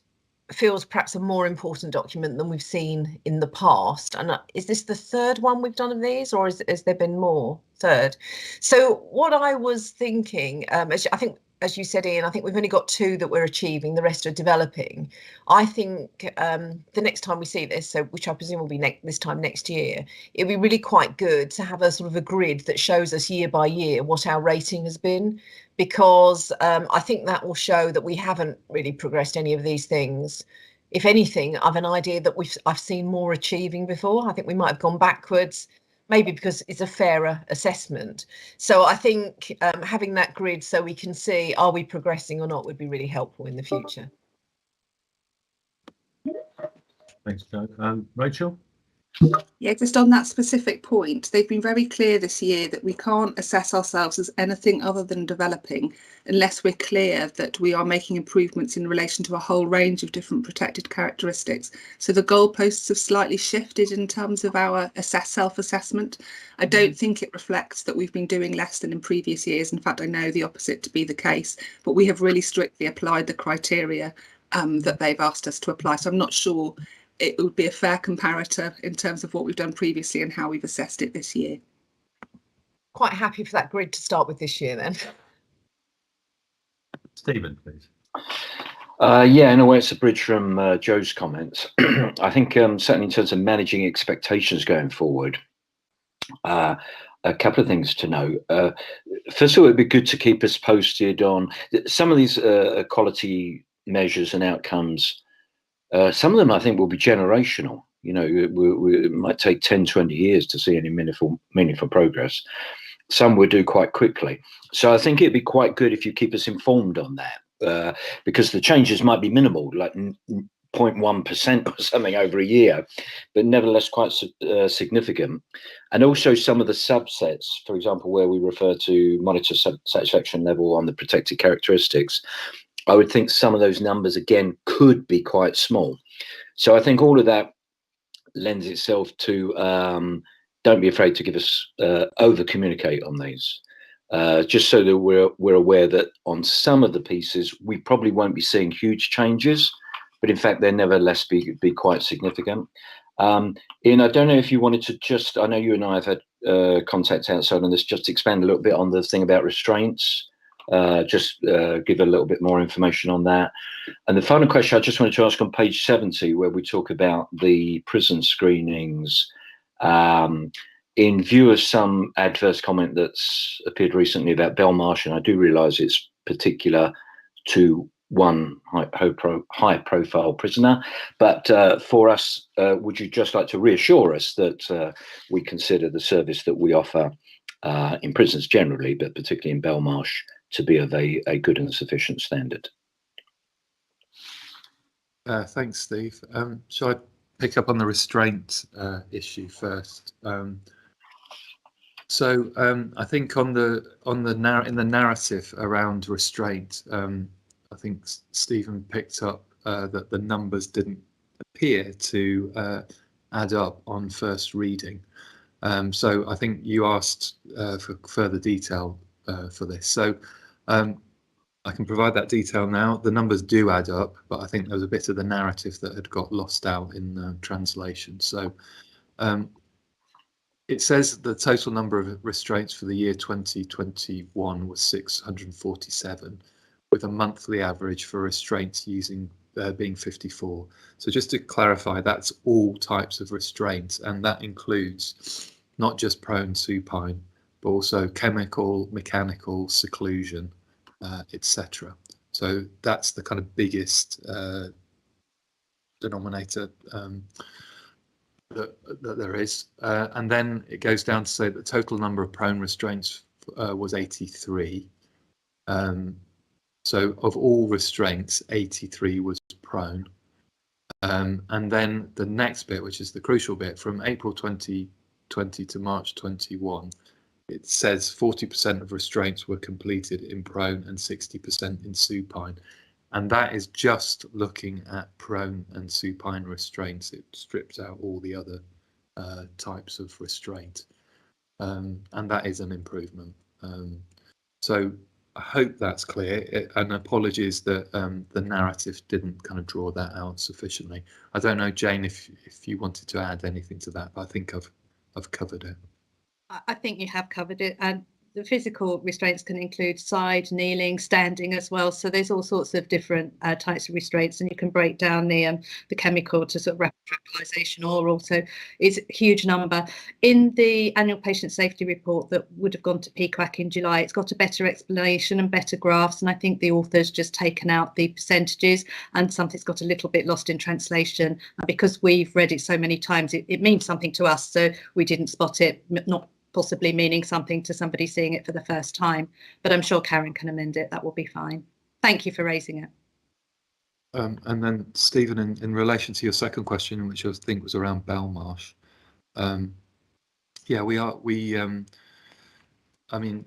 feels perhaps a more important document than we've seen in the past. And is this the third one we've done of these, or has there been more? Third. So what I was thinking, I think as you said, Ian, I think we've only got 2 that we're achieving, the rest are developing. I think the next time we see this, so which I presume will be this time next year, it'll be really quite good to have a sort of a grid that shows us year by year what our rating has been, because I think that will show that we haven't really progressed any of these things. If anything, I've an idea that I've seen more achieving before. I think we might have gone backwards, maybe because it's a fairer assessment. So I think having that grid so we can see are we progressing or not would be really helpful in the future. Thanks, Jo. Rachel? Yeah, just on that specific point, they've been very clear this year that we can't assess ourselves as anything other than developing unless we're clear that we are making improvements in relation to a whole range of different protected characteristics. So the goalposts have slightly shifted in terms of our self-assessment. I don't think it reflects that we've been doing less than in previous years. In fact, I know the opposite to be the case, but we have really strictly applied the criteria that they've asked us to apply. So I'm not sure it would be a fair comparator in terms of what we've done previously and how we've assessed it this year. Quite happy for that grid to start with this year then. Stephen, please. Yeah, in a way, it's a bridge from Joe's comments. I think certainly in terms of managing expectations going forward, a couple of things to know. First of all, it'd be good to keep us posted on some of these quality measures and outcomes. Some of them, I think, will be generational. You know, it might take 10, 20 years to see any meaningful progress. Some will do quite quickly. So I think it'd be quite good if you keep us informed on that, because the changes might be minimal, like 0.1% or something over a year, but nevertheless quite significant. And also some of the subsets, for example, where we refer to monitor satisfaction level on the protected characteristics, I would think some of those numbers, again, could be quite small. So I think all of that lends itself to don't be afraid to give us over communicate on these, just so that we're aware that on some of the pieces we probably won't be seeing huge changes, but in fact they'll nevertheless be quite significant. Ian, I don't know if you wanted to just, I know you and I have had contact outside on this, just expand a little bit on the thing about restraints. Just give a little bit more information on that. And the final question I just wanted to ask on page 70, where we talk about the prison screenings, in view of some adverse comment that's appeared recently about Belmarsh, and I do realise it's particular to one high profile prisoner, but for us, would you just like to reassure us that we consider the service that we offer in prisons generally, but particularly in Belmarsh, to be of a good and sufficient standard? Thanks, Steve. Shall I pick up on the restraint issue first? I think in the narrative around restraint, I think Stephen picked up that the numbers didn't appear to add up on first reading. So I think you asked for further detail for this. So I can provide that detail now. The numbers do add up, but I think there was a bit of the narrative that had got lost out in translation. So it says the total number of restraints for the year 2021 was 647, with a monthly average for restraints using being 54. So just to clarify, that's all types of restraints, and that includes not just prone supine, but also chemical, mechanical, seclusion, etc. So that's the kind of biggest denominator that there is. And then it goes down to say the total number of prone restraints was 83. So of all restraints, 83 was prone. And then the next bit, which is the crucial bit, from April 2020 to March 21, it says 40% of restraints were completed in prone and 60% in supine. And that is just looking at prone and supine restraints. It strips out all the other types of restraint. And that is an improvement. So I hope that's clear, and apologies that the narrative didn't kind of draw that out sufficiently. I don't know, Jane, if you wanted to add anything to that, but I think I've covered it. I think you have covered it, and the physical restraints can include side, kneeling, standing as well. So there's all sorts of different types of restraints, and you can break down the chemical to sort of rapid tranquilization, oral. So it's a huge number. In the annual patient safety report that would have gone to PQAC in July, it's got a better explanation and better graphs. And I think the author's just taken out the percentages, and something's got a little bit lost in translation. And because we've read it so many times, it means something to us. So we didn't spot it, not possibly meaning something to somebody seeing it for the first time. But I'm sure Karen can amend it. That will be fine. Thank you for raising it. And then Stephen, in relation to your second question, which I think was around Belmarsh, yeah, I mean,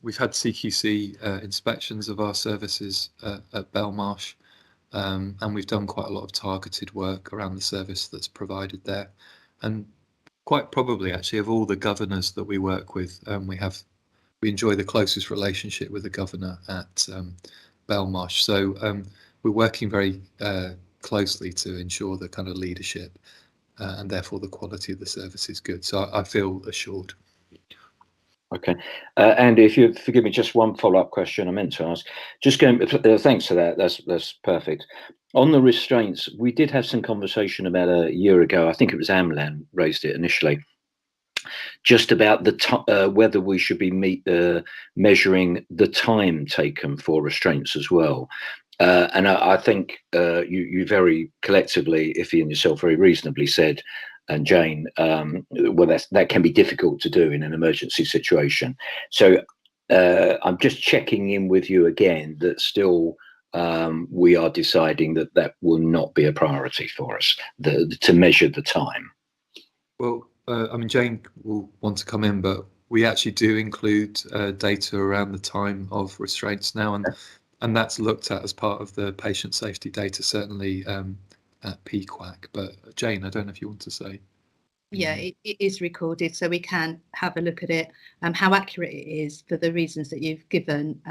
we've had CQC inspections of our services at Belmarsh, and we've done quite a lot of targeted work around the service that's provided there. And quite probably, actually, of all the governors that we work with, we enjoy the closest relationship with the governor at Belmarsh. So we're working very closely to ensure the kind of leadership and therefore the quality of the service is good. So I feel assured. Okay, Andy, if you forgive me, just one follow-up question I meant to ask. Just going, thanks for that. That's perfect. On the restraints, we did have some conversation about a year ago. I think it was Amlan raised it initially, just about the whether we should be measuring the time taken for restraints as well. And I think you very collectively, Iffy and yourself, very reasonably said, and Jane, well, that can be difficult to do in an emergency situation. So I'm just checking in with you again that still we are deciding that will not be a priority for us, to measure the time. Well, I mean, Jane will want to come in, but we actually do include data around the time of restraints now, and that's looked at as part of the patient safety data, certainly at PQAC. But Jane, I don't know if you want to say. Yeah, it is recorded, so we can have a look at it. How accurate it is, for the reasons that you've given,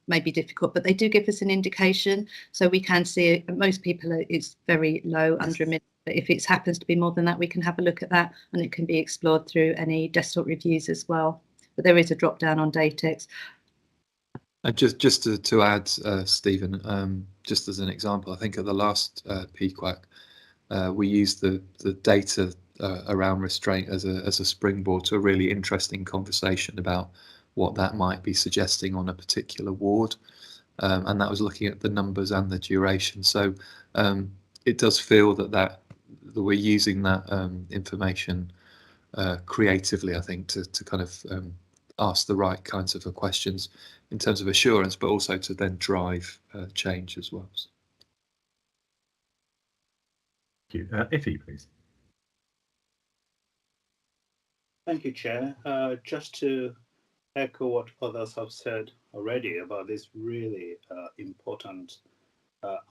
may be difficult, but they do give us an indication, so we can see it. Most people, it's very low, under a minute. But if it happens to be more than that, we can have a look at that, and it can be explored through any desktop reviews as well. But there is a drop down on Datex. And just to add, Stephen, just as an example, I think at the last PQAC, we used the data around restraint as a springboard to a really interesting conversation about what that might be suggesting on a particular ward, and that was looking at the numbers and the duration. So it does feel that we're using that information creatively, I think, to kind of ask the right kinds of questions in terms of assurance, but also to then drive change as well. Thank you. Iffy, please. Thank you, Chair. Just to echo what others have said already about this really important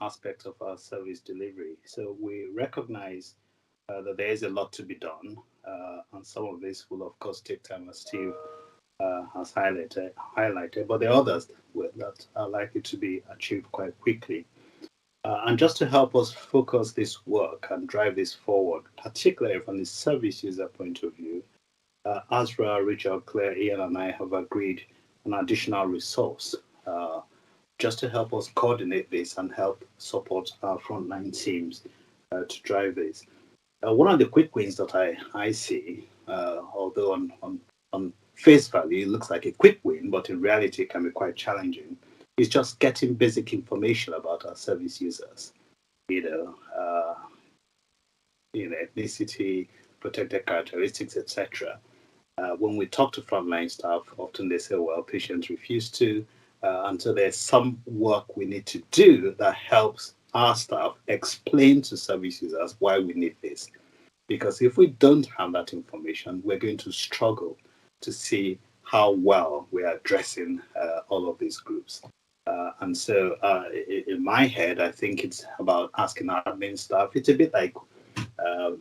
aspect of our service delivery. So we recognize that there is a lot to be done, and some of this will of course take time, as Steve has highlighted, but the others that are likely to be achieved quite quickly. And just to help us focus this work and drive this forward, particularly from the service user point of view, Azra, Richard, Claire, Ian, and I have agreed an additional resource just to help us coordinate this and help support our frontline teams to drive this. One of the quick wins that I see, although on face value it looks like a quick win, but in reality it can be quite challenging, is just getting basic information about our service users. Ethnicity, protected characteristics, etc. When we talk to frontline staff, often they say, well, patients refuse to, and so there's some work we need to do that helps our staff explain to service users why we need this. Because if we don't have that information, we're going to struggle to see how well we are addressing all of these groups. And so in my head, I think it's about asking our admin staff. It's a bit like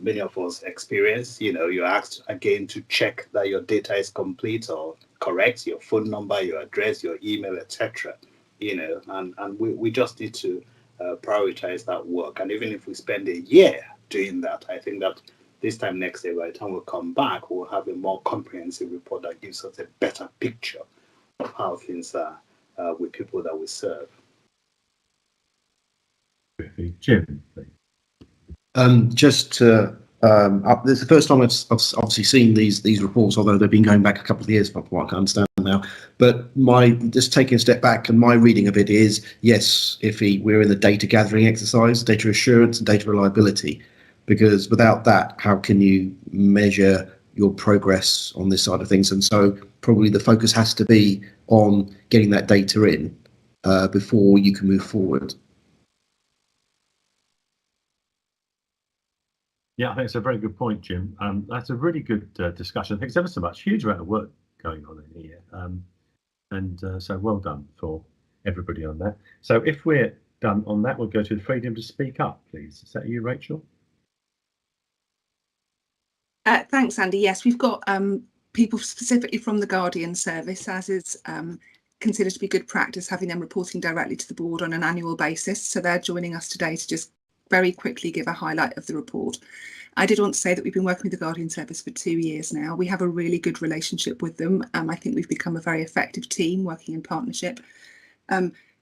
many of us experience, you're asked again to check that your data is complete or correct, your phone number, your address, your email, etc. And we just need to prioritize that work. And even if we spend a year doing that, I think that this time next year, by the time we'll come back, we'll have a more comprehensive report that gives us a better picture of how things are with people that we serve. Jim, just to this is the first time I've obviously seen these reports, although they've been going back a couple of years, from what I can understand now. But just taking a step back, and my reading of it is, yes, we're in the data gathering exercise, data assurance and data reliability, because without that, how can you measure your progress on this side of things? And so probably the focus has to be on getting that data in before you can move forward. Yeah, I think it's a very good point, Jim. That's a really good discussion. Thanks ever so much. Huge amount of work going on in here. So well done for everybody on that. So if we're done on that, we'll go to the freedom to speak up, please. Is that you, Rachel? Thanks, Andy. Yes, we've got people specifically from the Guardian service, as is considered to be good practice, having them reporting directly to the board on an annual basis. So they're joining us today to just very quickly give a highlight of the report. I did want to say that we've been working with the Guardian service for 2 years now. We have a really good relationship with them. I think we've become a very effective team working in partnership.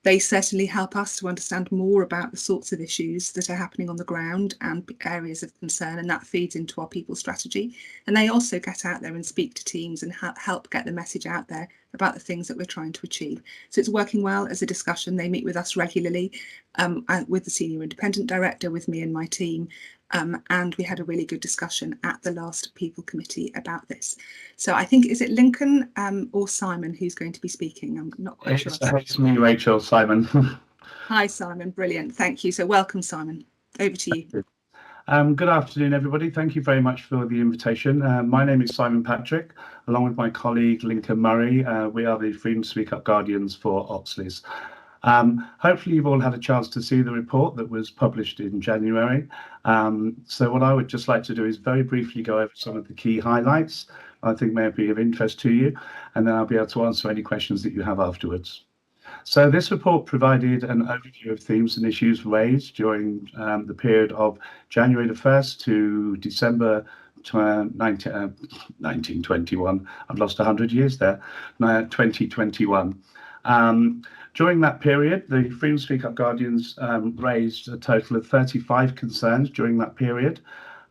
They certainly help us to understand more about the sorts of issues that are happening on the ground and areas of concern, and that feeds into our people strategy. And they also get out there and speak to teams and help get the message out there about the things that we're trying to achieve. So it's working well as a discussion. They meet with us regularly, with the Senior Independent Director, with me and my team. And we had a really good discussion at the last People Committee about this. So I think, is it Lincoln or Simon who's going to be speaking? I'm not quite sure. It's me, Rachel. Simon. Hi, Simon. Brilliant. Thank you. So welcome, Simon. Over to you. Good afternoon, everybody. Thank you very much for the invitation. My name is Simon Patrick, along with my colleague Lincoln Murray. We are the Freedom to Speak Up Guardians for Oxleas. Hopefully you've all had a chance to see the report that was published in January. So what I would just like to do is very briefly go over some of the key highlights I think may be of interest to you, and then I'll be able to answer any questions that you have afterwards. So this report provided an overview of themes and issues raised during the period of January the 1st to December 1921. I've lost 100 years there. 2021. During that period, the Freedom to Speak Up Guardians raised a total of 35 concerns during that period.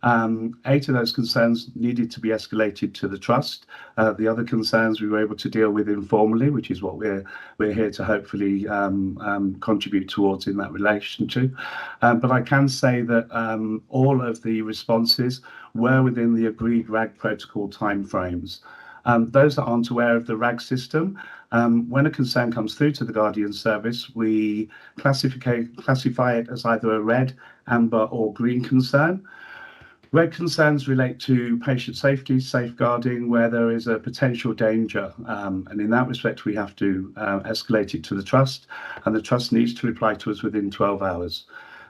8 of those concerns needed to be escalated to the trust. The other concerns we were able to deal with informally, which is what we're here to hopefully contribute towards in that relation to. But I can say that all of the responses were within the agreed RAG protocol timeframes. Those that aren't aware of the RAG system, when a concern comes through to the Guardian service, we classify it as either a red, amber or green concern. Red concerns relate to patient safety, safeguarding, where there is a potential danger. And in that respect, we have to escalate it to the trust, and the trust needs to reply to us within 12 hours.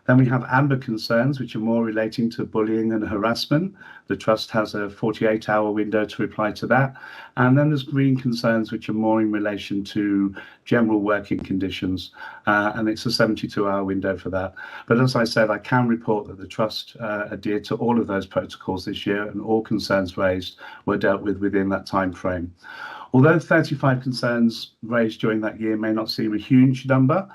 Then we have amber concerns, which are more relating to bullying and harassment. The trust has a 48-hour window to reply to that. And then there's green concerns, which are more in relation to general working conditions. And it's a 72-hour window for that. But as I said, I can report that the trust adhered to all of those protocols this year, and all concerns raised were dealt with within that time frame. Although 35 concerns raised during that year may not seem a huge number,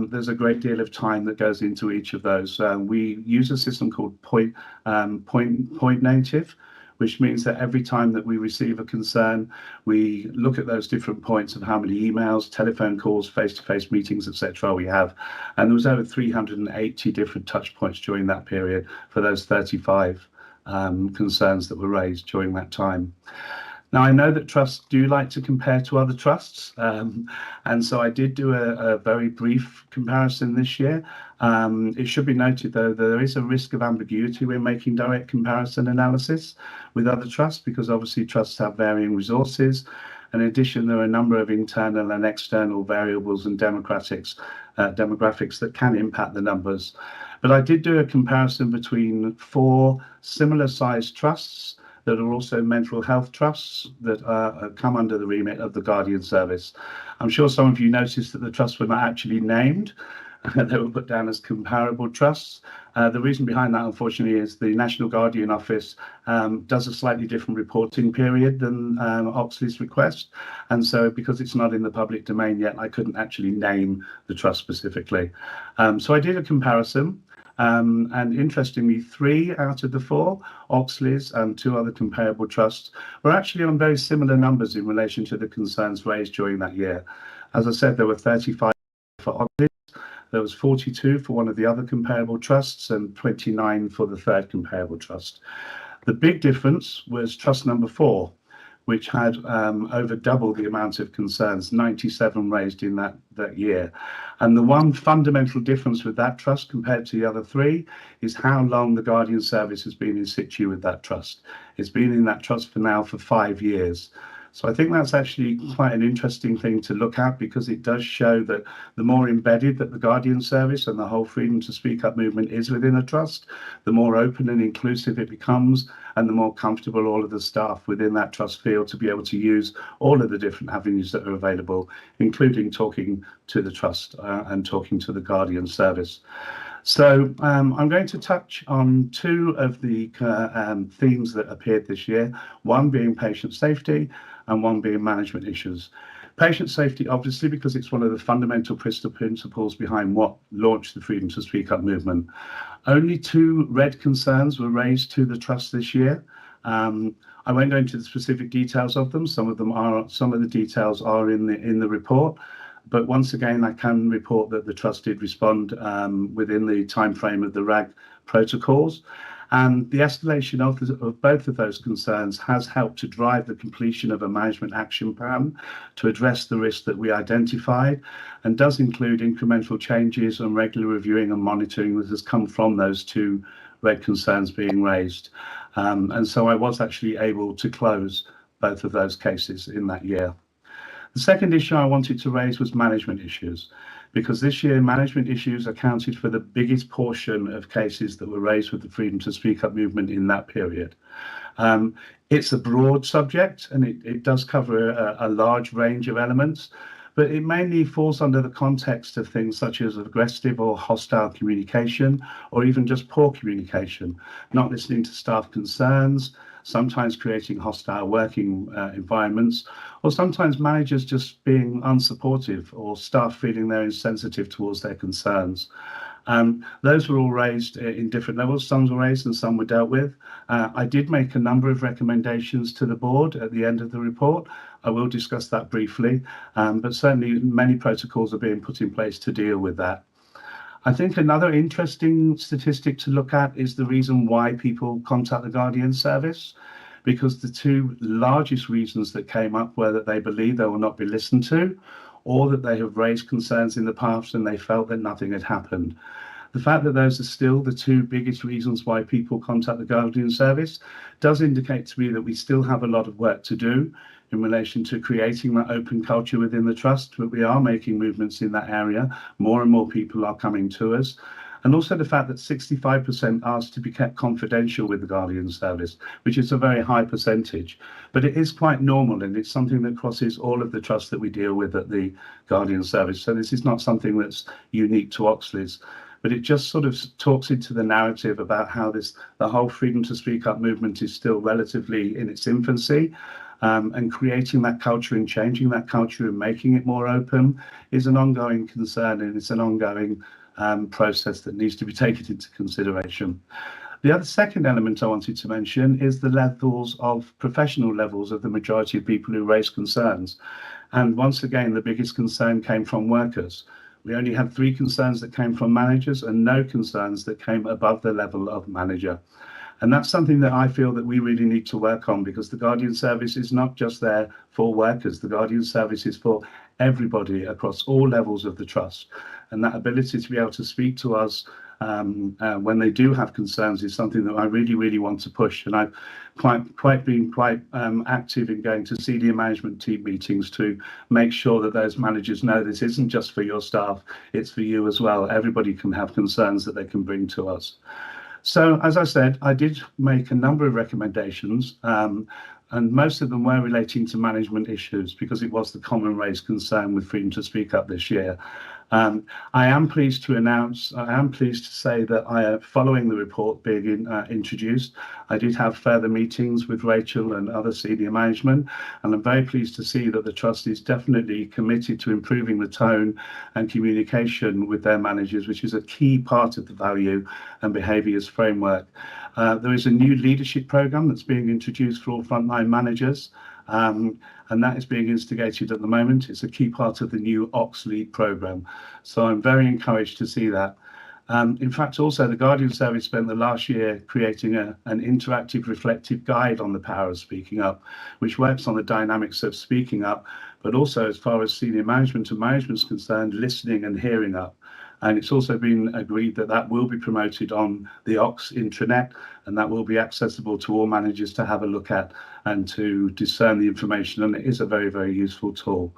there's a great deal of time that goes into each of those. We use a system called point native, which means that every time that we receive a concern, we look at those different points of how many emails, telephone calls, face-to-face meetings, etc. we have. And there was over 380 different touch points during that period for those 35 concerns that were raised during that time. Now, I know that trusts do like to compare to other trusts, and so I did do a very brief comparison this year. It should be noted, though, that there is a risk of ambiguity when making direct comparison analysis with other trusts, because obviously trusts have varying resources. In addition, there are a number of internal and external variables and demographics that can impact the numbers. But I did do a comparison between 4 similar-sized trusts that are also mental health trusts that come under the remit of the Guardian service. I'm sure some of you noticed that the trusts were not actually named, they were put down as comparable trusts. The reason behind that, unfortunately, is the National Guardian Office does a slightly different reporting period than Oxleas request. And so because it's not in the public domain yet, I couldn't actually name the trust specifically. So I did a comparison. And interestingly, 3 out of the 4, Oxleas and 2 other comparable trusts, were actually on very similar numbers in relation to the concerns raised during that year. As I said, there were 35 for Oxleas, there was 42 for one of the other comparable trusts, and 29 for the third comparable trust. The big difference was trust number 4, which had over double the amount of concerns, 97 raised in that year. And the one fundamental difference with that trust compared to the other 3 is how long the Guardian Service has been in situ with that trust. It's been in that trust for 5 years. So I think that's actually quite an interesting thing to look at, because it does show that the more embedded that the Guardian Service and the whole freedom to speak up movement is within a trust, the more open and inclusive it becomes, and the more comfortable all of the staff within that trust feel to be able to use all of the different avenues that are available, including talking to the trust and talking to the Guardian Service. So I'm going to touch on 2 of the themes that appeared this year, one being patient safety and one being management issues. Patient safety, obviously, because it's one of the fundamental principles behind what launched the Freedom to Speak Up movement. Only 2 red concerns were raised to the trust this year. I won't go into the specific details of them. Some of the details are in the report. But once again, I can report that the trust did respond within the time frame of the RAG protocols. And the escalation of both of those concerns has helped to drive the completion of a management action plan to address the risk that we identified, and does include incremental changes and regular reviewing and monitoring that has come from those 2 red concerns being raised. And so I was actually able to close both of those cases in that year. The second issue I wanted to raise was management issues, because this year management issues accounted for the biggest portion of cases that were raised with the Freedom to Speak Up movement in that period. It's a broad subject, and it does cover a large range of elements, but it mainly falls under the context of things such as aggressive or hostile communication, or even just poor communication, not listening to staff concerns, sometimes creating hostile working environments, or sometimes managers just being unsupportive, or staff feeling they're insensitive towards their concerns. Those were all raised in different levels. Some were raised and some were dealt with. I did make a number of recommendations to the board at the end of the report. I will discuss that briefly, but certainly many protocols are being put in place to deal with that. I think another interesting statistic to look at is the reason why people contact the Guardian Service, because the 2 largest reasons that came up were that they believe they will not be listened to, or that they have raised concerns in the past and they felt that nothing had happened. The fact that those are still the 2 biggest reasons why people contact the Guardian Service does indicate to me that we still have a lot of work to do in relation to creating that open culture within the trust, but we are making movements in that area. More and more people are coming to us. And also the fact that 65% asked to be kept confidential with the Guardian Service, which is a very high percentage. But it is quite normal, and it's something that crosses all of the trusts that we deal with at the Guardian Service. So this is not something that's unique to Oxleas, but it just sort of talks into the narrative about how the whole Freedom to Speak Up movement is still relatively in its infancy. And creating that culture and changing that culture and making it more open is an ongoing concern, and it's an ongoing process that needs to be taken into consideration. The other second element I wanted to mention is the levels of professional levels of the majority of people who raise concerns. And once again, the biggest concern came from workers. We only had 3 concerns that came from managers and no concerns that came above the level of manager. And that's something that I feel that we really need to work on, because the Guardian Service is not just there for workers. The Guardian Service is for everybody across all levels of the trust. And that ability to be able to speak to us when they do have concerns is something that I really, really want to push. And I've been quite active in going to senior management team meetings to make sure that those managers know this isn't just for your staff, it's for you as well. Everybody can have concerns that they can bring to us. So, as I said, I did make a number of recommendations, and most of them were relating to management issues, because it was the common raised concern with Freedom to Speak Up this year. I am pleased to say that I am following the report being introduced. I did have further meetings with Rachel and other senior management, and I'm very pleased to see that the Trust is definitely committed to improving the tone and communication with their managers, which is a key part of the value and behaviours framework. There is a new leadership programme that's being introduced for all frontline managers. And that is being instigated at the moment. It's a key part of the new Oxleas programme. So I'm very encouraged to see that. In fact, also the Guardian Service spent the last year creating an interactive reflective guide on the power of speaking up, which works on the dynamics of speaking up, but also as far as senior management and management is concerned, listening and hearing up. And it's also been agreed that that will be promoted on the Ox intranet, and that will be accessible to all managers to have a look at and to discern the information. And it is a very, very useful tool.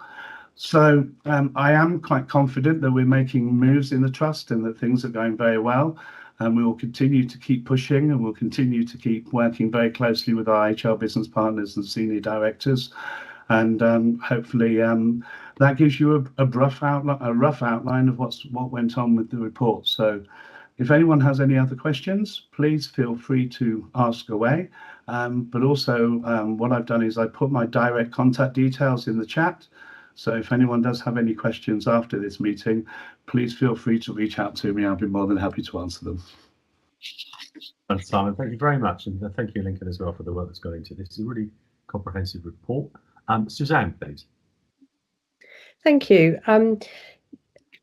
So I am quite confident that we're making moves in the Trust and that things are going very well. And we will continue to keep pushing, and we'll continue to keep working very closely with our HR business partners and senior directors. And hopefully that gives you a rough outline of what went on with the report. So if anyone has any other questions, please feel free to ask away. But also what I've done is I put my direct contact details in the chat. So if anyone does have any questions after this meeting, please feel free to reach out to me. I'll be more than happy to answer them. And Simon, thank you very much. And thank you, Lincoln, as well, for the work that's gone into this. It's a really comprehensive report. Suzanne, please. Thank you.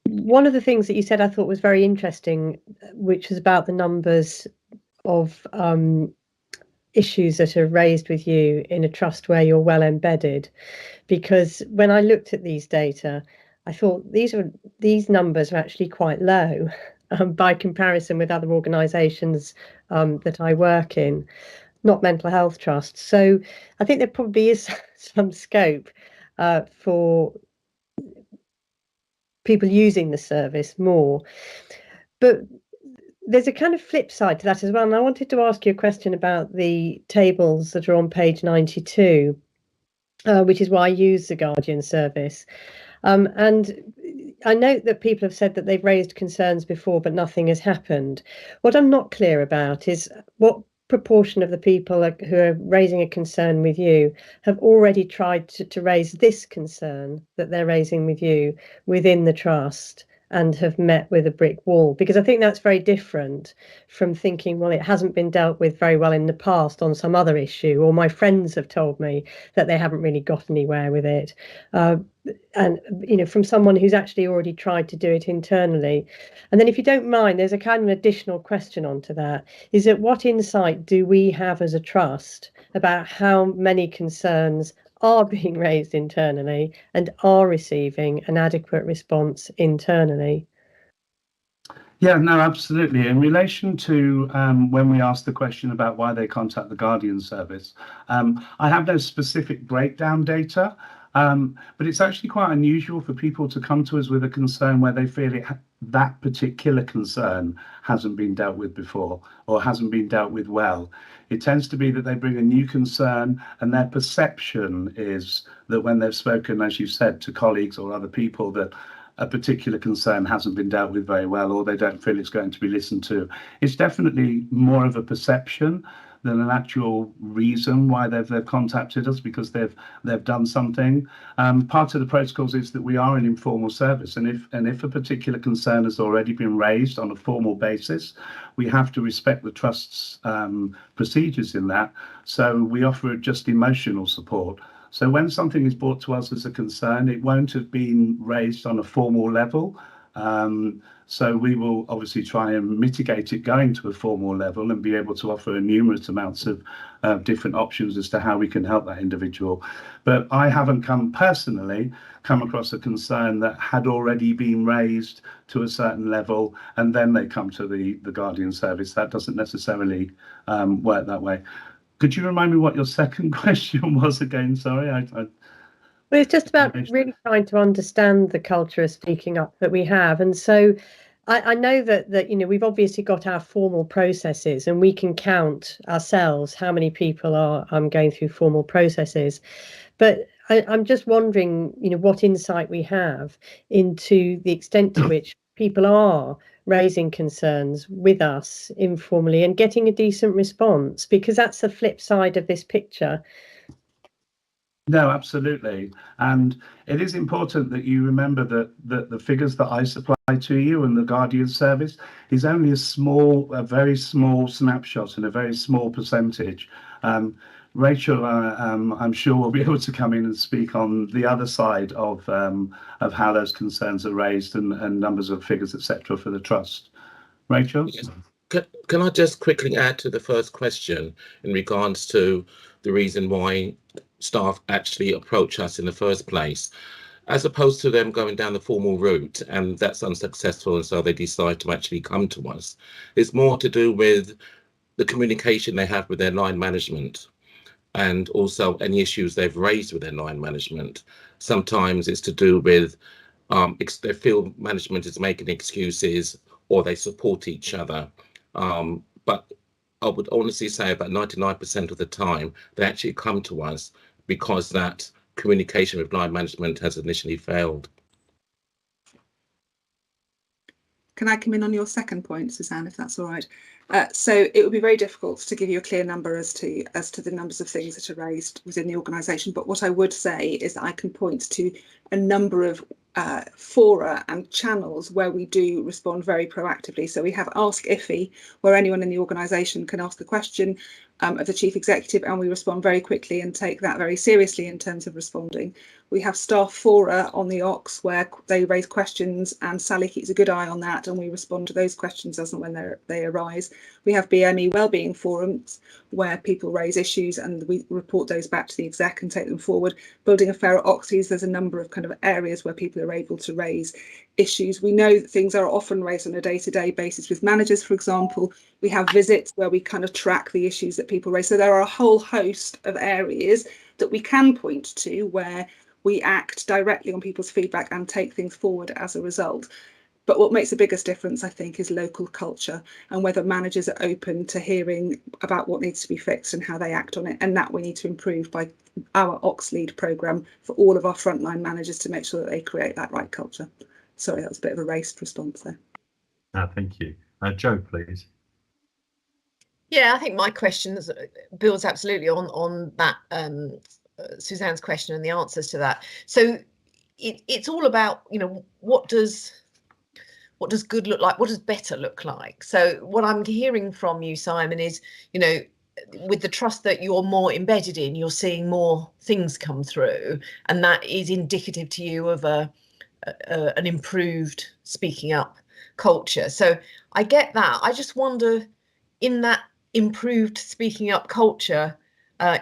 One of the things that you said I thought was very interesting, which was about the numbers of issues that are raised with you in a trust where you're well embedded. Because when I looked at these data, I thought these numbers are actually quite low by comparison with other organisations that I work in, not mental health trusts. So I think there probably is some scope for people using the service more. But there's a kind of flip side to that as well. And I wanted to ask you a question about the tables that are on page 92, which is why I use the Guardian service. And I note that people have said that they've raised concerns before, but nothing has happened. What I'm not clear about is what proportion of the people who are raising a concern with you have already tried to raise this concern that they're raising with you within the trust and have met with a brick wall, because I think that's very different from thinking, well, it hasn't been dealt with very well in the past on some other issue, or my friends have told me that they haven't really got anywhere with it. And, you know, from someone who's actually already tried to do it internally. And then if you don't mind, there's a kind of additional question onto that, is that what insight do we have as a trust about how many concerns are being raised internally and are receiving an adequate response internally? Yeah, no, absolutely. In relation to when we asked the question about why they contact the Guardian service, I have no specific breakdown data, but it's actually quite unusual for people to come to us with a concern where they feel that particular concern hasn't been dealt with before or hasn't been dealt with well. It tends to be that they bring a new concern, and their perception is that when they've spoken, as you said, to colleagues or other people, that a particular concern hasn't been dealt with very well, or they don't feel it's going to be listened to. It's definitely more of a perception than an actual reason why they've contacted us, because they've done something. Part of the protocols is that we are an informal service, and if a particular concern has already been raised on a formal basis, we have to respect the trust's procedures in that. So we offer just emotional support. So when something is brought to us as a concern, it won't have been raised on a formal level. So we will obviously try and mitigate it going to a formal level and be able to offer numerous amounts of different options as to how we can help that individual. But I haven't personally come across a concern that had already been raised to a certain level and then they come to the Guardian service. That doesn't necessarily work that way. Could you remind me what your second question was again? Sorry, Well, it's just about really trying to understand the culture of speaking up that we have. And so I know that, you know, we've obviously got our formal processes and we can count ourselves how many people are going through formal processes. But I'm just wondering, what insight we have into the extent to which people are raising concerns with us informally and getting a decent response, because that's the flip side of this picture. No, absolutely. And it is important that you remember that the figures that I supply to you and the Guardian service is only a very small snapshot and a very small percentage. Rachel, I'm sure will be able to come in and speak on the other side of how those concerns are raised and numbers of figures, etc., for the trust. Rachel? Yes. Can I just quickly add to the first question in regards to the reason why staff actually approach us in the first place, as opposed to them going down the formal route and that's unsuccessful and so they decide to actually come to us? It's more to do with the communication they have with their line management and also any issues they've raised with their line management. Sometimes it's to do with they feel management is making excuses or they support each other. But I would honestly say about 99% of the time, they actually come to us because that communication with line management has initially failed. Can I come in on your second point, Suzanne, if that's all right? So it would be very difficult to give you a clear number as to the numbers of things that are raised within the organisation. But what I would say is that I can point to a number of fora and channels where we do respond very proactively. So we have Ask Iffy, where anyone in the organisation can ask a question of the chief executive, and we respond very quickly and take that very seriously in terms of responding. We have staff fora on the Ox where they raise questions, and Sally keeps a good eye on that, and we respond to those questions as and when they arise. We have BME wellbeing forums where people raise issues and we report those back to the exec and take them forward. Building a Fair at Oxleas, there's a number of kind of areas where people are able to raise issues. We know that things are often raised on a day-to-day basis with managers, for example. We have visits where we kind of track the issues that people raise. So there are a whole host of areas that we can point to where we act directly on people's feedback and take things forward as a result. But what makes the biggest difference, I think, is local culture and whether managers are open to hearing about what needs to be fixed and how they act on it. And that we need to improve by our Oxlead programme for all of our frontline managers to make sure that they create that right culture. Sorry, that was a bit of a raced response there. Thank you. Joe, please. Yeah, I think my question builds absolutely on that Suzanne's question and the answers to that. So it's all about, what does good look like? What does better look like? So what I'm hearing from you, Simon, is, with the trust that you're more embedded in, you're seeing more things come through, and that is indicative to you of an improved speaking up culture. So I get that. I just wonder, in that improved speaking up culture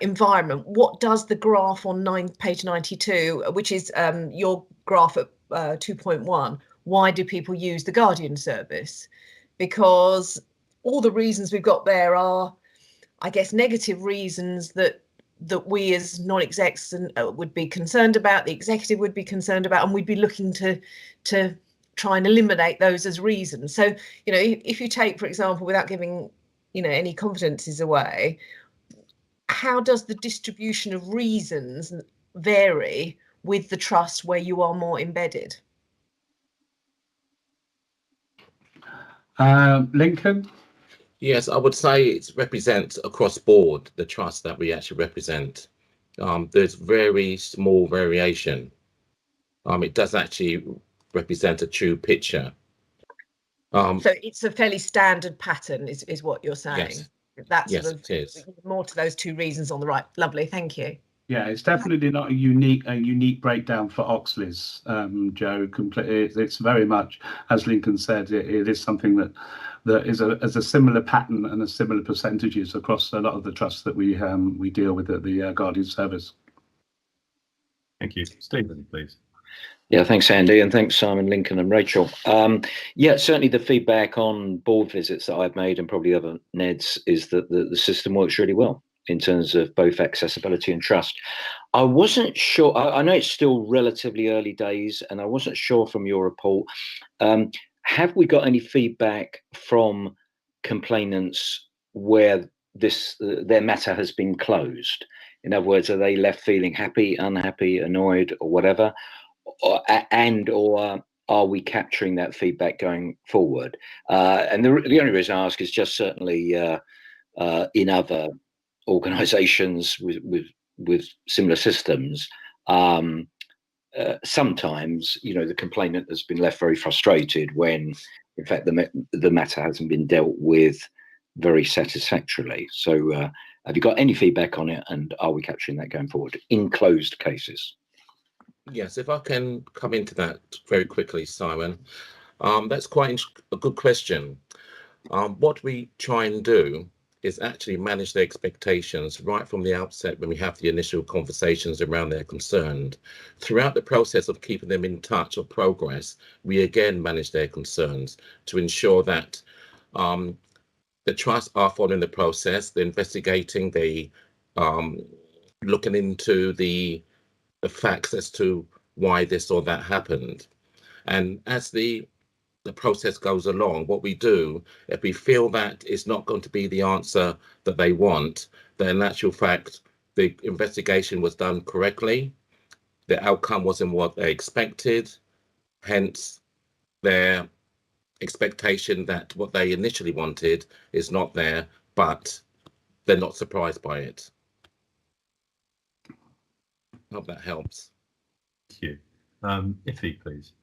environment, what does the graph on page 92, which is your graph at 2.1, why do people use the Guardian service? Because all the reasons we've got there are, I guess, negative reasons that we as non-execs would be concerned about, the executive would be concerned about, and we'd be looking to try and eliminate those as reasons. So, if you take, for example, without giving any confidences away, how does the distribution of reasons vary with the trust where you are more embedded? Lincoln? Yes, I would say it represents across board the trust that we actually represent. There's very small variation. It does actually represent a true picture. So it's a fairly standard pattern, is what you're saying. Yes. That's Yes, sort of it is. More to those two reasons on the right. Lovely, thank you. Yeah, it's definitely not a unique breakdown for Oxleas, Joe. Completely, it's very much, as Lincoln said, it is something that is a similar pattern and a similar percentages across a lot of the trusts that we deal with at the Guardian service. Thank you, Stephen, please. Yeah, thanks, Andy, and thanks, Simon, Lincoln, and Rachel. Yeah, certainly the feedback on board visits that I've made, and probably other NEDs, is that the system works really well in terms of both accessibility and trust. I wasn't sure, I know it's still relatively early days, and I wasn't sure from your report, have we got any feedback from complainants where their matter has been closed? In other words, are they left feeling happy, unhappy, annoyed, or whatever? Or are we capturing that feedback going forward? And the only reason I ask is just certainly in other organisations with similar systems, sometimes, you know, the complainant has been left very frustrated when, in fact, the matter hasn't been dealt with very satisfactorily. So have you got any feedback on it, and are we capturing that going forward in closed cases? Yes, if I can come into that very quickly, Simon. That's quite a good question. What we try and do is actually manage their expectations right from the outset when we have the initial conversations around their concerned. Throughout the process of keeping them in touch or progress, we again manage their concerns to ensure that the trusts are following the process, they're investigating, they looking into the facts as to why this or that happened. And as the process goes along, what we do, if we feel that it's not going to be the answer that they want, then in actual fact, the investigation was done correctly, the outcome wasn't what they expected, hence their expectation that what they initially wanted is not there, but they're not surprised by it. I hope that helps. Thank you. Iffy, please.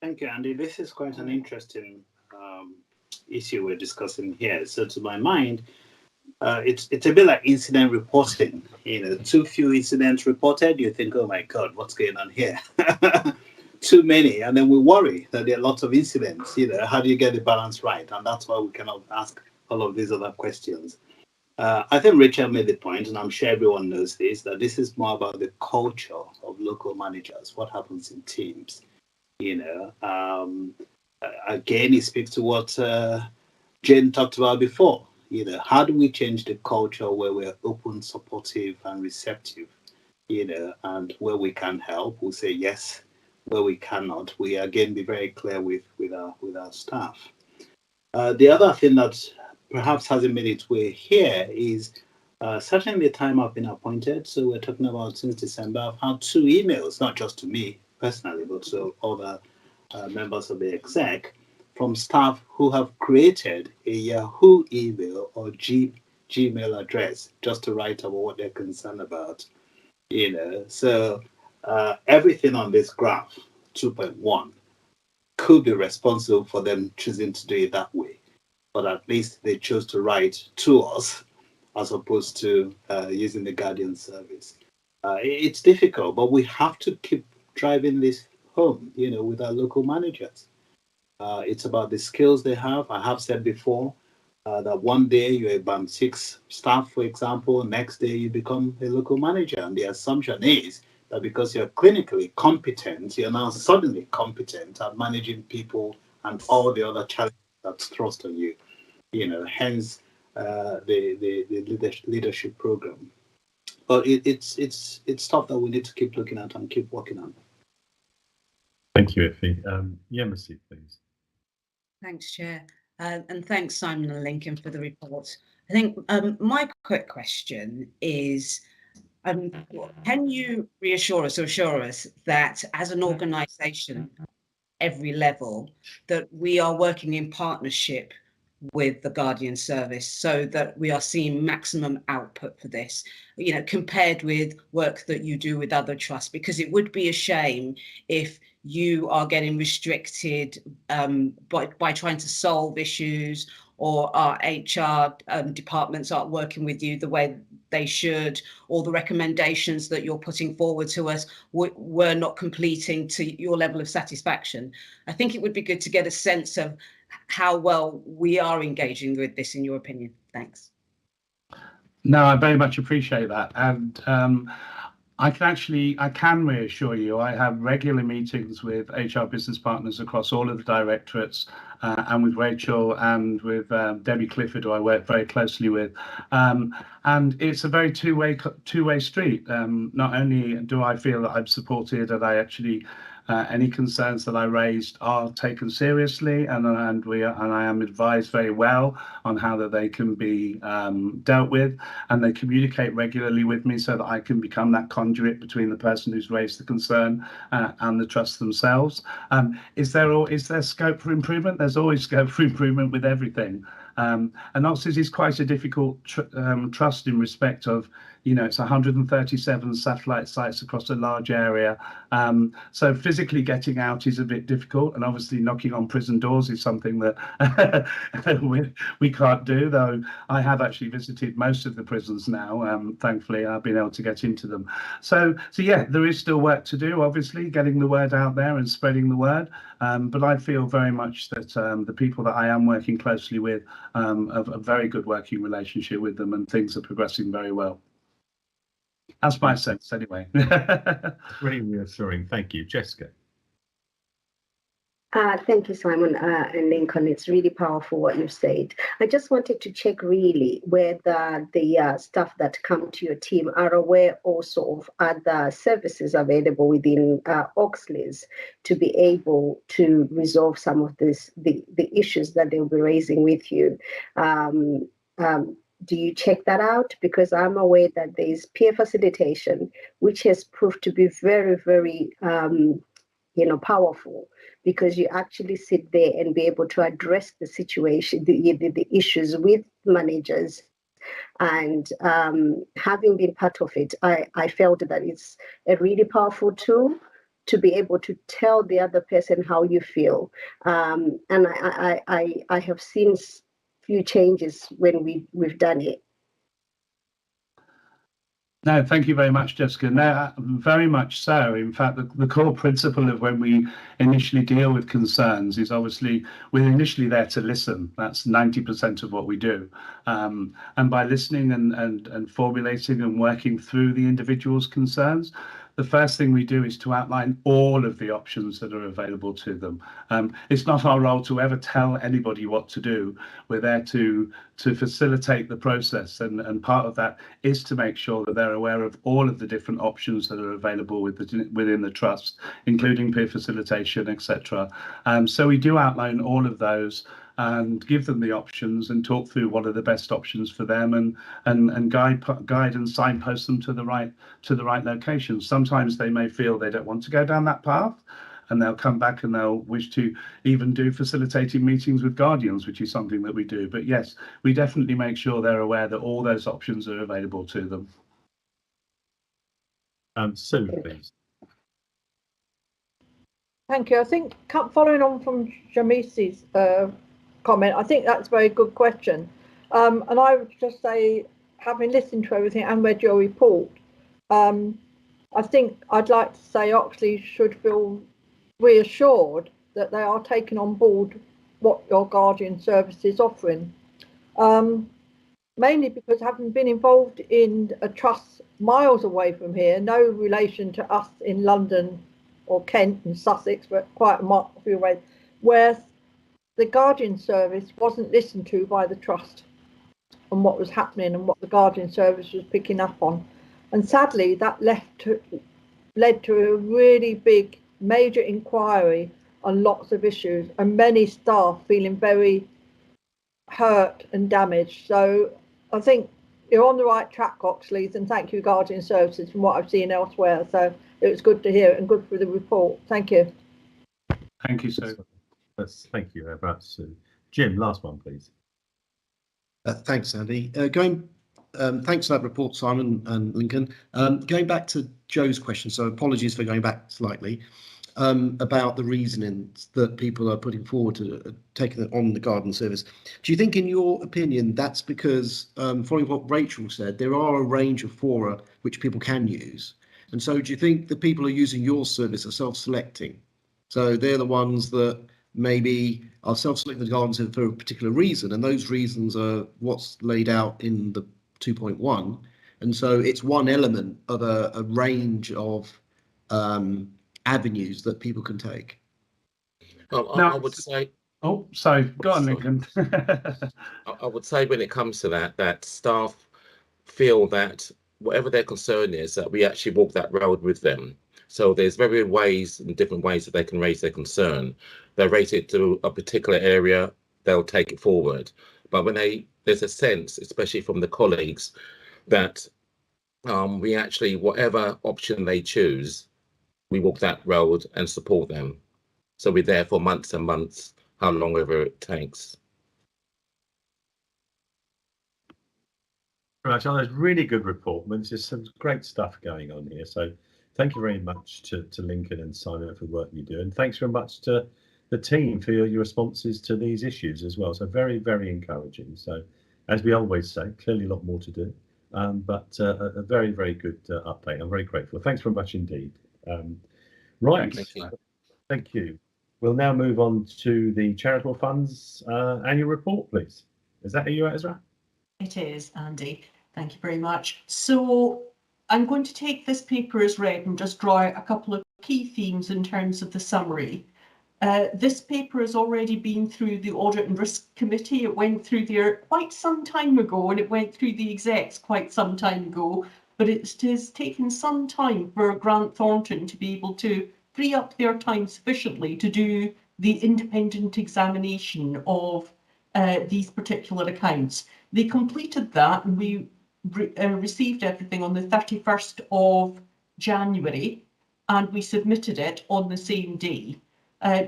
Thank you, Andy. This is quite an interesting issue we're discussing here. So to my mind, it's a bit like incident reporting. You know, too few incidents reported, you think, oh my God, what's going on here? Too many, and then we worry that there are lots of incidents. You know, how do you get the balance right? And that's why we cannot ask all of these other questions. I think Rachel made the point, and I'm sure everyone knows this, that this is more about the culture of local managers, what happens in teams. You know, again, it speaks to what Jane talked about before. You know, how do we change the culture where we're open, supportive, and receptive? You know, and where we can help, we'll say yes. Where we cannot, we again be very clear with our staff. The other thing that perhaps hasn't made its way here is certainly the time I've been appointed. So we're talking about since December. I've had 2 emails, not just to me personally, but to other members of the exec, from staff who have created a Yahoo email or Gmail address just to write about what they're concerned about. You know, so everything on this graph, 2.1, could be responsible for them choosing to do it that way. But at least they chose to write to us as opposed to using the Guardian service. It's difficult, but we have to keep driving this home, you know, with our local managers. It's about the skills they have. I have said before that one day you're a Band 6 staff, for example, next day you become a local manager. And the assumption is that because you're clinically competent, you're now suddenly competent at managing people and all the other challenges that's thrust on you. You know, hence the leadership program. But it's stuff that we need to keep looking at and keep working on. Thank you, Iffy. Yemisi, please. Thanks, Chair. And thanks, Simon and Lincoln, for the report. I think my quick question is, can you reassure us or assure us that as an organisation, every level, that we are working in partnership with the Guardian service so that we are seeing maximum output for this, you know, compared with work that you do with other trusts? Because it would be a shame if you are getting restricted by trying to solve issues, or our HR departments aren't working with you the way they should, or the recommendations that you're putting forward to us were not completing to your level of satisfaction. I think it would be good to get a sense of how well we are engaging with this, in your opinion. Thanks. No, I very much appreciate that. And I can reassure you, I have regular meetings with HR business partners across all of the directorates, and with Rachel and with Debbie Clifford, who I work very closely with. And it's a very two-way street. Not only do I feel that I'm supported and I actually Any concerns that I raised are taken seriously, and I am advised very well on how that they can be dealt with, and they communicate regularly with me so that I can become that conduit between the person who's raised the concern and the trust themselves. Is there scope for improvement? There's always scope for improvement with everything. And Oxleas is quite a difficult trust in respect of, it's 137 satellite sites across a large area. So physically getting out is a bit difficult, and obviously knocking on prison doors is something that we can't do, though I have actually visited most of the prisons now. Thankfully, I've been able to get into them. So yeah, there is still work to do, obviously, getting the word out there and spreading the word. But I feel very much that the people that I am working closely with have a very good working relationship with them, and things are progressing very well. That's my sense, anyway. Really reassuring. Thank you, Jessica. Thank you, Simon and Lincoln. It's really powerful what you've said. I just wanted to check really whether the staff that come to your team are aware also of other services available within Oxleas to be able to resolve some of the issues that they'll be raising with you. Do you check that out? Because I'm aware that there is peer facilitation, which has proved to be very, very powerful, because you actually sit there and be able to address the situation, the issues with managers. And having been part of it, I felt that it's a really powerful tool to be able to tell the other person how you feel. And I have seen few changes when we've done it. No, thank you very much, Jessica. No, very much so. In fact, the core principle of when we initially deal with concerns is obviously we're initially there to listen. That's 90% of what we do. And by listening and formulating and working through the individual's concerns, the first thing we do is to outline all of the options that are available to them. It's not our role to ever tell anybody what to do. We're there to facilitate the process, and part of that is to make sure that they're aware of all of the different options that are available within the trust, including peer facilitation, etc. So we do outline all of those and give them the options and talk through what are the best options for them, and guide and signpost them to the right locations. Sometimes they may feel they don't want to go down that path, and they'll come back and they'll wish to even do facilitating meetings with guardians, which is something that we do. But yes, we definitely make sure they're aware that all those options are available to them. Sue, please. Thank you. I think following on from Jamis's comment, I think that's a very good question. And I would just say, having listened to everything and read your report, I think I'd like to say Oxleas should feel reassured that they are taking on board what your Guardian service is offering. Mainly because having been involved in a trust miles away from here, no relation to us in London or Kent and Sussex, but quite a few away, where the Guardian service wasn't listened to by the trust on what was happening and what the Guardian service was picking up on. And sadly, that led to a really big, major inquiry on lots of issues, and many staff feeling very hurt and damaged. So I think you're on the right track, Oxleas, and thank you, Guardian Services, from what I've seen elsewhere. So it was good to hear it and good for the report. Thank you. Thank you, Sue. Thank you very much, Sue. Jim, last one, please. Thanks, Andy. Thanks for that report, Simon and Lincoln. Going back to Joe's question, so apologies for going back slightly, about the reasoning that people are putting forward to taking on the Guardian service. Do you think, in your opinion, that's because, following what Rachel said, there are a range of fora which people can use? And so do you think the people who are using your service are self-selecting? So they're the ones that maybe are self-selecting the Guardian service for a particular reason, and those reasons are what's laid out in the 2.1. And so it's one element of a range of avenues that people can take. I would say. Oh, sorry. Go on, Lincoln. I would say when it comes to that staff feel that whatever their concern is, that we actually walk that road with them. So there's very ways and different ways that they can raise their concern. They raise it to a particular area, they'll take it forward. But when there's a sense, especially from the colleagues, that we actually, whatever option they choose, we walk that road and support them. So we're there for months and months, how long ever it takes. Right, so there's really good report. There's just some great stuff going on here. So thank you very much to Lincoln and Simon for the work you do. And thanks very much to the team for your responses to these issues as well. So very, very encouraging. So as we always say, clearly a lot more to do, but a very, very good update. I'm very grateful. Thanks very much indeed. Right, thank you. We'll now move on to the charitable funds annual report, please. Is that you, Ezra? It is, Andy. Thank you very much. So I'm going to take this paper as read and just draw out a couple of key themes in terms of the summary. This paper has already been through the Audit and Risk Committee. It went through there quite some time ago, and it went through the execs quite some time ago, but it has taken some time for Grant Thornton to be able to free up their time sufficiently to do the independent examination of these particular accounts. They completed that, and we received everything on the 31st of January, and we submitted it on the same day.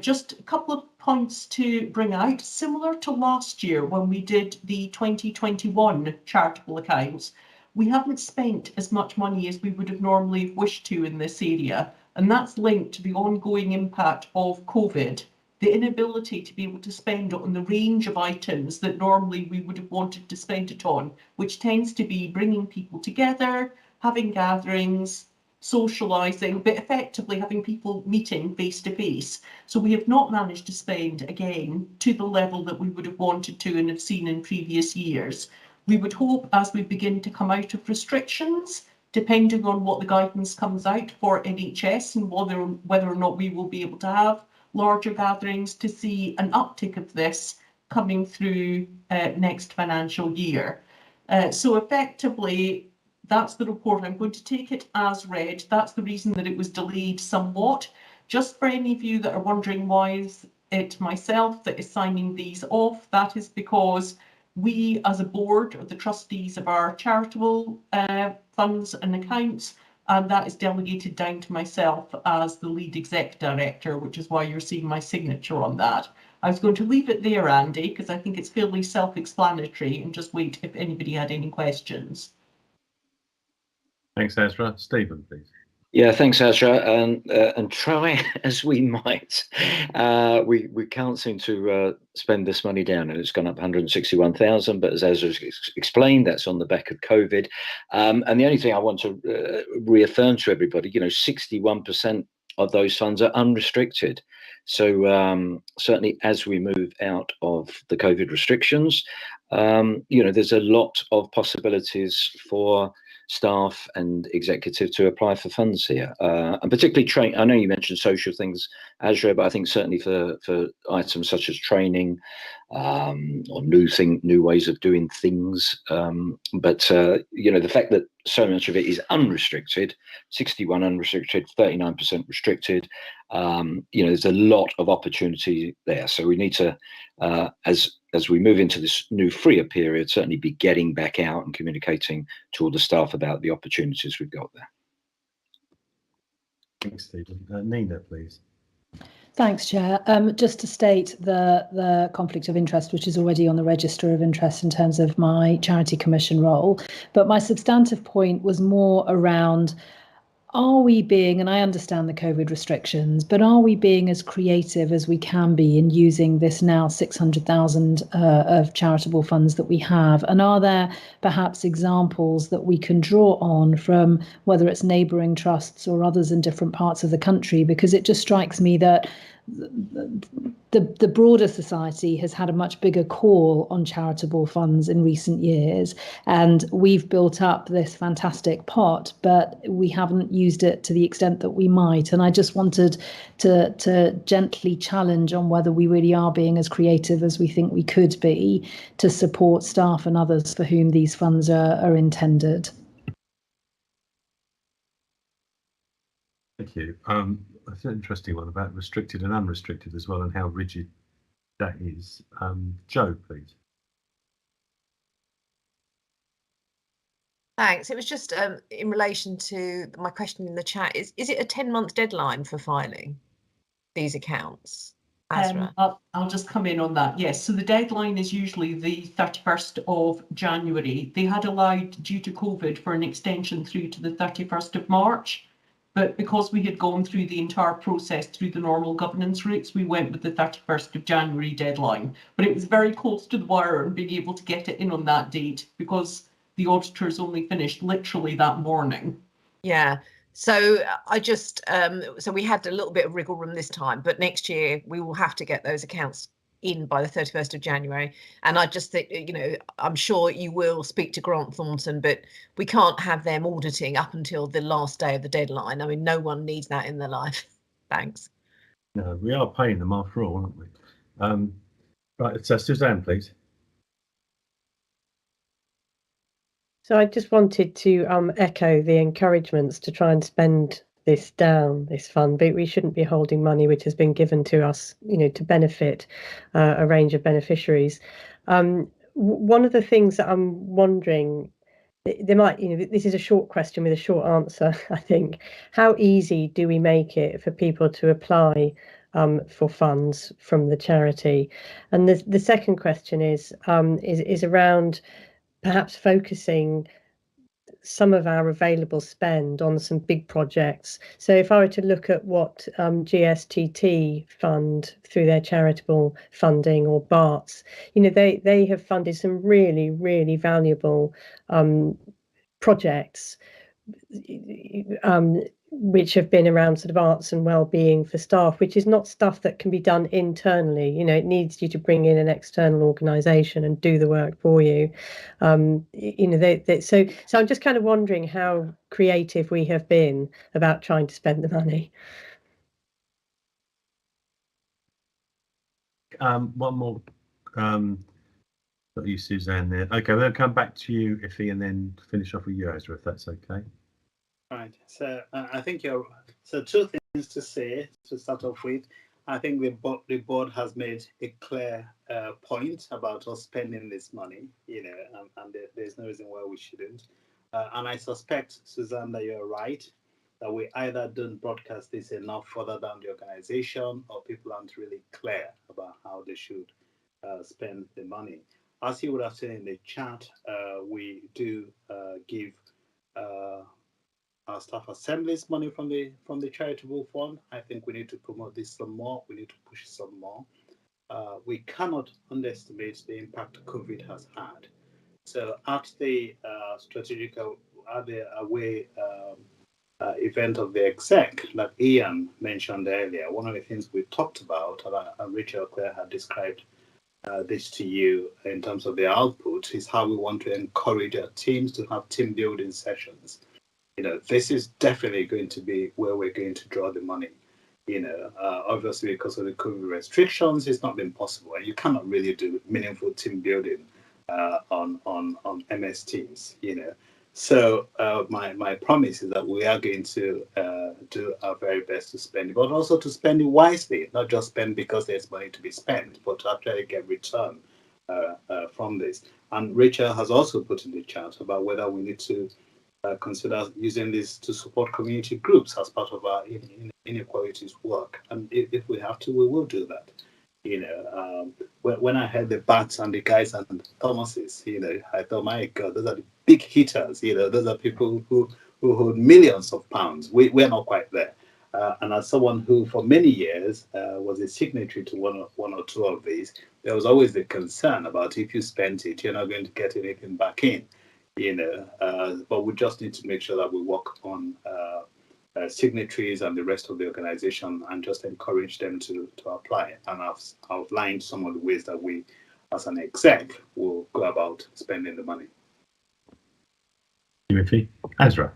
Just a couple of points to bring out. Similar to last year when we did the 2021 charitable accounts, we haven't spent as much money as we would have normally wished to in this area, and that's linked to the ongoing impact of COVID. The inability to be able to spend it on the range of items that normally we would have wanted to spend it on, which tends to be bringing people together, having gatherings, socialising, but effectively having people meeting face to face. So we have not managed to spend, again, to the level that we would have wanted to and have seen in previous years. We would hope as we begin to come out of restrictions, depending on what the guidance comes out for NHS and whether or not we will be able to have larger gatherings, to see an uptick of this coming through next financial year. So effectively, that's the report. I'm going to take it as read. That's the reason that it was delayed somewhat. Just for any of you that are wondering why is it myself that is signing these off, that is because we as a board are the trustees of our charitable funds and accounts, and that is delegated down to myself as the lead exec director, which is why you're seeing my signature on that. I was going to leave it there, Andy, because I think it's fairly self-explanatory, and just wait if anybody had any questions. Thanks, Ezra. Stephen, please. Yeah, thanks, Ezra. And try as we might, we can't seem to spend this money down, and it's gone up 161,000. But as Ezra explained, that's on the back of COVID. And the only thing I want to reaffirm to everybody, 61% of those funds are unrestricted. So certainly, as we move out of the COVID restrictions, there's a lot of possibilities for staff and executive to apply for funds here, and particularly I know you mentioned social things, Azra, but I think certainly for items such as training or new ways of doing things. But the fact that so much of it is unrestricted, 61 unrestricted, 39% restricted, there's a lot of opportunity there. So we need to, as we move into this new freer period, certainly be getting back out and communicating to all the staff about the opportunities we've got there. Thanks, Stephen. Nina, please. Thanks, Chair. Just to state the conflict of interest, which is already on the register of interest in terms of my charity commission role, but my substantive point was more around, are we being, and I understand the COVID restrictions, but are we being as creative as we can be in using this now 600,000 of charitable funds that we have? And are there perhaps examples that we can draw on from whether it's neighbouring trusts or others in different parts of the country? Because it just strikes me that the broader society has had a much bigger call on charitable funds in recent years, and we've built up this fantastic pot, but we haven't used it to the extent that we might. And I just wanted to gently challenge on whether we really are being as creative as we think we could be to support staff and others for whom these funds are intended. Thank you. That's an interesting one about restricted and unrestricted as well, and how rigid that is. Joe, please. Thanks. It was just in relation to my question in the chat. Is it a 10-month deadline for filing these accounts? I'll just come in on that. Yes, so the deadline is usually the 31st of January. They had allowed, due to COVID, for an extension through to the 31st of March. But because we had gone through the entire process through the normal governance routes, we went with the 31st of January deadline. But it was very close to the wire and being able to get it in on that date because the auditors only finished literally that morning. Yeah. So I just, so we had a little bit of wriggle room this time, but next year we will have to get those accounts in by the 31st of January. And I just think, you know, I'm sure you will speak to Grant Thornton, but we can't have them auditing up until the last day of the deadline. I mean, no one needs that in their life. Thanks. No, we are paying them after all, aren't we? Right, so Suzanne, please. So I just wanted to echo the encouragements to try and spend this down, this fund, but we shouldn't be holding money which has been given to us, you know, to benefit a range of beneficiaries. One of the things that I'm wondering, there might, you know, this is a short question with a short answer, I think. How easy do we make it for people to apply for funds from the charity? And the second question is around perhaps focusing some of our available spend on some big projects. So if I were to look at what GSTT fund through their charitable funding, or BARTS, you know, they have funded some really, really valuable projects which have been around sort of arts and well-being for staff, which is not stuff that can be done internally. You know, it needs you to bring in an external organisation and do the work for you. You know, so I'm just kind of wondering how creative we have been about trying to spend the money. One more. Got you, Suzanne, there. Okay, we'll come back to you, Iffy, and then finish off with you, Ezra, if that's okay. Right. So I think you're. So two things to say to start off with. I think the board has made a clear point about us spending this money. You know, and there's no reason why we shouldn't. And I suspect, Suzanne, that you're right. That we either don't broadcast this enough further down the organization, or people aren't really clear about how they should spend the money. As you would have seen in the chat, we do give our staff assemblies money from the charitable fund. I think we need to promote this some more. We need to push some more. We cannot underestimate the impact COVID has had. So at the strategic, at the away event of the exec that Ian mentioned earlier, one of the things we talked about, and Rachel Clare had described this to you in terms of the output, is how we want to encourage our teams to have team building sessions. You know, this is definitely going to be where we're going to draw the money. You know, obviously because of the COVID restrictions, it's not been possible, and you cannot really do meaningful team building on MS Teams. You know, so my promise is that we are going to do our very best to spend it, but also to spend it wisely, not just spend because there's money to be spent, but to actually get return from this. And Rachel has also put in the chat about whether we need to consider using this to support community groups as part of our inequalities work. And if we have to, we will do that. You know, when I heard the Bats and the guys and Thomases, you know, I thought, my God, those are the big hitters. You know, those are people who hold millions of pounds. We're not quite there. And as someone who, for many years, was a signatory to one or two of these, there was always the concern about if you spent it, you're not going to get anything back in. You know, but we just need to make sure that we work on signatories and the rest of the organization, and just encourage them to apply. And I've outlined some of the ways that we, as an exec, will go about spending the money. Ezra.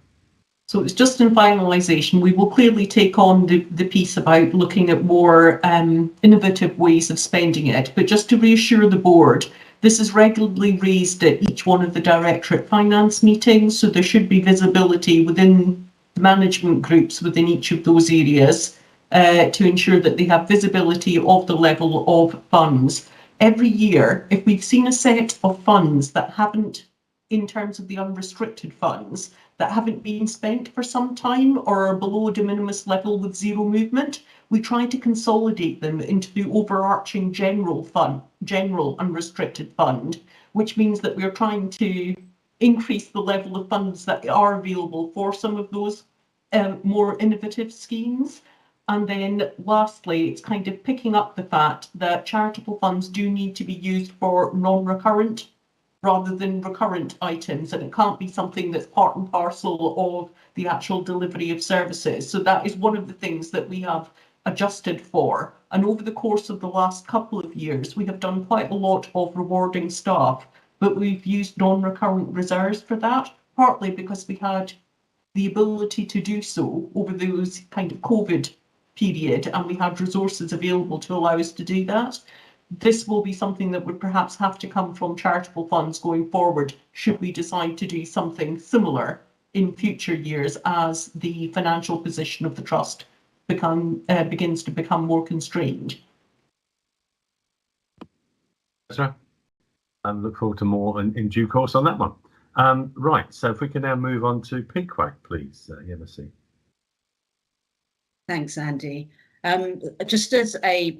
So it's just in finalisation. We will clearly take on the piece about looking at more innovative ways of spending it. But just to reassure the board, this is regularly raised at each one of the directorate finance meetings, so there should be visibility within management groups within each of those areas to ensure that they have visibility of the level of funds. Every year, if we've seen a set of funds that haven't, in terms of the unrestricted funds, that haven't been spent for some time or are below a de minimis level with zero movement, we try to consolidate them into the overarching general unrestricted fund, which means that we're trying to increase the level of funds that are available for some of those more innovative schemes. And then lastly, it's kind of picking up the fact that charitable funds do need to be used for non-recurrent rather than recurrent items, and it can't be something that's part and parcel of the actual delivery of services. So that is one of the things that we have adjusted for. And over the course of the last couple of years, we have done quite a lot of rewarding staff, but we've used non-recurrent reserves for that, partly because we had the ability to do so over those kind of COVID period, and we had resources available to allow us to do that. This will be something that would perhaps have to come from charitable funds going forward, should we decide to do something similar in future years as the financial position of the trust begins to become more constrained. Sorry. I look forward to more in due course on that one. Right, so if we can now move on to PQAC, please, Yemisi. Thanks, Andy. Just as a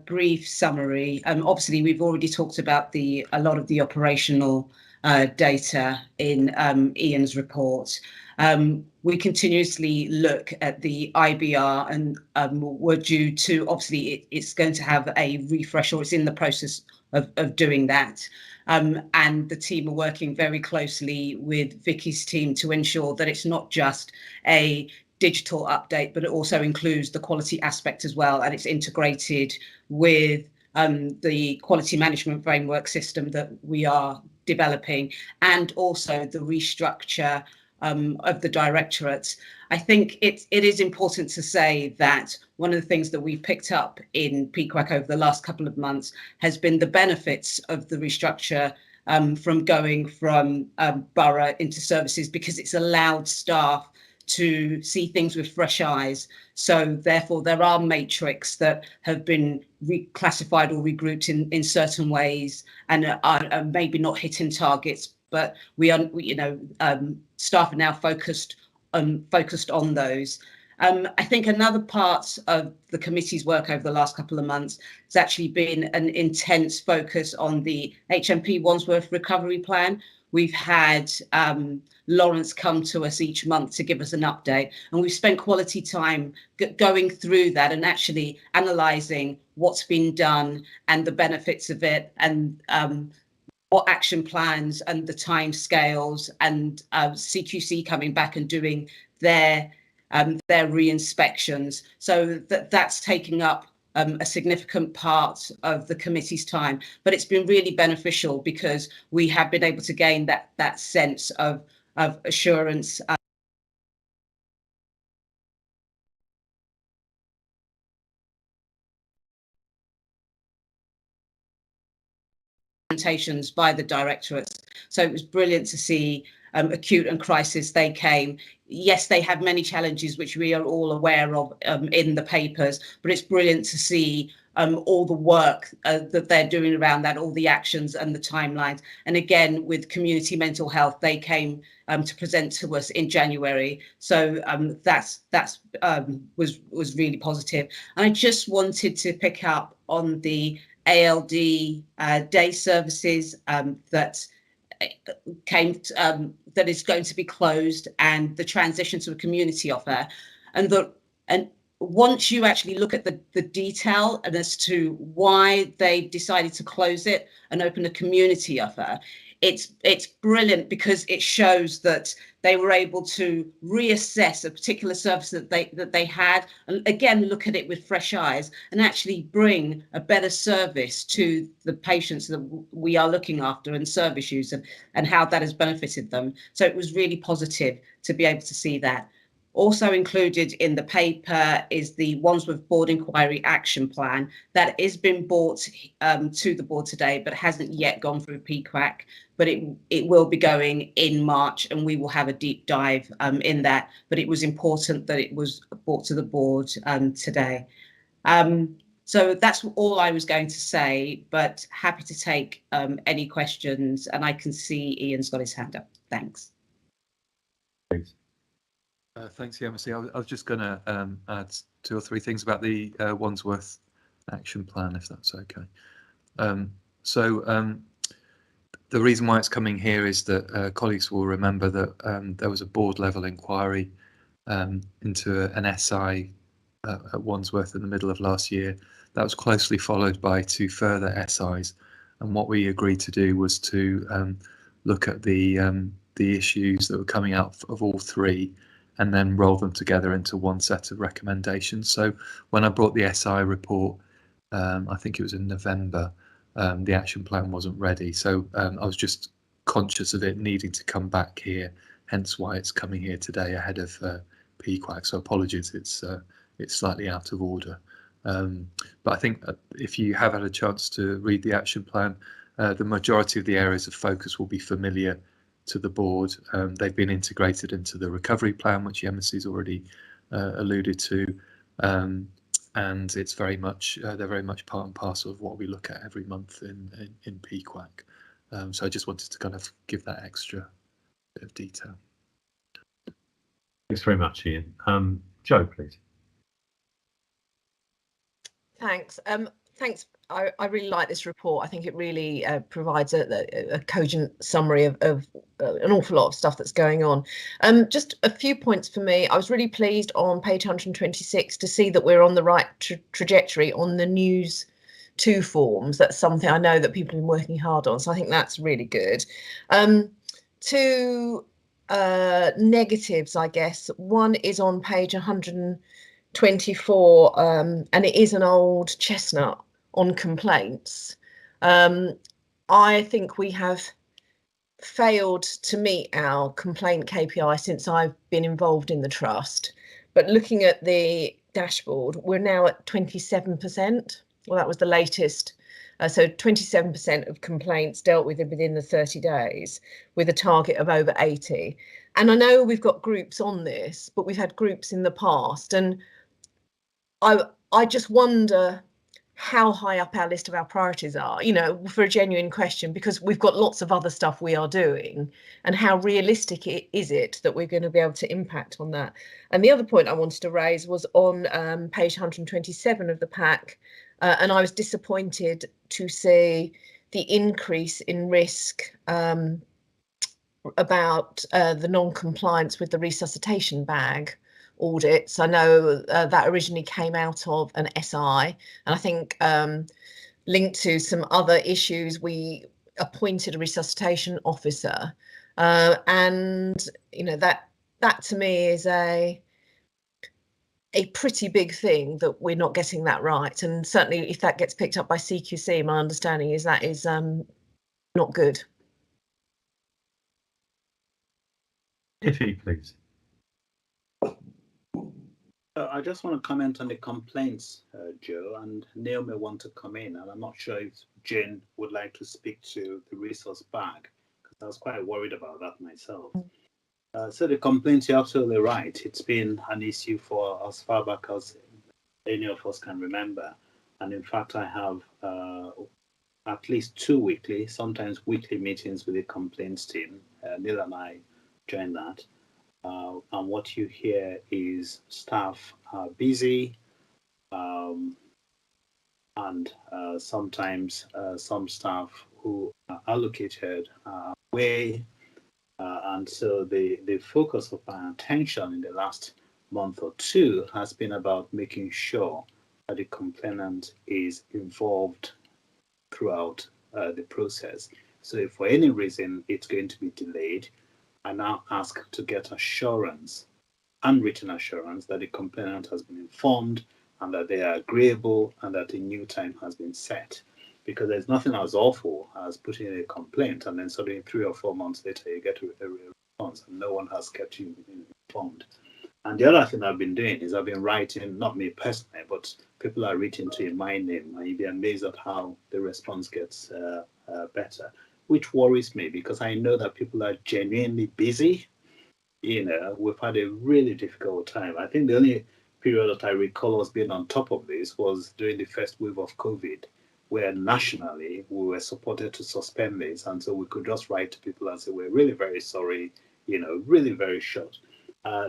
brief summary, obviously we've already talked about a lot of the operational data in Ian's report. We continuously look at the IBR, and we're due to, obviously it's going to have a refresh, or it's in the process of doing that. And the team are working very closely with Vicky's team to ensure that it's not just a digital update, but it also includes the quality aspect as well, and it's integrated with the quality management framework system that we are developing, and also the restructure of the directorates. I think it is important to say that one of the things that we've picked up in PQAC over the last couple of months has been the benefits of the restructure from going from borough into services, because it's allowed staff to see things with fresh eyes. So therefore there are matrix that have been reclassified or regrouped in certain ways and are maybe not hitting targets, but we are, staff are now focused on those. I think another part of the committee's work over the last couple of months has actually been an intense focus on the HMP Wandsworth recovery plan. We've had Lawrence come to us each month to give us an update, and we've spent quality time going through that and actually analysing what's been done and the benefits of it, and what action plans and the time scales, and CQC coming back and doing their re-inspections. So that's taking up a significant part of the committee's time, but it's been really beneficial because we have been able to gain that sense of assurance. Presentations by the directorates. So it was brilliant to see acute and crisis. They came. Yes, they have many challenges, which we are all aware of in the papers, but it's brilliant to see all the work that they're doing around that, all the actions and the timelines. And again, with community mental health, they came to present to us in January. So that's was really positive. And I just wanted to pick up on the ALD day services that came that is going to be closed, and the transition to a community offer, and once you actually look at the detail and as to why they decided to close it and open a community offer, it's brilliant, because it shows that they were able to reassess a particular service that they had, and again look at it with fresh eyes and actually bring a better service to the patients that we are looking after and service users, and how that has benefited them. So it was really positive to be able to see that. Also included in the paper is the Wandsworth Board Inquiry Action Plan that has been brought to the board today, but hasn't yet gone through PQAC. But it will be going in March, and we will have a deep dive in that. But it was important that it was brought to the board today. So that's all I was going to say, but happy to take any questions. And I can see Ian's got his hand up. Thanks. Thanks. Thanks, Yemisi. I was just going to add 2 or 3 things about the Wandsworth action plan, if that's okay. The reason why it's coming here is that colleagues will remember that there was a board level inquiry into an SI at Wandsworth in the middle of last year. That was closely followed by 2 further SIs, and what we agreed to do was to look at the issues that were coming out of all 3 and then roll them together into one set of recommendations. So when I brought the SI report, I think it was in November, the action plan wasn't ready. So I was just conscious of it needing to come back here, hence why it's coming here today ahead of PQAC. So apologies, it's slightly out of order. But I think if you have had a chance to read the action plan, the majority of the areas of focus will be familiar to the board. They've been integrated into the recovery plan, which Yemisi's already alluded to, and it's very much they're very much part and parcel of what we look at every month in PQAC. So I just wanted to kind of give that extra bit of detail. Thanks very much, Ian. Jo, please. Thanks. Thanks. I really like this report. I think it really provides a cogent summary of an awful lot of stuff that's going on. Just a few points for me. I was really pleased on page 126 to see that we're on the right trajectory on the News 2 forms. That's something I know that people have been working hard on, so I think that's really good. 2 negatives, I guess. One is on page 124, and it is an old chestnut on complaints. I think we have failed to meet our complaint KPI since I've been involved in the trust. But looking at the dashboard, we're now at 27%. Well, that was the latest. So 27% of complaints dealt with within the 30 days, with a target of over 80. And I know we've got groups on this, but we've had groups in the past. And I just wonder how high up our list of our priorities are, you know, for a genuine question, because we've got lots of other stuff we are doing, and how realistic is it that we're going to be able to impact on that. And the other point I wanted to raise was on page 127 of the pack, and I was disappointed to see the increase in risk about the non-compliance with the resuscitation bag audits. I know that originally came out of an SI, and I think linked to some other issues, we appointed a resuscitation officer, and you know, that to me is a pretty big thing that we're not getting that right. And certainly if that gets picked up by CQC, my understanding is that is not good. Iffy, please. I just want to comment on the complaints, Joe, and Neil may want to come in, and I'm not sure if Jane would like to speak to the resource bag, because I was quite worried about that myself. So the complaints, you're absolutely right. It's been an issue for as far back as any of us can remember. And in fact, I have at least 2 weekly, sometimes weekly meetings with the complaints team. Neil and I join that. And what you hear is staff are busy, and sometimes some staff who are allocated are away. And so the focus of my attention in the last month or 2 has been about making sure that the complainant is involved throughout the process. So if for any reason it's going to be delayed, I now ask to get assurance, unwritten assurance, that the complainant has been informed and that they are agreeable and that a new time has been set. Because there's nothing as awful as putting in a complaint and then suddenly 3 or 4 months later you get a response and no one has kept you informed. And the other thing I've been doing is I've been writing, not me personally, but people are written to in my name, and you'd be amazed at how the response gets better, which worries me because I know that people are genuinely busy. We've had a really difficult time. I think the only period that I recall us being on top of this was during the first wave of COVID, where nationally we were supported to suspend this, and so we could just write to people and say, we're really very sorry, really very short.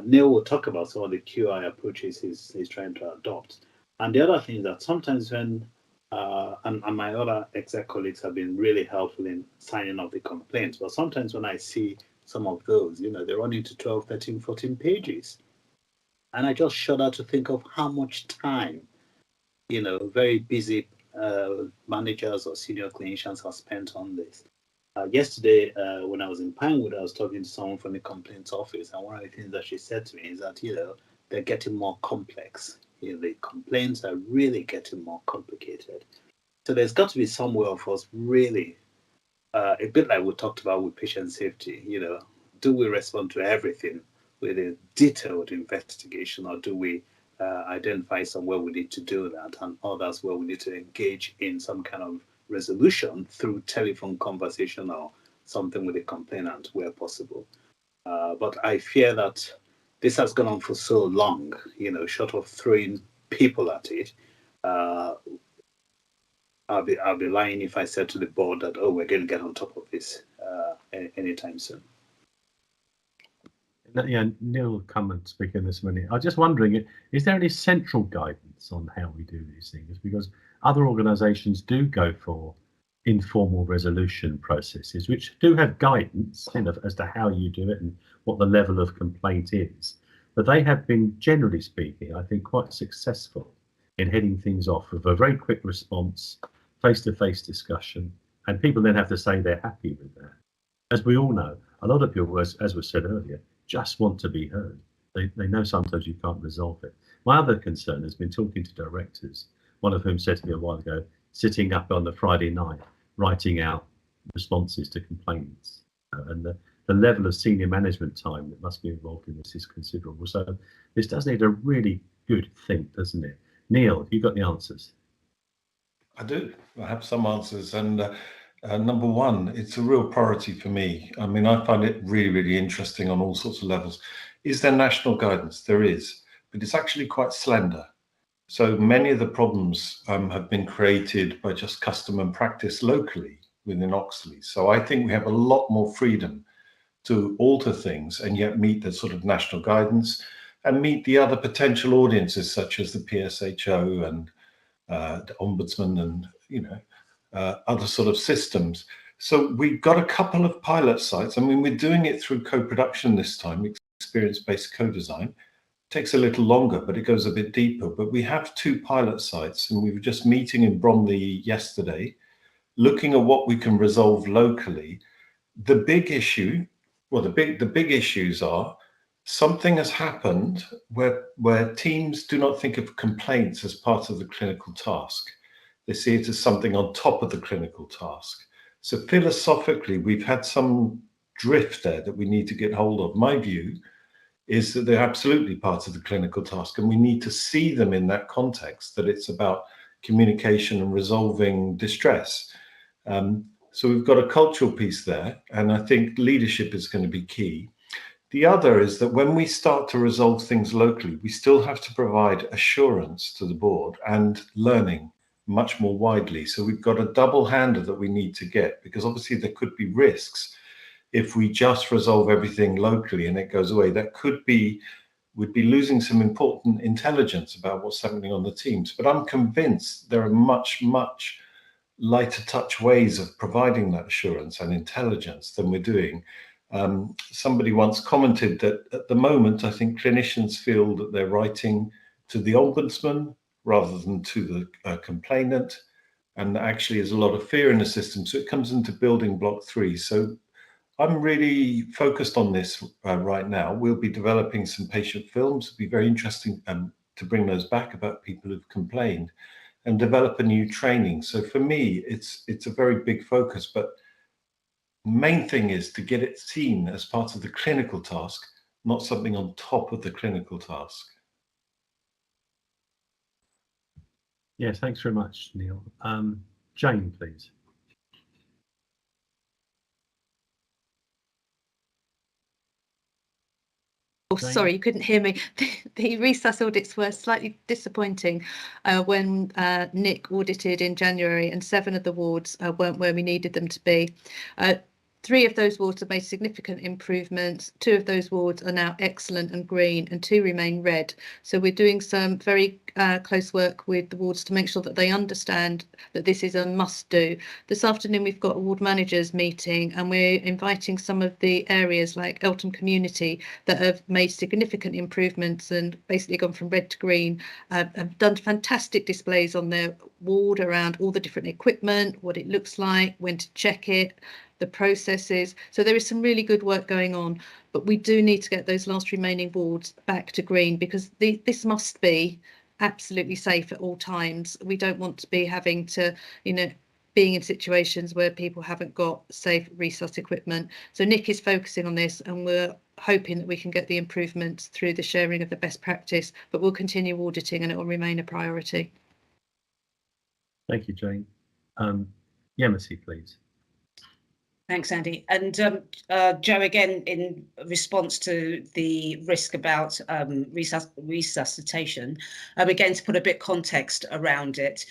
Neil will talk about some of the QI approaches he's trying to adopt. And the other thing is that sometimes when, and my other exec colleagues have been really helpful in signing off the complaints, but sometimes when I see some of those, they run into 12, 13, 14 pages. And I just shudder to think of how much time, very busy managers or senior clinicians have spent on this. Yesterday, when I was in Pinewood, I was talking to someone from the complaints office, and one of the things that she said to me is that, they're getting more complex. The complaints are really getting more complicated. So there's got to be some way of us really, a bit like we talked about with patient safety, do we respond to everything with a detailed investigation, or do we identify somewhere we need to do that and others where we need to engage in some kind of resolution through telephone conversation or something with the complainant where possible. But I fear that this has gone on for so long, short of throwing people at it. I'll be lying if I said to the board that, oh, we're going to get on top of this anytime soon. Yeah, Neil will come and speak in this minute. I'm just wondering, is there any central guidance on how we do these things? Because other organisations do go for informal resolution processes, which do have guidance as to how you do it and what the level of complaint is. But they have been, generally speaking, I think, quite successful in heading things off with a very quick response, face-to-face discussion, and people then have to say they're happy with that. As we all know, a lot of people, as was said earlier, just want to be heard. They know sometimes you can't resolve it. My other concern has been talking to directors, one of whom said to me a while ago, sitting up on the Friday night, writing out responses to complaints. And the level of senior management time that must be involved in this is considerable. So this does need a really good think, doesn't it? Neil, have you got the answers? I do. I have some answers. And number one, it's a real priority for me. I mean, I find it really, really interesting on all sorts of levels. Is there national guidance? There is, but it's actually quite slender. So many of the problems have been created by just custom and practice locally within Oxleas. So I think we have a lot more freedom to alter things and yet meet the sort of national guidance and meet the other potential audiences such as the PSHO and the Ombudsman and, other sort of systems. So we've got a couple of pilot sites. I mean, we're doing it through co-production this time, experience-based co-design. Takes a little longer, but it goes a bit deeper. But we have 2 pilot sites, and we were just meeting in Bromley yesterday, looking at what we can resolve locally. The big issue, well, the big issues are something has happened where teams do not think of complaints as part of the clinical task. They see it as something on top of the clinical task. So philosophically, we've had some drift there that we need to get hold of. My view is that they're absolutely part of the clinical task, and we need to see them in that context, that it's about communication and resolving distress. So we've got a cultural piece there, and I think leadership is going to be key. The other is that when we start to resolve things locally, we still have to provide assurance to the board and learning much more widely. So we've got a double hander that we need to get, because obviously there could be risks if we just resolve everything locally and it goes away. That could be, we'd be losing some important intelligence about what's happening on the teams. But I'm convinced there are much, much lighter touch ways of providing that assurance and intelligence than we're doing. Somebody once commented that at the moment, I think clinicians feel that they're writing to the Ombudsman rather than to the complainant. And actually there's a lot of fear in the system. So it comes into building block 3. So I'm really focused on this right now. We'll be developing some patient films. It'll be very interesting to bring those back about people who've complained and develop a new training. So for me, it's a very big focus, but the main thing is to get it seen as part of the clinical task not something on top of the clinical task. Yes, thanks very much, Neil. Jane, please. Oh, sorry, you couldn't hear me. The resus audits were slightly disappointing when Nick audited in January, and 7 of the wards weren't where we needed them to be. 3 of those wards have made significant improvements. 2 of those wards are now excellent and green, and 2 remain red. So we're doing some very close work with the wards to make sure that they understand that this is a must do. This afternoon we've got a ward managers meeting, and we're inviting some of the areas like Eltham Community that have made significant improvements and basically gone from red to green, have done fantastic displays on their ward around all the different equipment, what it looks like, when to check it, the processes. So there is some really good work going on, but we do need to get those last remaining wards back to green, because this must be absolutely safe at all times. We don't want to be having to, being in situations where people haven't got safe resus equipment. So Nick is focusing on this, and we're hoping that we can get the improvements through the sharing of the best practice, but we'll continue auditing and it will remain a priority. Thank you, Jane. Yemisi, please. Thanks, Andy. And Joe, again, in response to the risk about resuscitation, again, to put a bit context around it,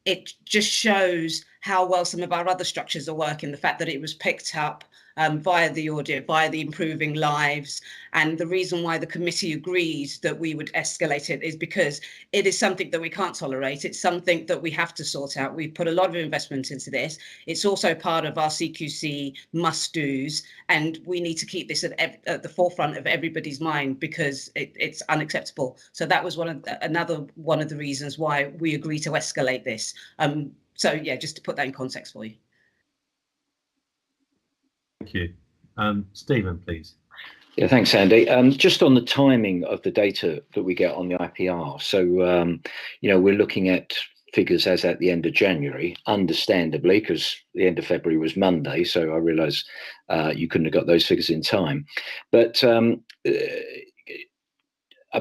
it just shows how well some of our other structures are working, the fact that it was picked up via the audit, via the improving lives. And the reason why the committee agreed that we would escalate it is because it is something that we can't tolerate. It's something that we have to sort out. We've put a lot of investment into this. It's also part of our CQC must-dos, and we need to keep this at the forefront of everybody's mind, because it's unacceptable. So that was another one of the reasons why we agreed to escalate this. So yeah, just to put that in context for you. Thank you. Stephen, please. Yeah, thanks, Andy. Just on the timing of the data that we get on the IPR. So, we're looking at figures as at the end of January, understandably, because the end of February was Monday. So I realise you couldn't have got those figures in time. But I'd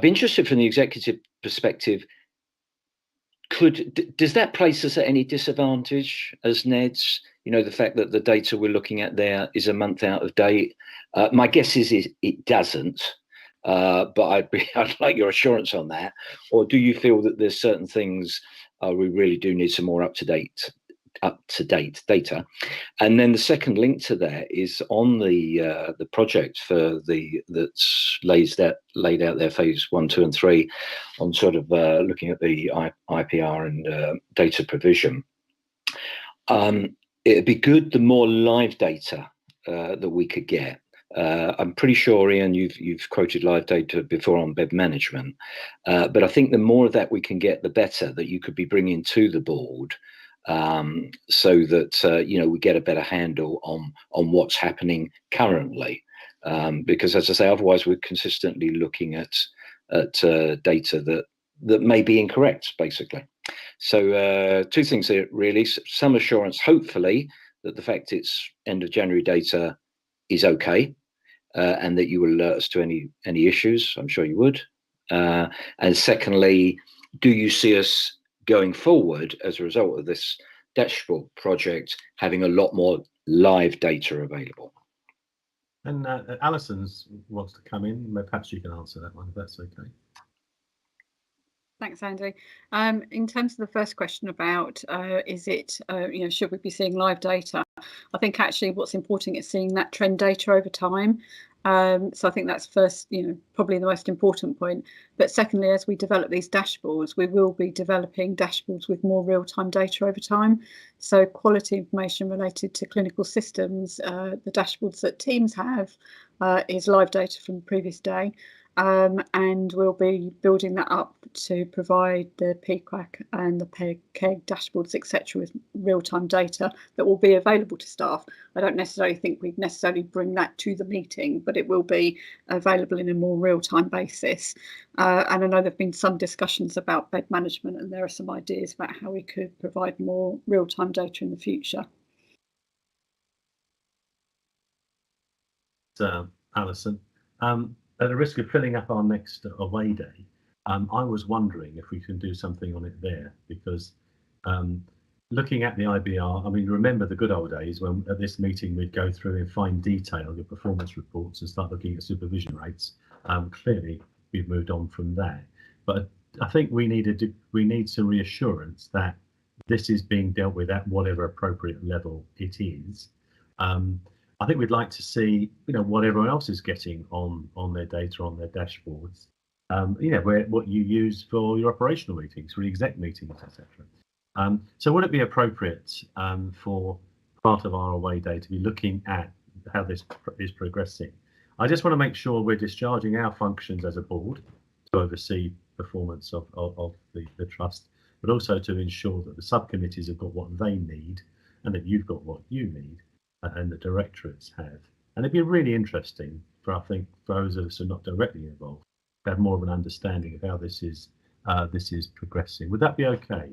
be interested from the executive perspective. Does that place us at any disadvantage as NEDs? The fact that the data we're looking at there is a month out of date. My guess is it doesn't, but I'd like your assurance on that. Or do you feel that there's certain things we really do need some more up to date data? And then the second link to that is on the project for that's laid out their phase 1, 2, and 3 on sort of looking at the IPR and data provision. It'd be good the more live data that we could get. I'm pretty sure, Ian, you've quoted live data before on bed management, but I think the more of that we can get, the better, that you could be bringing to the board, so that we get a better handle on what's happening currently. Because, as I say, otherwise we're consistently looking at data that may be incorrect, basically. So 2 things here, really. Some assurance, hopefully, that the fact it's end of January data is okay, and that you will alert us to any issues. I'm sure you would. And secondly, do you see us going forward as a result of this dashboard project having a lot more live data available? And Alison wants to come in. Perhaps you can answer that one, if that's okay. Thanks, Andy. In terms of the first question about is it, should we be seeing live data? I think actually what's important is seeing that trend data over time. So I think that's first, probably the most important point. But secondly, as we develop these dashboards, we will be developing dashboards with more real-time data over time. So quality information related to clinical systems, the dashboards that teams have is live data from the previous day. And we'll be building that up to provide the PQAC and the PEG dashboards, etc., with real-time data that will be available to staff. I don't necessarily think we'd necessarily bring that to the meeting, but it will be available in a more real-time basis. And I know there have been some discussions about bed management, and there are some ideas about how we could provide more real-time data in the future. Alison. At the risk of filling up our next away day, I was wondering if we can do something on it there, because looking at the IBR, I mean, remember the good old days when at this meeting we'd go through in fine detail your performance reports and start looking at supervision rates. Clearly, we've moved on from that, but I think we need some reassurance that this is being dealt with at whatever appropriate level it is. I think we'd like to see, what everyone else is getting on their data, on their dashboards. What you use for your operational meetings, for exec meetings, etc. So would it be appropriate for part of our away day to be looking at how this is progressing? I just want to make sure we're discharging our functions as a board to oversee performance of the trust, but also to ensure that the subcommittees have got what they need and that you've got what you need and the directorates have. And it'd be really interesting for, I think, for those of us who are not directly involved, to have more of an understanding of how this is progressing. Would that be okay?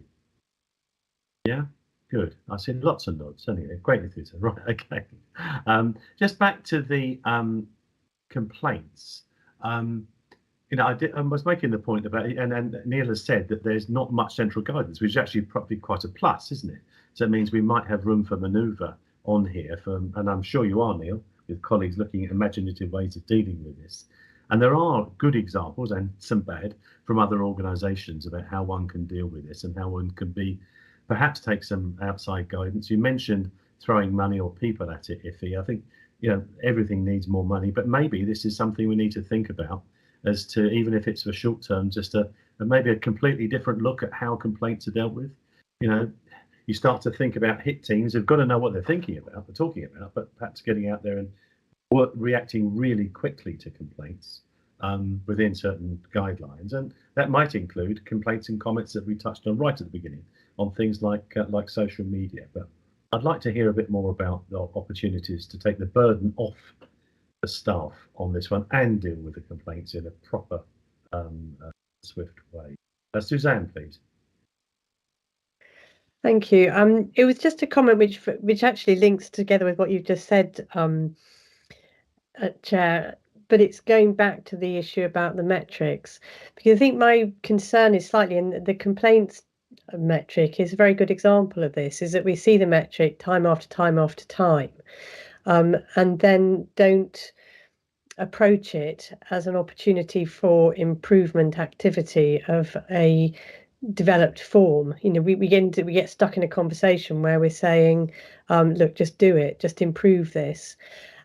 Yeah, good. I see lots of nods. Anyway, great enthusiasm. Right, okay. Just back to the complaints. I was making the point about, and Neil has said that there's not much central guidance, which is actually probably quite a plus, isn't it? So it means we might have room for manoeuvre on here, and I'm sure you are, Neil, with colleagues looking at imaginative ways of dealing with this. And there are good examples and some bad from other organisations about how one can deal with this and how one can perhaps take some outside guidance. You mentioned throwing money or people at it, Iffy. I think everything needs more money, but maybe this is something we need to think about as to, even if it's for short term, just maybe a completely different look at how complaints are dealt with. You start to think about hit teams who've got to know what they're talking about, but perhaps getting out there and reacting really quickly to complaints within certain guidelines, and that might include complaints and comments that we touched on right at the beginning on things like social media. But I'd like to hear a bit more about the opportunities to take the burden off the staff on this one and deal with the complaints in a proper, swift way. Suzanne, please. Thank you. It was just a comment which actually links together with what you've just said, Chair, but it's going back to the issue about the metrics, because I think my concern is slightly, and the complaints metric is a very good example of this, is that we see the metric time after time after time, and then don't approach it as an opportunity for improvement activity of a developed form. We get stuck in a conversation where we're saying, look, just do it, just improve this.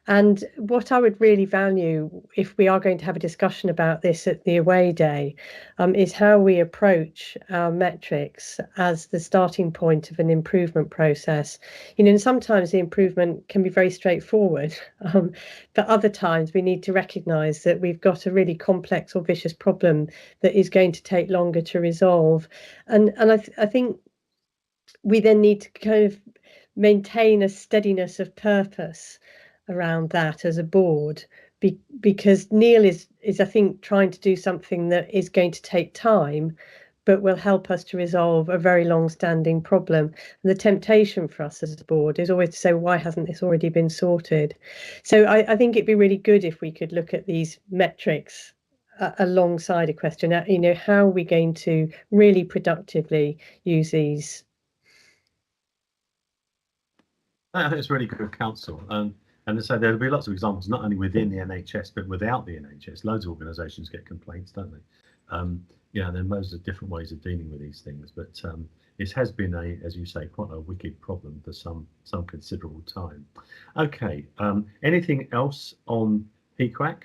And what I would really value, if we are going to have a discussion about this at the away day, is how we approach our metrics as the starting point of an improvement process. And sometimes the improvement can be very straightforward, but other times we need to recognise that we've got a really complex or vicious problem that is going to take longer to resolve. And I think we then need to kind of maintain a steadiness of purpose around that as a board, because Neil is I think trying to do something that is going to take time but will help us to resolve a very long-standing problem. And the temptation for us as a board is always to say, why hasn't this already been sorted? So I think it'd be really good if we could look at these metrics alongside a question, how are we going to really productively use these? I think it's really good counsel. And so there'll be lots of examples, not only within the NHS, but without the NHS. Loads of organisations get complaints, don't they? There are loads of different ways of dealing with these things, but it has been as you say, quite a wicked problem for some considerable time. Okay, anything else on PQAC?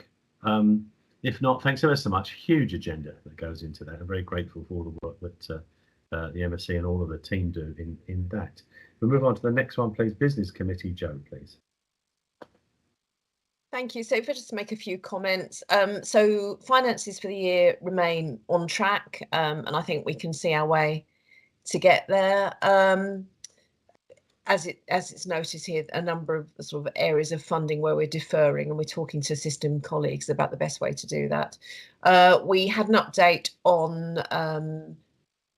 If not, thanks ever so much. Huge agenda that goes into that. I'm very grateful for all the work that the MSC and all of the team do in that. We'll move on to the next one, please. Business Committee, Jo, please. Thank you. So if I just make a few comments. So finances for the year remain on track, and I think we can see our way to get there. As it's noted here, a number of sort of areas of funding where we're deferring, and we're talking to system colleagues about the best way to do that. We had an update on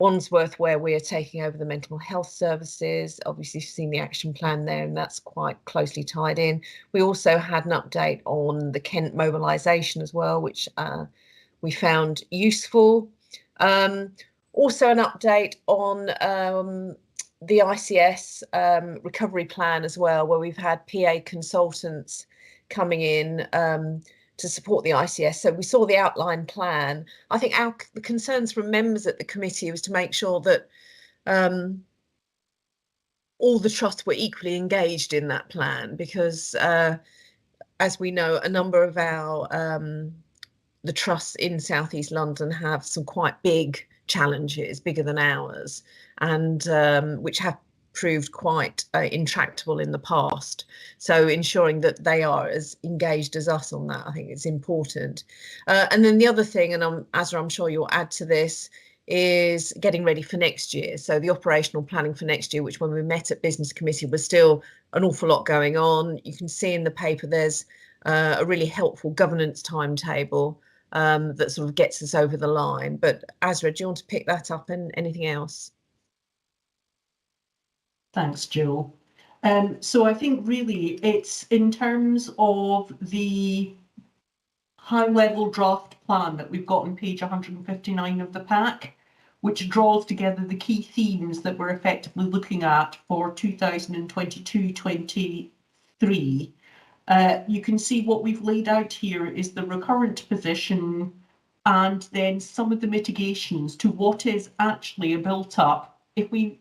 Wandsworth, where we are taking over the mental health services. Obviously, you've seen the action plan there, and that's quite closely tied in. We also had an update on the Kent mobilisation as well, which we found useful. Also an update on the ICS recovery plan as well, where we've had PA consultants coming in to support the ICS. So we saw the outline plan. I think the concerns from members at the committee was to make sure that all the trusts were equally engaged in that plan, because as we know, a number of our the trusts in South East London have some quite big challenges, bigger than ours, and which have proved quite intractable in the past. So ensuring that they are as engaged as us on that, I think it's important. And then the other thing, and Azra, I'm sure you'll add to this, is getting ready for next year. So the operational planning for next year, which when we met at business committee was still an awful lot going on. You can see in the paper there's a really helpful governance timetable that sort of gets us over the line. But Azra, do you want to pick that up, and anything else? Thanks, Jill. So I think really it's in terms of the high-level draft plan that we've got on page 159 of the pack, which draws together the key themes that we're effectively looking at for 2022-23. You can see what we've laid out here is the recurrent position and then some of the mitigations to what is actually a built up. If we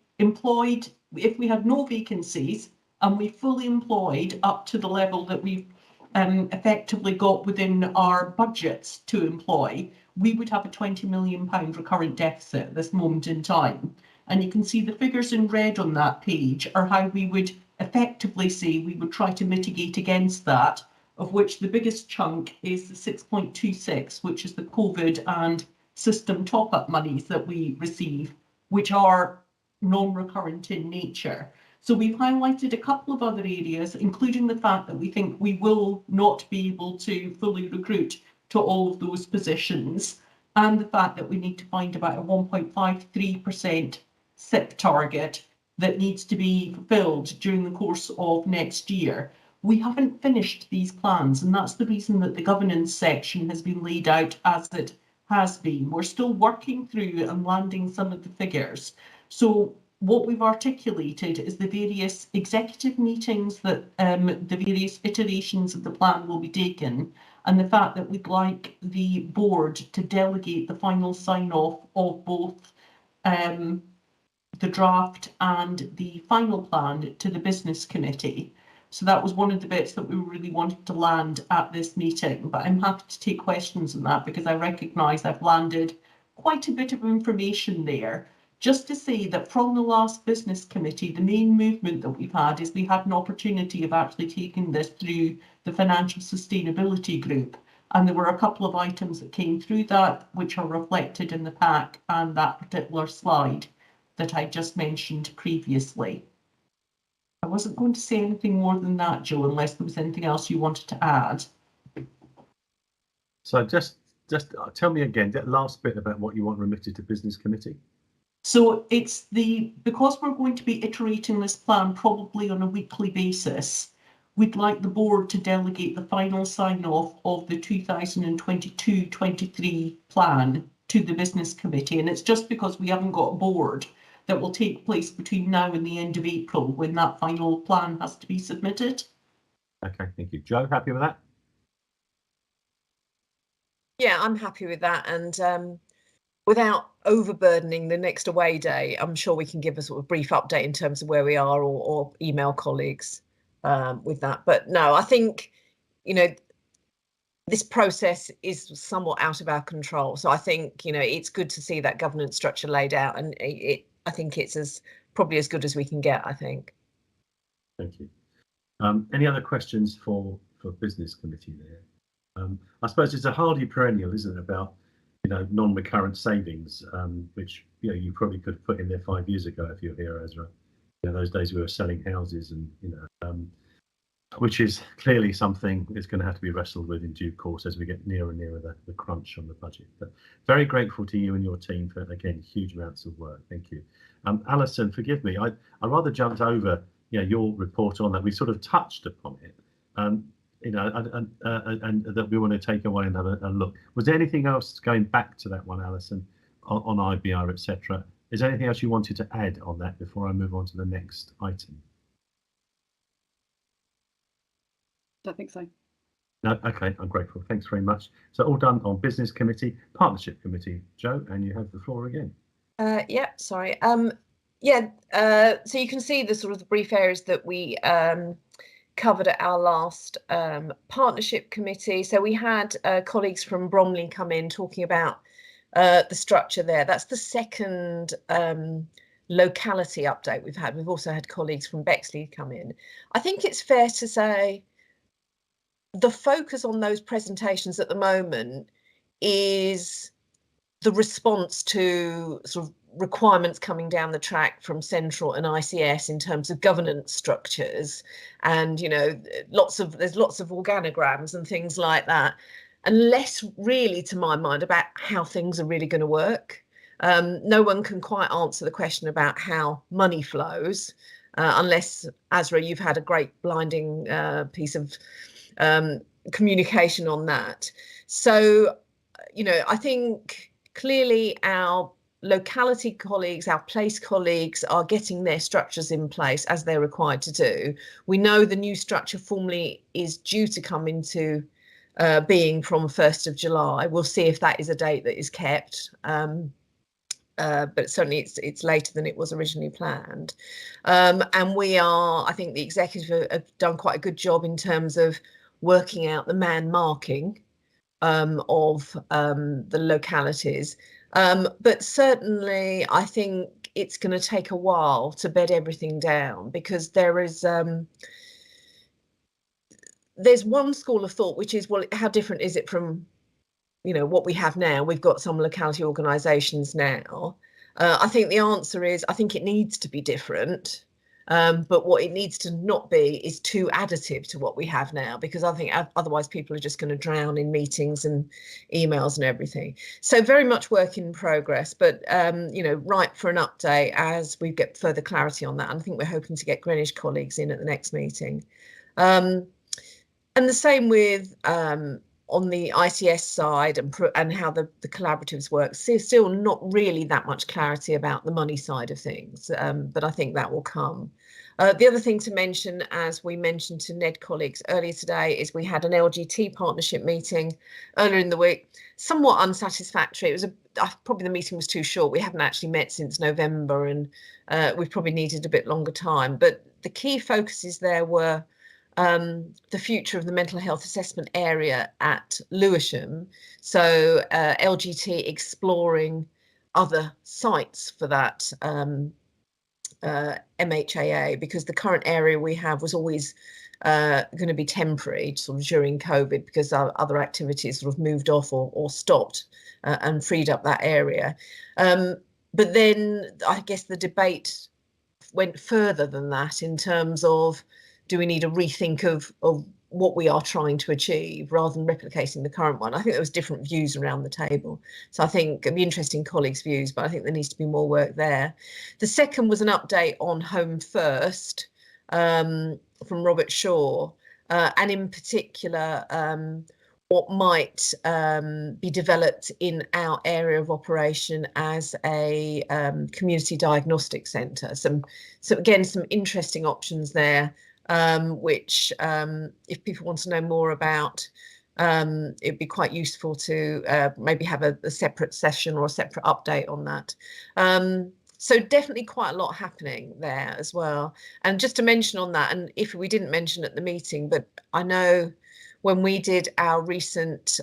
had no vacancies and we fully employed up to the level that we've effectively got within our budgets to employ, we would have a £20 million recurrent deficit at this moment in time. And you can see the figures in red on that page are how we would effectively say we would try to mitigate against that, of which the biggest chunk is the 6.26, which is the COVID and system top-up monies that we receive, which are non-recurrent in nature. So we've highlighted a couple of other areas, including the fact that we think we will not be able to fully recruit to all of those positions, and the fact that we need to find about a 1.53% SIP target that needs to be fulfilled during the course of next year. We haven't finished these plans, and that's the reason that the governance section has been laid out as it has been. We're still working through and landing some of the figures. So what we've articulated is the various executive meetings that the various iterations of the plan will be taken, and the fact that we'd like the board to delegate the final sign-off of both the draft and the final plan to the business committee. So that was one of the bits that we really wanted to land at this meeting, but I'm happy to take questions on that because I recognise I've landed quite a bit of information there. Just to say that from the last business committee, the main movement that we've had is we had an opportunity of actually taking this through the financial sustainability group. And there were a couple of items that came through that, which are reflected in the pack and that particular slide that I just mentioned previously. I wasn't going to say anything more than that, Joe, unless there was anything else you wanted to add. So just tell me again that last bit about what you want remitted to business committee. So it's because we're going to be iterating this plan probably on a weekly basis, we'd like the board to delegate the final sign-off of the 2022-23 plan to the business committee. And it's just because we haven't got a board that will take place between now and the end of April when that final plan has to be submitted. Okay, thank you. Joe, happy with that? Yeah, I'm happy with that. And without overburdening the next away day, I'm sure we can give a sort of brief update in terms of where we are, or email colleagues with that. But no, I think, you know, this process is somewhat out of our control. So I think, you know, it's good to see that governance structure laid out, and I think it's probably as good as we can get, I think. Thank you. Any other questions for business committee there? I suppose it's a hardy perennial, isn't it, about, you know, non-recurrent savings, which, you know, you probably could have put in there 5 years ago if you were here, Ezra. You know, those days we were selling houses, and, you know, which is clearly something that's going to have to be wrestled with in due course as we get nearer and nearer the crunch on the budget. But very grateful to you and your team for, again, huge amounts of work. Thank you. Alison, forgive me, I rather jumped over your report on that. We sort of touched upon it, and that we want to take away and have a look. Was there anything else going back to that one, Alison, on IBR, etc.? Is there anything else you wanted to add on that before I move on to the next item? Don't think so. No, okay, I'm grateful. Thanks very much. So all done on Business Committee, Partnership Committee. Jo, and you have the floor again. Yeah, sorry. So you can see the sort of the brief areas that we covered at our last Partnership Committee. So we had colleagues from Bromley come in talking about the structure there. That's the second locality update we've had. We've also had colleagues from Bexley come in. I think it's fair to say the focus on those presentations at the moment is the response to sort of requirements coming down the track from Central and ICS in terms of governance structures, and there's lots of organograms and things like that, and less really, to my mind, about how things are really going to work. No one can quite answer the question about how money flows, unless, Azra, you've had a great blinding piece of communication on that. So, I think clearly our locality colleagues, our place colleagues are getting their structures in place as they're required to do. We know the new structure formally is due to come into being from 1st of July. We'll see if that is a date that is kept. But certainly it's later than it was originally planned. And I think the executive have done quite a good job in terms of working out the man marking of the localities. But certainly I think it's going to take a while to bed everything down, because there's one school of thought which is, well, how different is it from what we have now? We've got some locality organisations now. I think the answer is, I think it needs to be different, but what it needs to not be is too additive to what we have now, because I think otherwise people are just going to drown in meetings and emails and everything. So very much work in progress, but ripe for an update as we get further clarity on that. And I think we're hoping to get Greenwich colleagues in at the next meeting. And the same with on the ICS side and how the collaboratives work. Still not really that much clarity about the money side of things, but I think that will come. The other thing to mention, as we mentioned to NED colleagues earlier today, is we had an LGT partnership meeting earlier in the week. Somewhat unsatisfactory. It was probably the meeting was too short. We haven't actually met since November, and we've probably needed a bit longer time. But the key focuses there were the future of the mental health assessment area at Lewisham. So LGT exploring other sites for that MHAA, because the current area we have was always going to be temporary, sort of during COVID, because our other activities sort of moved off or stopped and freed up that area. But then I guess the debate went further than that in terms of, do we need a rethink of what we are trying to achieve rather than replicating the current one? I think there was different views around the table. So I think it'd be interesting colleagues' views, but I think there needs to be more work there. The second was an update on Home First from Robert Shaw, and in particular, what might be developed in our area of operation as a community diagnostic centre. So again, some interesting options there. Which if people want to know more about, it'd be quite useful to maybe have a separate session or a separate update on that. So definitely quite a lot happening there as well. And just to mention on that, and if we didn't mention at the meeting, but I know when we did our recent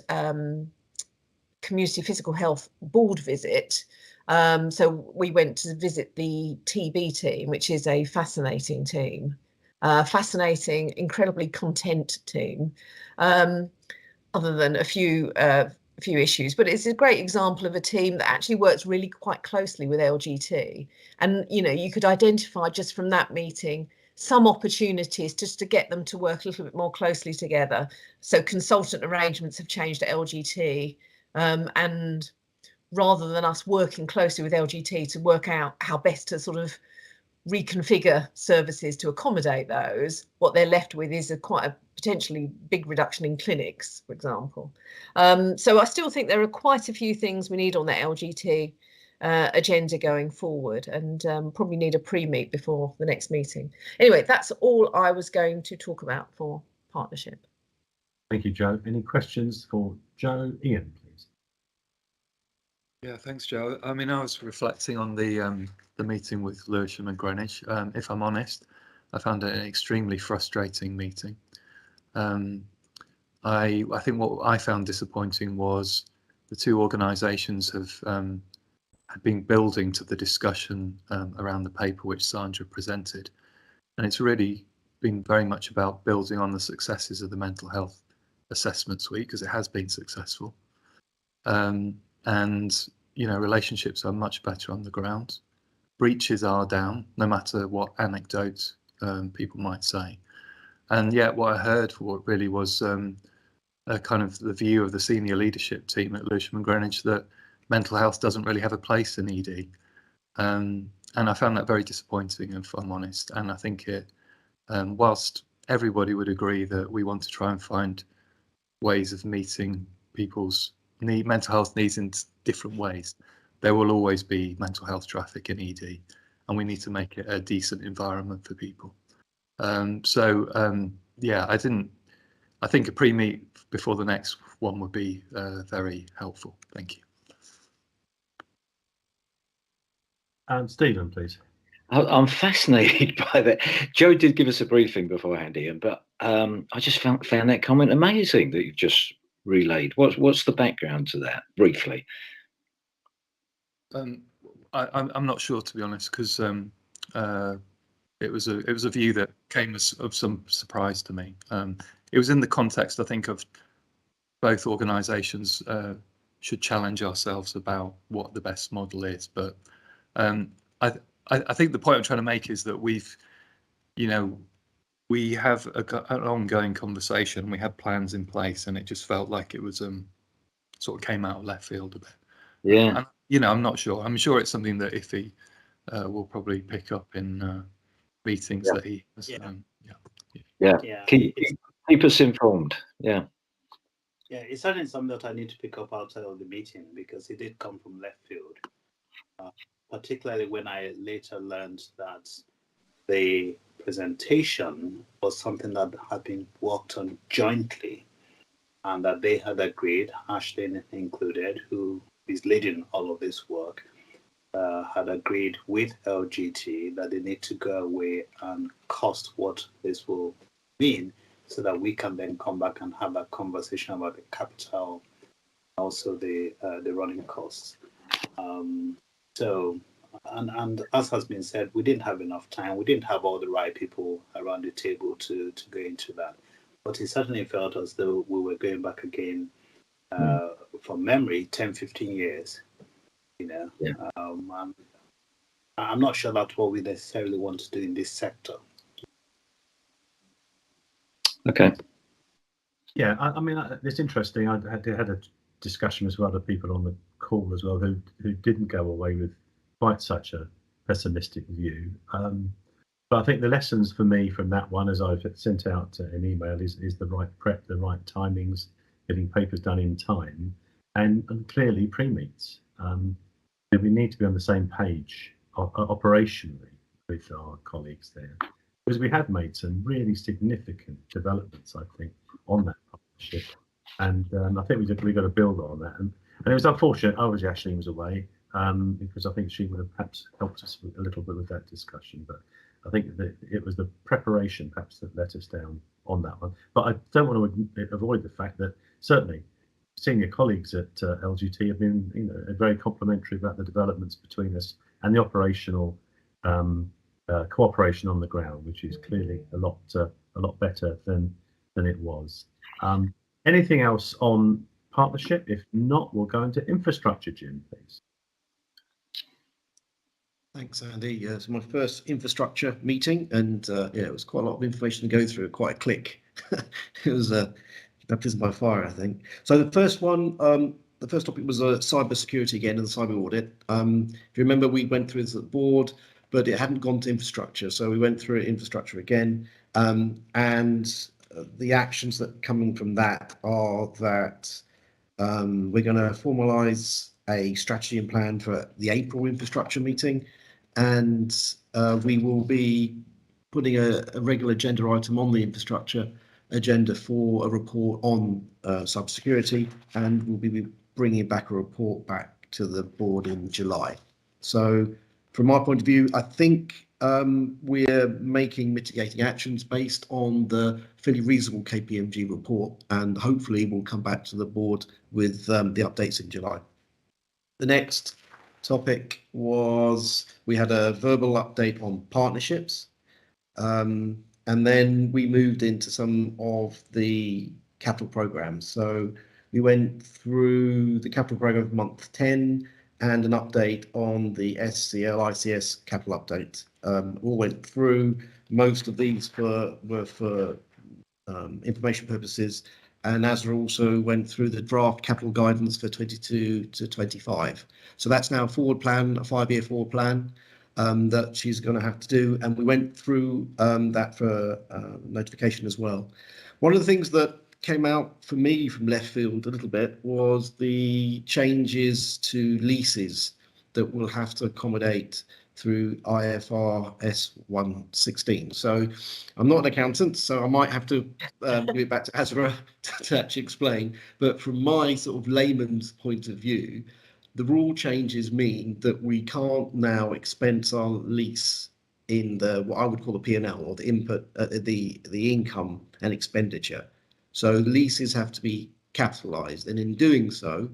community physical health board visit, so we went to visit the TB team, which is a fascinating team. Fascinating, incredibly content team, other than a few issues, but it's a great example of a team that actually works really quite closely with LGT. And you could identify just from that meeting some opportunities just to get them to work a little bit more closely together. So consultant arrangements have changed at LGT, and rather than us working closely with LGT to work out how best to sort of reconfigure services to accommodate those, what they're left with is quite a potentially big reduction in clinics, for example. So I still think there are quite a few things we need on the LGT agenda going forward, and probably need a pre-meet before the next meeting. Anyway, that's all I was going to talk about for partnership. Thank you, Joe. Any questions for Joe? Ian, please. Yeah, thanks, Joe. I mean, I was reflecting on the meeting with Lewisham and Greenwich. If I'm honest, I found it an extremely frustrating meeting. I think what I found disappointing was the two organisations had been building to the discussion around the paper which Sandra presented, and it's really been very much about building on the successes of the Mental Health Assessment Suite, because it has been successful. And you know, relationships are much better on the ground. Breaches are down, no matter what anecdotes people might say. And yet what I heard really was kind of the view of the senior leadership team at Lewisham and Greenwich that mental health doesn't really have a place in ED. And I found that very disappointing, if I'm honest. And I think it, whilst everybody would agree that we want to try and find ways of meeting people's mental health needs in different ways, there will always be mental health traffic in ED, and we need to make it a decent environment for people. Yeah, I think a pre-meet before the next one would be very helpful. Thank you. Stephen, please. I'm fascinated by that. Joe did give us a briefing beforehand, Ian, but I just found that comment amazing that you've just relayed. What's the background to that, briefly? I'm not sure, to be honest, because it was a view that came as of some surprise to me. It was in the context, I think, of both organisations should challenge ourselves about what the best model is. But I think the point I'm trying to make is that we have an ongoing conversation. We had plans in place, and it just felt like it was sort of came out of left field a bit. Yeah. And, I'm not sure. I'm sure it's something that Iffy will probably pick up in meetings that he has. Keep us informed. Yeah. Yeah, it's certainly something that I need to pick up outside of the meeting, because it did come from left field, particularly when I later learned that the presentation was something that had been worked on jointly, and that they had agreed, Ashley included, who is leading all of this work, had agreed with LGT that they need to go away and cost what this will mean, so that we can then come back and have that conversation about the capital, also the running costs. And as has been said, we didn't have enough time. We didn't have all the right people around the table to go into that. But it certainly felt as though we were going back again, from memory, 10, 15 years. I'm not sure that's what we necessarily want to do in this sector. Okay. Yeah, I mean, it's interesting. I had a discussion with other people on the call as well who didn't go away with quite such a pessimistic view. But I think the lessons for me from that one, as I've sent out an email, is the right prep, the right timings, getting papers done in time, and clearly pre-meets. We need to be on the same page operationally with our colleagues there, because we have made some really significant developments, I think, on that partnership, and I think we've got to build on that. And it was unfortunate. Obviously, Ashley was away, because I think she would have perhaps helped us a little bit with that discussion. But I think that it was the preparation perhaps that let us down on that one. But I don't want to avoid the fact that certainly senior colleagues at LGT have been, very complimentary about the developments between us and the operational cooperation on the ground, which is clearly a lot better than it was. Anything else on partnership? If not, we'll go into infrastructure, Jim, please. Thanks, Andy. It's my first infrastructure meeting, and yeah, it was quite a lot of information to go through. Quite a click. It was baptism by fire, I think. So the first one, the first topic was cyber security again and the cyber audit. If you remember, we went through this at the board, but it hadn't gone to infrastructure, so we went through infrastructure again. And the actions that are coming from that are that we're going to formalise a strategy and plan for the April infrastructure meeting, and we will be putting a regular agenda item on the infrastructure agenda for a report on cybersecurity, and we'll be bringing back a report back to the board in July. So from my point of view, I think we're making mitigating actions based on the fairly reasonable KPMG report, and hopefully we'll come back to the board with the updates in July. The next topic was we had a verbal update on partnerships, and then we moved into some of the capital programs. So we went through the capital program of month 10 and an update on the SCL ICS capital update. All went through. Most of these were for information purposes, and Azra also went through the draft capital guidance for 22 to 25. So that's now a forward plan, a 5-year forward plan that she's going to have to do, and we went through that for notification as well. One of the things that came out for me from left field a little bit was the changes to leases that we'll have to accommodate through IFRS 116. So I'm not an accountant, so I might have to give it back to Azra to actually explain. But from my sort of layman's point of view, the rule changes mean that we can't now expense our lease in the what I would call the P&L, or the input, the income and expenditure. So leases have to be capitalized, and in doing so,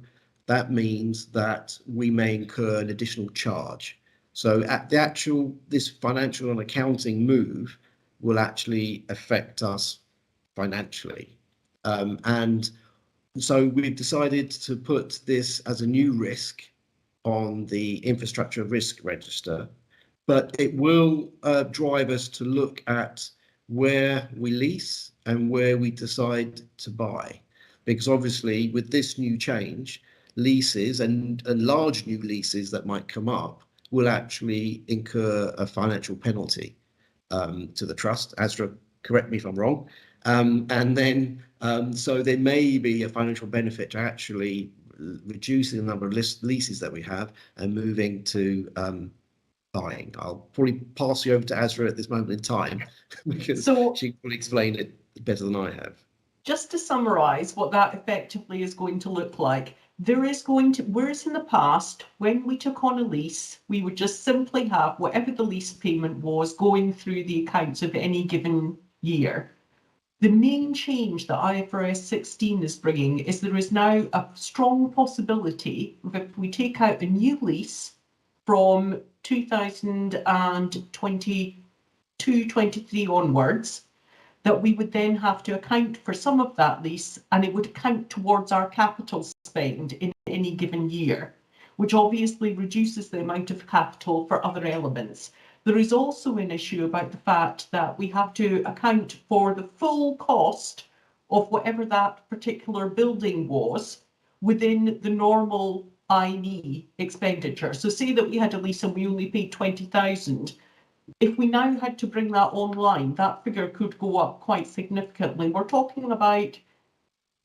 that means that we may incur an additional charge. So at the this financial and accounting move will actually affect us financially. And so we've decided to put this as a new risk on the infrastructure risk register, but it will drive us to look at where we lease and where we decide to buy. Because obviously with this new change, leases and large new leases that might come up will actually incur a financial penalty to the trust. Azra, correct me if I'm wrong. And then, so there may be a financial benefit to actually reducing the number of leases that we have and moving to buying. I'll probably pass you over to Azra at this moment in time because she can probably explain it better than I have. Just to summarise what that effectively is going to look like, there is going to, whereas in the past, when we took on a lease, we would just simply have whatever the lease payment was going through the accounts of any given year. The main change that IFRS 16 is bringing is there is now a strong possibility if we take out a new lease from 2022-23 onwards, that we would then have to account for some of that lease, and it would count towards our capital spend in any given year, which obviously reduces the amount of capital for other elements. There is also an issue about the fact that we have to account for the full cost of whatever that particular building was within the normal I&E expenditure. So say that we had a lease and we only paid 20,000. If we now had to bring that online, that figure could go up quite significantly. We're talking about,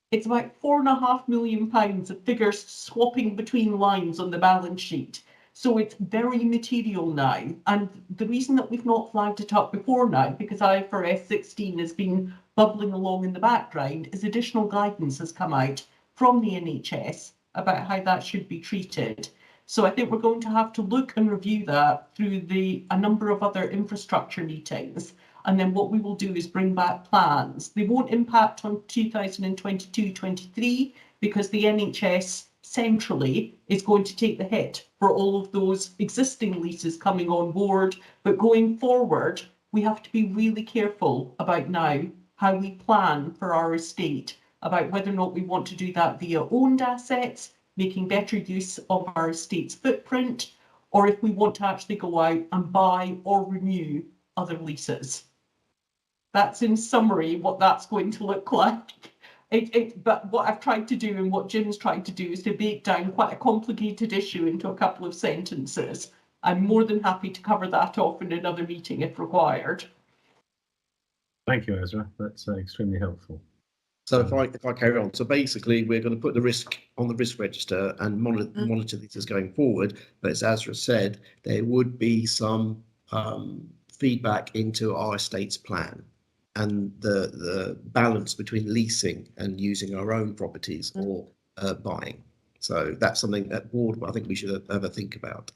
it's about £4.5 million of figures swapping between lines on the balance sheet. So it's very material now. And the reason that we've not flagged it up before now, because IFRS 16 has been bubbling along in the background, is additional guidance has come out from the NHS about how that should be treated. So I think we're going to have to look and review that through a number of other infrastructure meetings. And then what we will do is bring back plans. They won't impact on 2022-23 because the NHS centrally is going to take the hit for all of those existing leases coming on board. But going forward, we have to be really careful about now how we plan for our estate, about whether or not we want to do that via owned assets, making better use of our estate's footprint, or if we want to actually go out and buy or renew other leases. That's in summary what that's going to look like. But what I've tried to do and what Jim's tried to do is to break down quite a complicated issue into a couple of sentences. I'm more than happy to cover that off in another meeting if required. Thank you, Ezra. That's extremely helpful. So if I carry on, so basically we're going to put the risk on the risk register and monitor this as going forward. But as Ezra said, there would be some feedback into our estates plan and the balance between leasing and using our own properties or buying. So that's something that board, I think we should have a think about.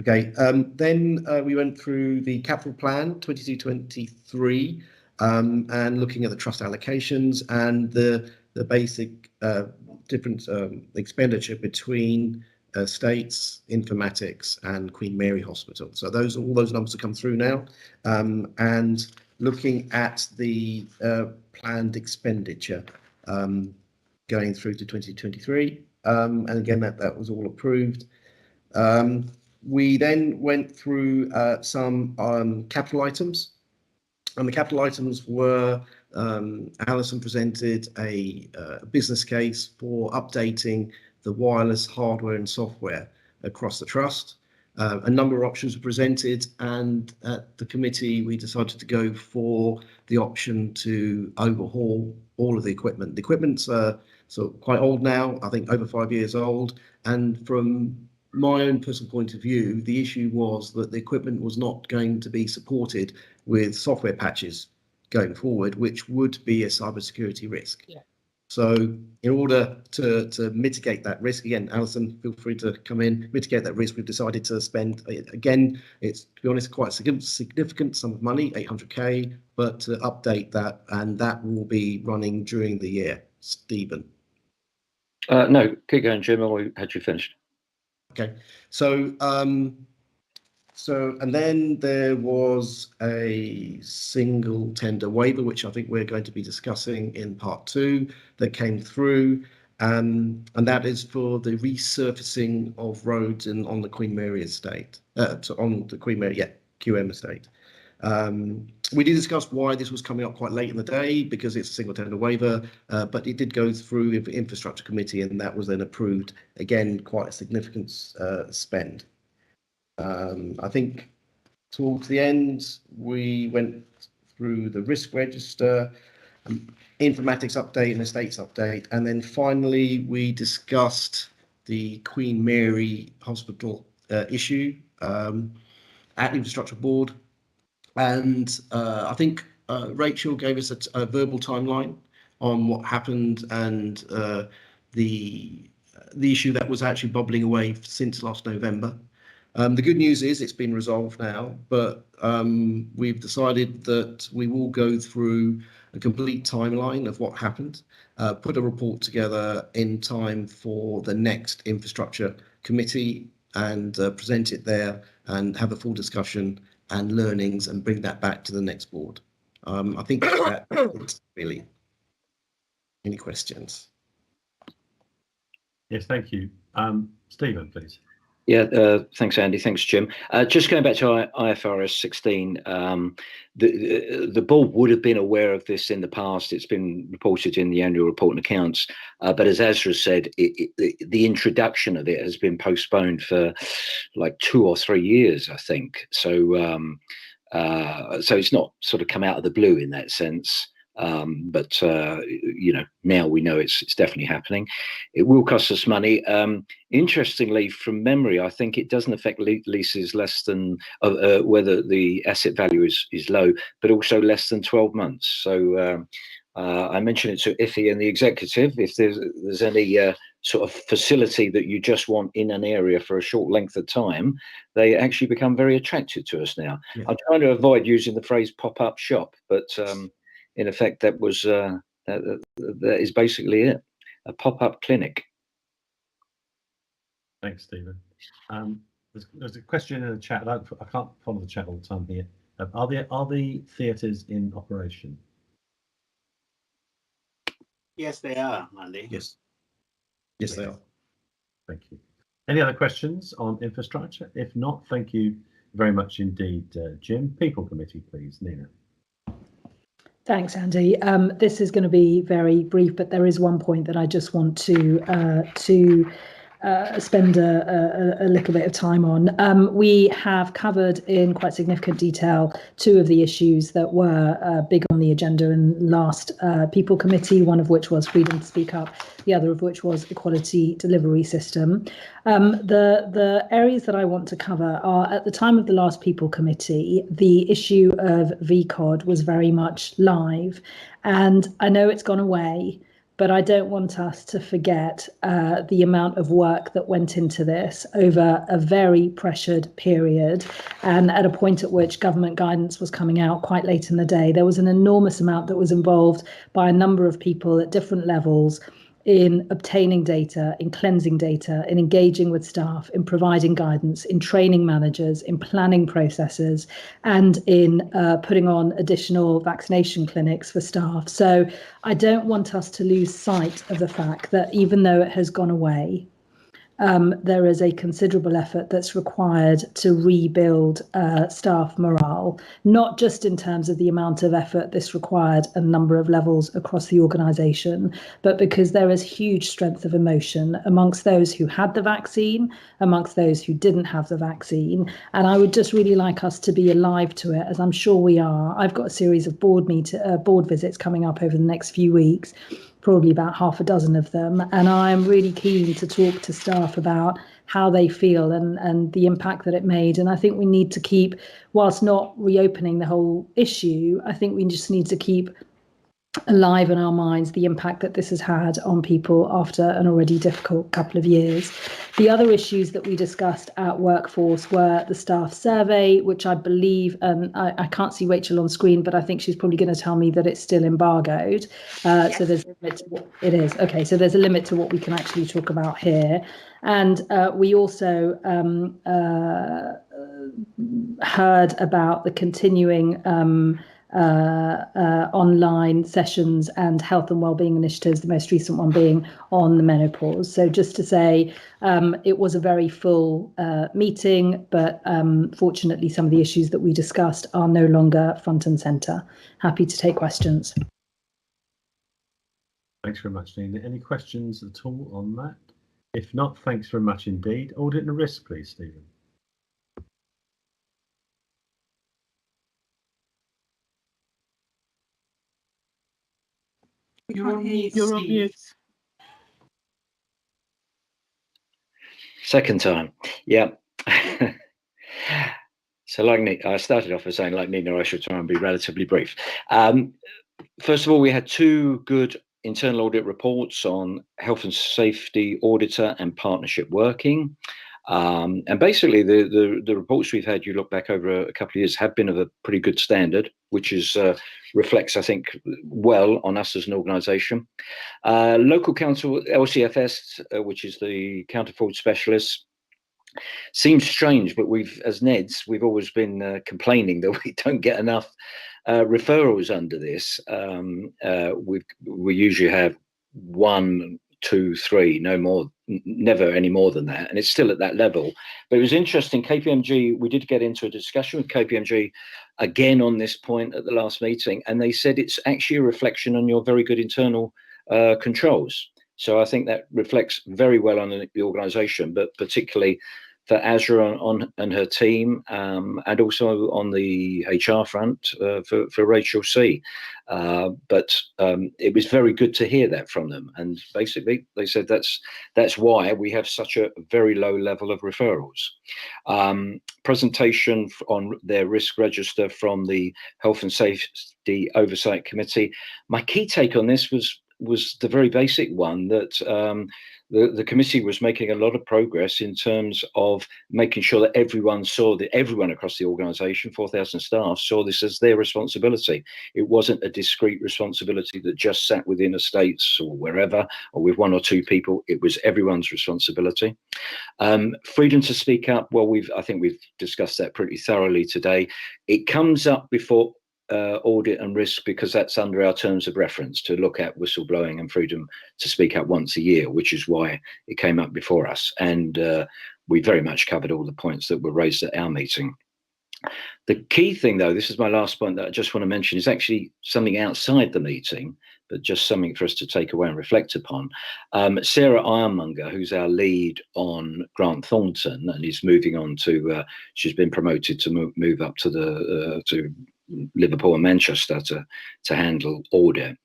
Okay, then we went through the capital plan 22-23 and looking at the trust allocations and the basic different expenditure between estates, informatics and Queen Mary Hospital. So all those numbers have come through now, and looking at the planned expenditure going through to 2023, and again that was all approved. We then went through some capital items, and the capital items were Alison presented a business case for updating the wireless hardware and software across the trust. A number of options were presented, and at the committee we decided to go for the option to overhaul all of the equipment. The equipment's sort of quite old now, I think over 5 years old, and from my own personal point of view, the issue was that the equipment was not going to be supported with software patches going forward, which would be a cybersecurity risk. Yeah. So in order to mitigate that risk, again, Alison, feel free to come in, mitigate that risk, we've decided to spend, again, it's, to be honest, quite a significant sum of money, 800k, but to update that, and that will be running during the year. Stephen. No, keep going, Jim, or had you finished? Okay, so and then there was a single tender waiver, which I think we're going to be discussing in part 2, that came through, and that is for the resurfacing of roads on the Queen Mary estate, on the Queen Mary, QM estate. We did discuss why this was coming up quite late in the day, because it's a single tender waiver, but it did go through the infrastructure committee, and that was then approved. Again, quite a significant spend. I think towards the end, we went through the risk register, informatics update and estates update, and then finally we discussed the Queen Mary Hospital issue at infrastructure board. And I think Rachel gave us a verbal timeline on what happened and the issue that was actually bubbling away since last November. The good news is it's been resolved now, but we've decided that we will go through a complete timeline of what happened, put a report together in time for the next infrastructure committee and present it there and have a full discussion and learnings and bring that back to the next board. I think that's really. Any questions? Yes, thank you. Stephen, please. Yeah, thanks, Andy. Thanks, Jim. Just going back to IFRS 16, the board would have been aware of this in the past. It's been reported in the annual report and accounts. But as Ezra said, the introduction of it has been postponed for like 2 or 3 years, I think. So, so it's not sort of come out of the blue in that sense. But you know, now we know it's definitely happening. It will cost us money. Interestingly, from memory, I think it doesn't affect leases less than whether the asset value is low, but also less than 12 months. So I mentioned it to Iffy and the executive. If there's any sort of facility that you just want in an area for a short length of time, they actually become very attractive to us now. Yeah. I'm trying to avoid using the phrase pop-up shop, but in effect, that was that is basically it, a pop-up clinic. Thanks, Stephen. There's a question in the chat. I can't follow the chat all the time here. Are the theatres in operation? Yes, they are, Andy. Yes. Yes, they are. Thank you. Any other questions on infrastructure? If not, thank you very much indeed, Jim. People Committee, please, Nina. Thanks, Andy. This is going to be very brief, but there is one point that I just want to spend a little bit of time on. We have covered in quite significant detail two of the issues that were big on the agenda in last People Committee, one of which was freedom to speak up, the other of which was equality delivery system. The areas that I want to cover are, at the time of the last People Committee, the issue of VCOD was very much live, and I know it's gone away, but I don't want us to forget the amount of work that went into this over a very pressured period. And at a point at which government guidance was coming out quite late in the day, there was an enormous amount that was involved by a number of people at different levels in obtaining data, in cleansing data, in engaging with staff, in providing guidance, in training managers, in planning processes, and in putting on additional vaccination clinics for staff. So I don't want us to lose sight of the fact that even though it has gone away, there is a considerable effort that's required to rebuild staff morale, not just in terms of the amount of effort this required at a number of levels across the organisation, but because there is huge strength of emotion amongst those who had the vaccine, amongst those who didn't have the vaccine. And I would just really like us to be alive to it, as I'm sure we are. I've got a series of board visits coming up over the next few weeks, probably about half a dozen of them, and I'm really keen to talk to staff about how they feel and the impact that it made. And I think we need to keep, whilst not reopening the whole issue, I think we just need to keep alive in our minds the impact that this has had on people after an already difficult couple of years. The other issues that we discussed at Workforce were the staff survey, which I believe, I can't see Rachel on screen, but I think she's probably going to tell me that it's still embargoed. Yes. So there's a limit to what it is. Okay, so there's a limit to what we can actually talk about here. And we also heard about the continuing online sessions and health and wellbeing initiatives, the most recent one being on the menopause. So just to say, it was a very full meeting, but fortunately some of the issues that we discussed are no longer front and centre. Happy to take questions. Thanks very much, Nina. Any questions at all on that? If not, thanks very much indeed. Audit and risk, please, Stephen. You're on mute. You're on mute. Second time, yeah. So like I started off as saying, like Nina, I should try and be relatively brief. First of all, we had two good internal audit reports on health and safety auditor and partnership working. And basically the reports we've had, you look back over a couple of years, have been of a pretty good standard, which is reflects, I think, well on us as an organisation. Local council, LCFS, which is the counter fraud specialist, seems strange, but as NEDs, we've always been complaining that we don't get enough referrals under this. We usually have 1, 2, 3, no more, never any more than that, and it's still at that level. But it was interesting, KPMG, we did get into a discussion with KPMG again on this point at the last meeting, and they said it's actually a reflection on your very good internal controls. So I think that reflects very well on the organisation, but particularly for Azra and her team, and also on the HR front for Rachel C. But it was very good to hear that from them. And basically, they said that's why we have such a very low level of referrals. Presentation on their risk register from the Health and Safety Oversight Committee. My key take on this was the very basic one that the committee was making a lot of progress in terms of making sure that everyone across the organisation, 4,000 staff, saw this as their responsibility. It wasn't a discrete responsibility that just sat within estates or wherever, or with 1 or 2 people. It was everyone's responsibility. Freedom to speak up. Well, I think we've discussed that pretty thoroughly today. It comes up before audit and risk because that's under our terms of reference to look at whistleblowing and freedom to speak up once a year, which is why it came up before us. And we very much covered all the points that were raised at our meeting. The key thing, though, this is my last point that I just want to mention, is actually something outside the meeting, but just something for us to take away and reflect upon. Sarah Ironmonger, who's our lead on Grant Thornton, and is moving on to, she's been promoted to move up to the to Liverpool and Manchester to handle audit.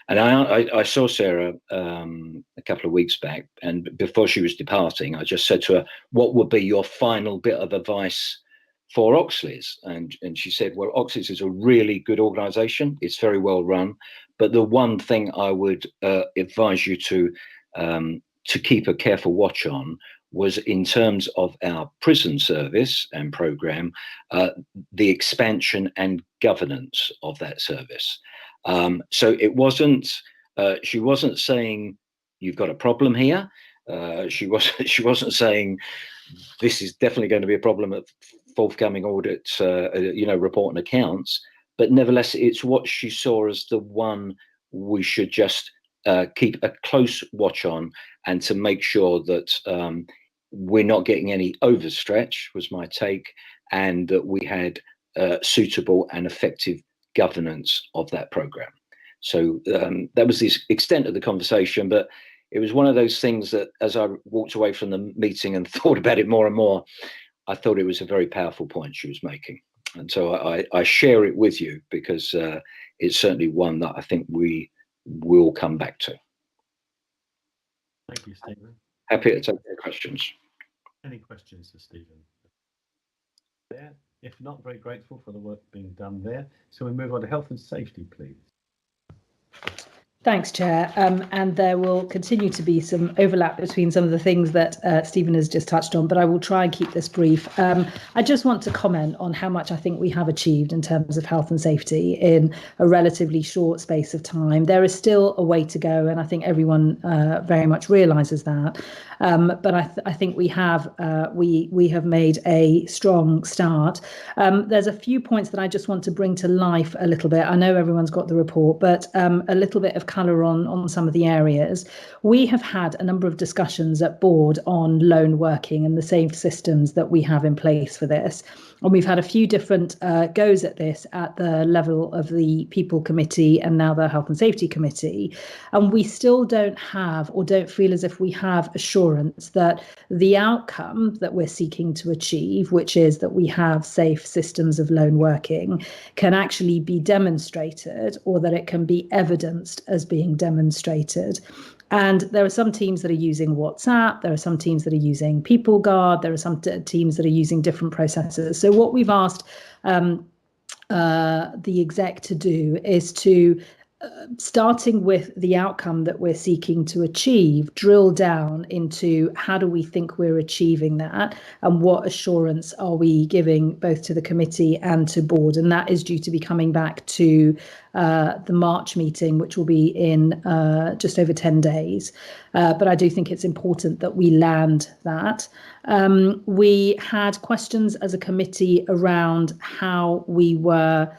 And I saw Sarah a couple of weeks back, and before she was departing, I just said to her, "What would be your final bit of advice for Oxleas?" And she said, "Well, Oxleas is a really good organisation. It's very well run, but the one thing I would advise you to keep a careful watch on was in terms of our prison service and programme, the expansion and governance of that service." So it wasn't. She wasn't saying you've got a problem here. She wasn't saying this is definitely going to be a problem at forthcoming audits, report and accounts. But nevertheless, it's what she saw as the one we should just keep a close watch on, and to make sure that we're not getting any overstretch, was my take, and that we had suitable and effective governance of that programme. So that was the extent of the conversation, but it was one of those things that as I walked away from the meeting and thought about it more and more, I thought it was a very powerful point she was making. And so I share it with you because it's certainly one that I think we will come back to. Thank you, Stephen. Happy to take your questions. Any questions for Stephen? There. If not, very grateful for the work being done there. So we move on to health and safety, please. Thanks, Chair. And there will continue to be some overlap between some of the things that Stephen has just touched on, but I will try and keep this brief. I just want to comment on how much I think we have achieved in terms of health and safety in a relatively short space of time. There is still a way to go, and I think everyone very much realises that. But I think we have made a strong start. There's a few points that I just want to bring to life a little bit. I know everyone's got the report, but a little bit of colour on some of the areas. We have had a number of discussions at board on lone working and the safe systems that we have in place for this. And we've had a few different goes at this at the level of the People Committee and now the Health and Safety Committee. And we still don't have, or don't feel as if we have, assurance that the outcome that we're seeking to achieve, which is that we have safe systems of lone working, can actually be demonstrated, or that it can be evidenced as being demonstrated. And there are some teams that are using WhatsApp, there are some teams that are using PeopleGuard, there are some teams that are using different processes. So what we've asked the exec to do is to, starting with the outcome that we're seeking to achieve, drill down into how do we think we're achieving that, and what assurance are we giving both to the committee and to board. And that is due to be coming back to the March meeting, which will be in just over 10 days. But I do think it's important that we land that. We had questions as a committee around how we were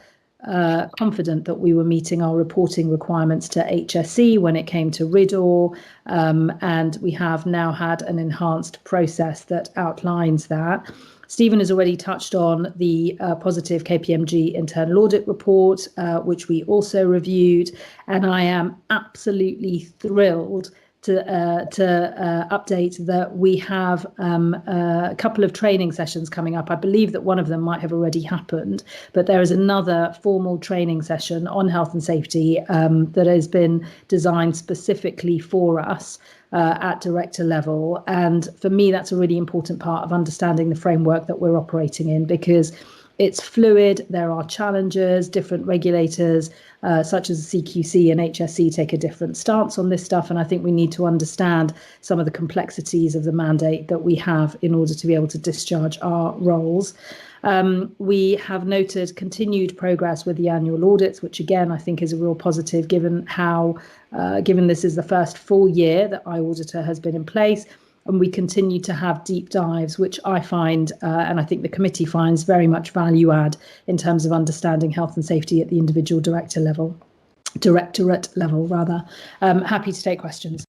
confident that we were meeting our reporting requirements to HSE when it came to RIDOR, and we have now had an enhanced process that outlines that. Stephen has already touched on the positive KPMG internal audit report, which we also reviewed, and I am absolutely thrilled to update that we have a couple of training sessions coming up. I believe that one of them might have already happened, but there is another formal training session on health and safety that has been designed specifically for us at director level. And for me, that's a really important part of understanding the framework that we're operating in, because it's fluid. There are challenges. Different regulators, such as CQC and HSE, take a different stance on this stuff. And I think we need to understand some of the complexities of the mandate that we have in order to be able to discharge our roles. We have noted continued progress with the annual audits, which again, I think is a real positive, given how, given this is the first full year that iAuditor has been in place. and we continue to have deep dives, which I find, and I think the committee finds, very much value add in terms of understanding health and safety at the individual directorate level rather. Happy to take questions.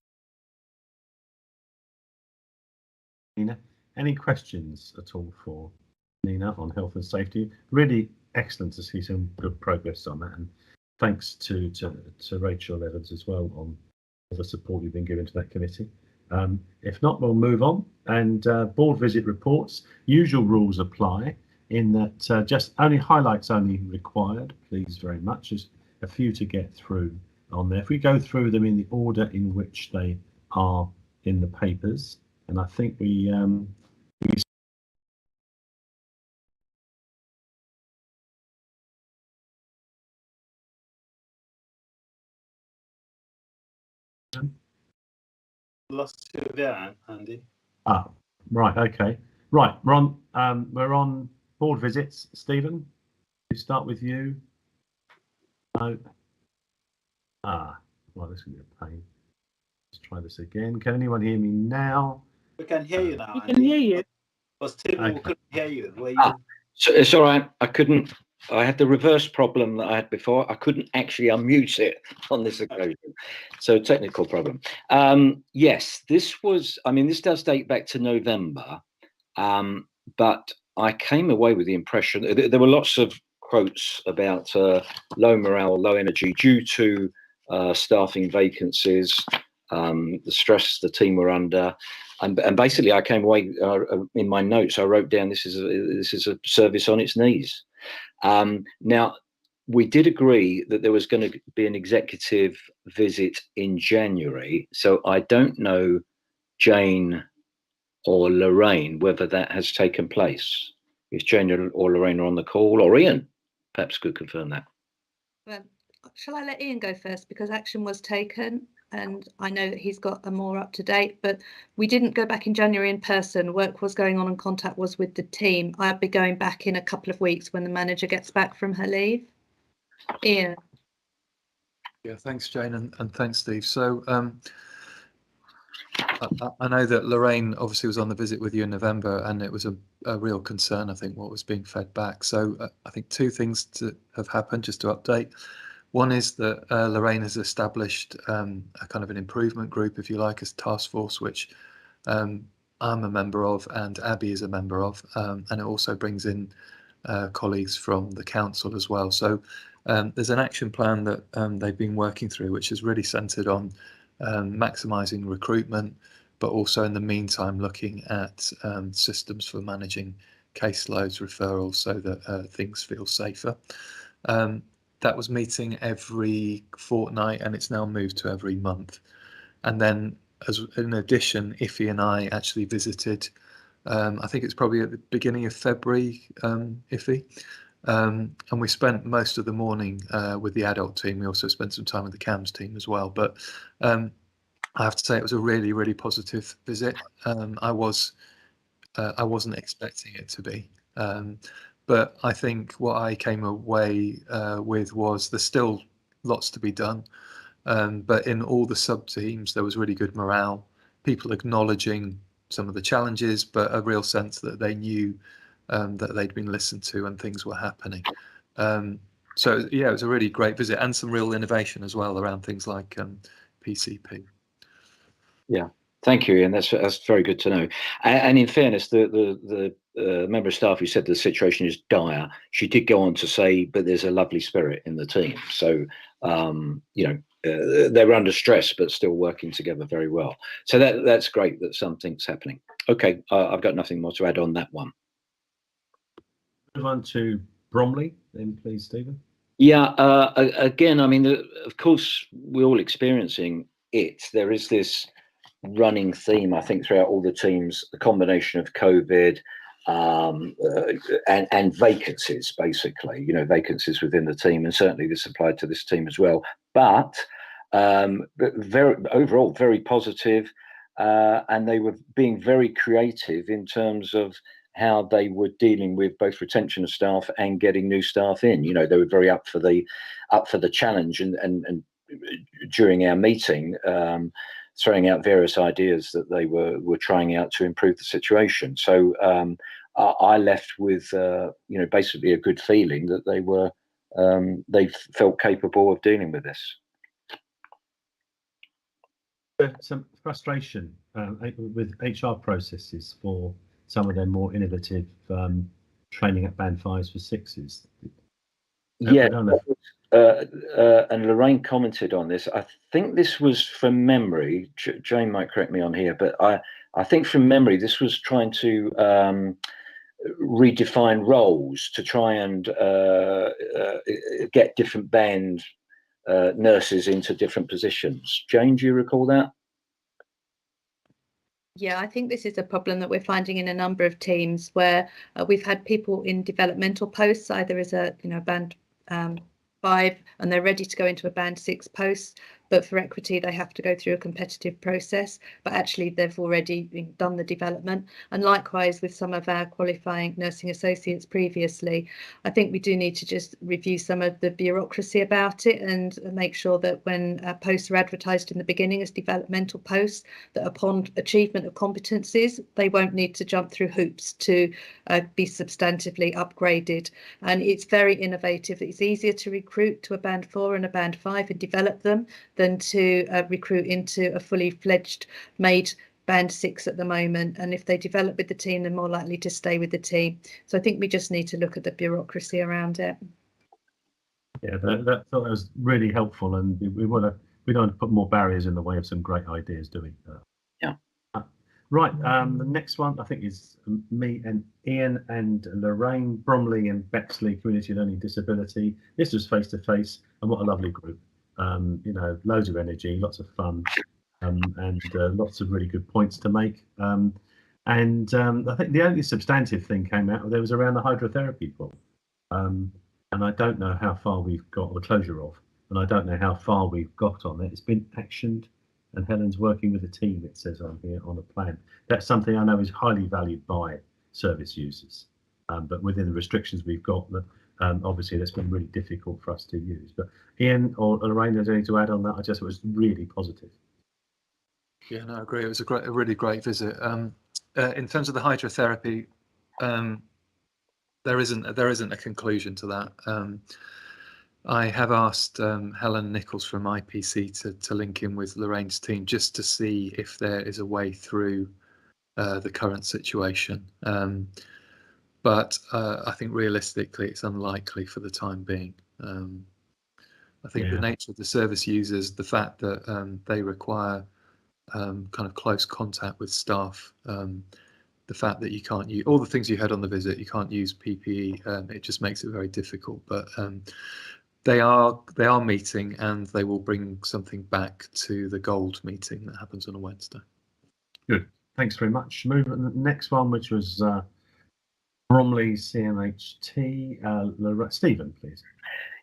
Nina, any questions at all for Nina on health and safety? Really excellent to see some good progress on that, and thanks to Rachel Evans as well on all the support you've been giving to that committee. If not, we'll move on. And board visit reports, usual rules apply in that just only highlights only required, please very much. There's a few to get through on there. If we go through them in the order in which they are in the papers, and I think we lost you there, Andy. Right, okay. Right, we're on board visits. Stephen, we start with you. No. Well, this is going to be a pain. Let's try this again. Can anyone hear me now? We can hear you now. We can hear you. But Stephen, Okay. we couldn't hear you. So it's all right. I had the reverse problem that I had before. I couldn't actually unmute it on this occasion. So technical problem. Yes, this does date back to November. But I came away with the impression that there were lots of quotes about low morale, low energy due to staffing vacancies, the stress the team were under. And basically, I came away in my notes. I wrote down this is a service on its knees. Now, we did agree that there was going to be an executive visit in January. So I don't know, Jane or Lorraine, whether that has taken place. If Jane or Lorraine are on the call, or Ian, perhaps could confirm that. Well, shall I let Ian go first, because action was taken? And I know that he's got a more up to date, but we didn't go back in January in person. Work was going on and contact was with the team. I'll be going back in a couple of weeks when the manager gets back from her leave. Ian. Yeah, thanks, Jane, and thanks, Steve. So I know that Lorraine obviously was on the visit with you in November, and it was a real concern, I think, what was being fed back. So I think two things have happened, just to update. One is that Lorraine has established a kind of an improvement group, if you like, as task force, which I'm a member of and Abby is a member of, and it also brings in colleagues from the council as well. So there's an action plan that they've been working through, which is really centred on maximising recruitment, but also in the meantime looking at systems for managing caseloads, referrals, so that things feel safer. That was meeting every fortnight, and it's now moved to every month. And then, in addition, Iffy and I actually visited, I think it's probably at the beginning of February, Iffy, and we spent most of the morning with the adult team. We also spent some time with the CAMS team as well. But I have to say it was a really, really positive visit. I wasn't expecting it to be. But I think what I came away with was there's still lots to be done. But in all the sub-teams, there was really good morale, people acknowledging some of the challenges, but a real sense that they knew that they'd been listened to and things were happening. So, yeah, it was a really great visit, and some real innovation as well around things like PCP. Yeah. Thank you, Ian. That's very good to know. And in fairness, the member of staff who said the situation is dire, she did go on to say, but there's a lovely spirit in the team. So, they're under stress, but still working together very well. So that's great that something's happening. Okay, I've got nothing more to add on that one. Move on to Bromley, then, please, Stephen. Yeah, again, I mean, of course, we're all experiencing it. There is this running theme, I think, throughout all the teams, the combination of COVID and vacancies, basically, vacancies within the team, and certainly this applied to this team as well. But overall, very positive, and they were being very creative in terms of how they were dealing with both retention of staff and getting new staff in. They were very up for the challenge, and during our meeting, throwing out various ideas that they were trying out to improve the situation. So I left with basically a good feeling that they felt capable of dealing with this. Some frustration with HR processes for some of their more innovative training at band 5s for 6s. Yeah, and Lorraine commented on this. I think this was from memory. Jane might correct me on here, but I think from memory this was trying to redefine roles to try and get different band nurses into different positions. Jane, do you recall that? Yeah, I think this is a problem that we're finding in a number of teams where we've had people in developmental posts, either as a band 5 and they're ready to go into a band 6 post, but for equity they have to go through a competitive process, but actually they've already done the development. And likewise with some of our qualifying nursing associates previously, I think we do need to just review some of the bureaucracy about it and make sure that when posts are advertised in the beginning as developmental posts, that upon achievement of competencies they won't need to jump through hoops to be substantively upgraded. And it's very innovative. It's easier to recruit to a band 4 and a band 5 and develop them than to recruit into a fully fledged made band 6 at the moment. And if they develop with the team, they're more likely to stay with the team. So I think we just need to look at the bureaucracy around it. Yeah, that was really helpful, and we don't want to put more barriers in the way of some great ideas, do we? Yeah. Right. The next one I think is me and Ian and Lorraine, Bromley and Bexley Community Learning Disability. This was face to face, and what a lovely group. Loads of energy, lots of fun, and lots of really good points to make. I think the only substantive thing came out there was around the hydrotherapy pool. And I don't know how far we've got the closure of, and I don't know how far we've got on it. It's been actioned, and Helen's working with a team, it says on here, on a plan. That's something I know is highly valued by service users, but within the restrictions we've got, obviously that's been really difficult for us to use. But Ian or Lorraine, there's anything to add on that? I just thought it was really positive. Yeah, no, I agree. It was a really great visit. In terms of the hydrotherapy, there isn't a conclusion to that. I have asked Helen Nichols from IPC to link in with Lorraine's team just to see if there is a way through the current situation. But I think realistically it's unlikely for the time being. I think the nature of the service users, the fact that they require kind of close contact with staff, the fact that you can't use all the things you had on the visit, you can't use PPE, it just makes it very difficult. But they are meeting, and they will bring something back to the gold meeting that happens on a Wednesday. Good, thanks very much. Move on to the next one, which was Bromley CMHT. Stephen, please.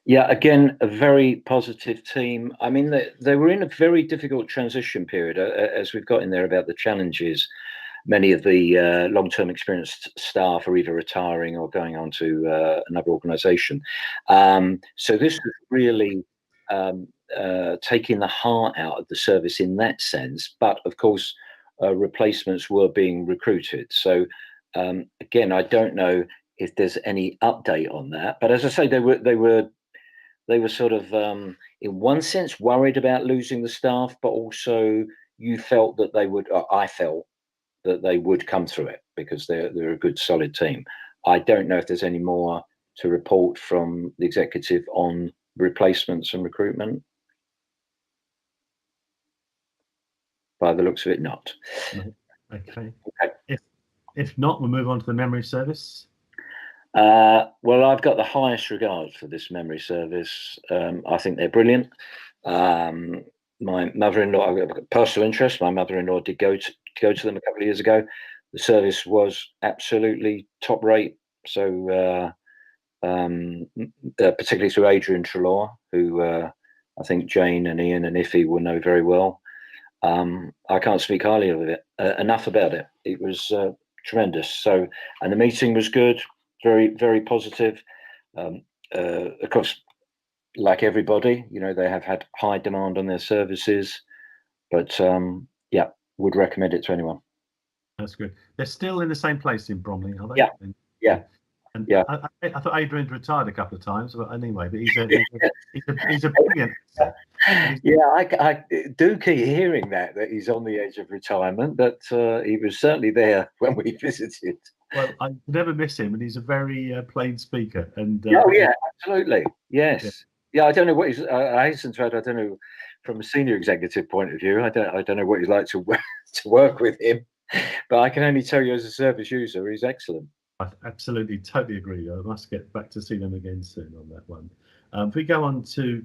Yeah, again, a very positive team. I mean, they were in a very difficult transition period, as we've got in there about the challenges. Many of the long-term experienced staff are either retiring or going on to another organisation. So this was really taking the heart out of the service in that sense. But of course, replacements were being recruited. So again, I don't know if there's any update on that. But as I say, they were sort of, in one sense, worried about losing the staff, but also you felt that they would, or I felt that they would come through it because they're a good, solid team. I don't know if there's any more to report from the executive on replacements and recruitment. By the looks of it, not. Okay. If not, we'll move on to the memory service. Well, I've got the highest regard for this memory service. I think they're brilliant. My mother-in-law, I've got personal interest. My mother-in-law did go to them a couple of years ago. The service was absolutely top rate. So particularly through Adrian Trelaw, who I think Jane and Ian and Iffy will know very well. I can't speak highly of it enough about it. It was tremendous. So, and the meeting was good. Very, very positive. Of course, like everybody, they have had high demand on their services. But yeah, would recommend it to anyone. That's good. They're still in the same place in Bromley, are they? Yeah. Yeah. And yeah. I thought Adrian retired a couple of times, but anyway, but he's a brilliant actor. Yeah, I do keep hearing that he's on the edge of retirement, but he was certainly there when we visited. Well, I never miss him, and he's a very plain speaker. And oh yeah, absolutely, yes, yeah. I don't know what he's. I hasten to add, I don't know from a senior executive point of view. I don't know what he's like to work with him, but I can only tell you as a service user, he's excellent. I absolutely, totally agree. I must get back to see them again soon on that one. If we go on to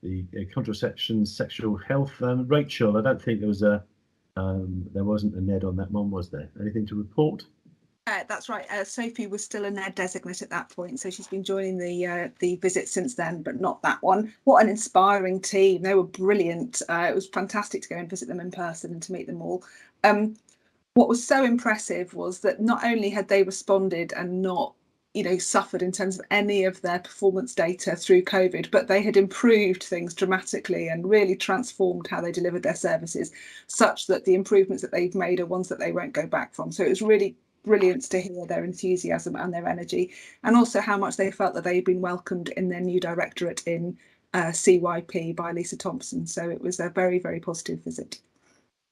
the contraception, sexual health, Rachel, I don't think there was there wasn't a NED on that one, was there? Anything to report? That's right. Sophie was still a NED designate at that point, so she's been joining the visit since then, but not that one. What an inspiring team! They were brilliant. It was fantastic to go and visit them in person and to meet them all. What was so impressive was that not only had they responded and not, suffered in terms of any of their performance data through COVID, but they had improved things dramatically and really transformed how they delivered their services, such that the improvements that they've made are ones that they won't go back from. So it was really brilliant to hear their enthusiasm and their energy, and also how much they felt that they'd been welcomed in their new directorate in CYP by Lisa Thompson. So it was a very, very positive visit.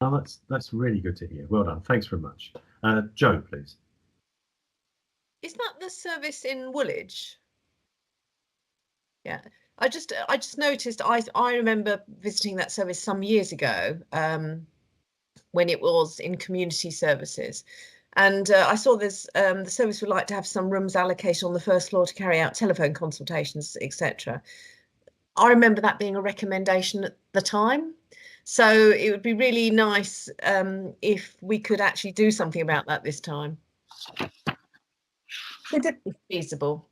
Oh, that's really good to hear. Well done. Thanks very much. Jo, please. Is that the service in Woolwich? Yeah, I just noticed. I remember visiting that service some years ago when it was in community services, and I saw this. The service would like to have some rooms allocated on the first floor to carry out telephone consultations, etc. I remember that being a recommendation at the time. So it would be really nice if we could actually do something about that this time. If feasible.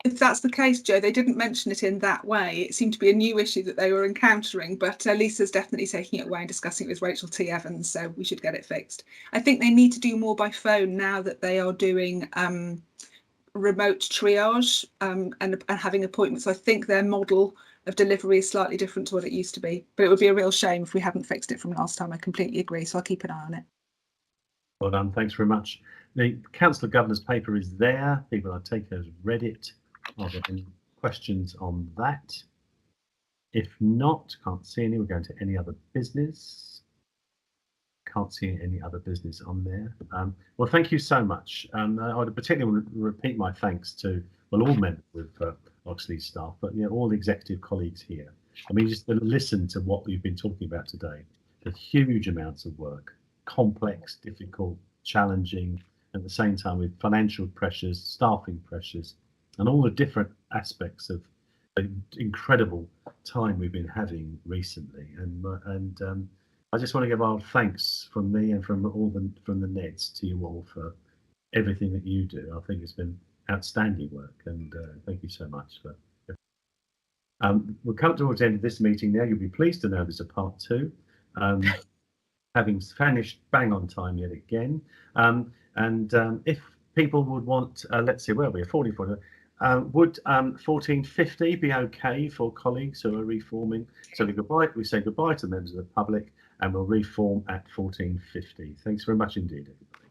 If that's the case, Jo, they didn't mention it in that way. It seemed to be a new issue that they were encountering, but Lisa's definitely taking it away and discussing it with Rachel T. Evans, so we should get it fixed. I think they need to do more by phone now that they are doing remote triage and having appointments. So I think their model of delivery is slightly different to what it used to be, but it would be a real shame if we hadn't fixed it from last time. I completely agree, so I'll keep an eye on it. Well done, thanks very much. The Council of Governors paper is there. People, I take, has read it. Are there any questions on that? If not, can't see any. We're going to any other business. Can't see any other business on there. Well, thank you so much. I would particularly repeat my thanks to, well, all members of Oxleas staff, but all the executive colleagues here. I mean, just to listen to what we've been talking about today, the huge amounts of work, complex, difficult, challenging, at the same time with financial pressures, staffing pressures, and all the different aspects of the incredible time we've been having recently. And I just want to give our thanks from me and from the Neds to you all for everything that you do. I think it's been outstanding work, and thank you so much for. We'll come towards the end of this meeting now. You'll be pleased to know there's a part 2. Having finished bang on time yet again. If people would want, let's see, where are we? 44. Would 1450 be okay for colleagues who are reforming? So we say goodbye to members of the public, and we'll reform at 1450. Thanks very much indeed, everybody.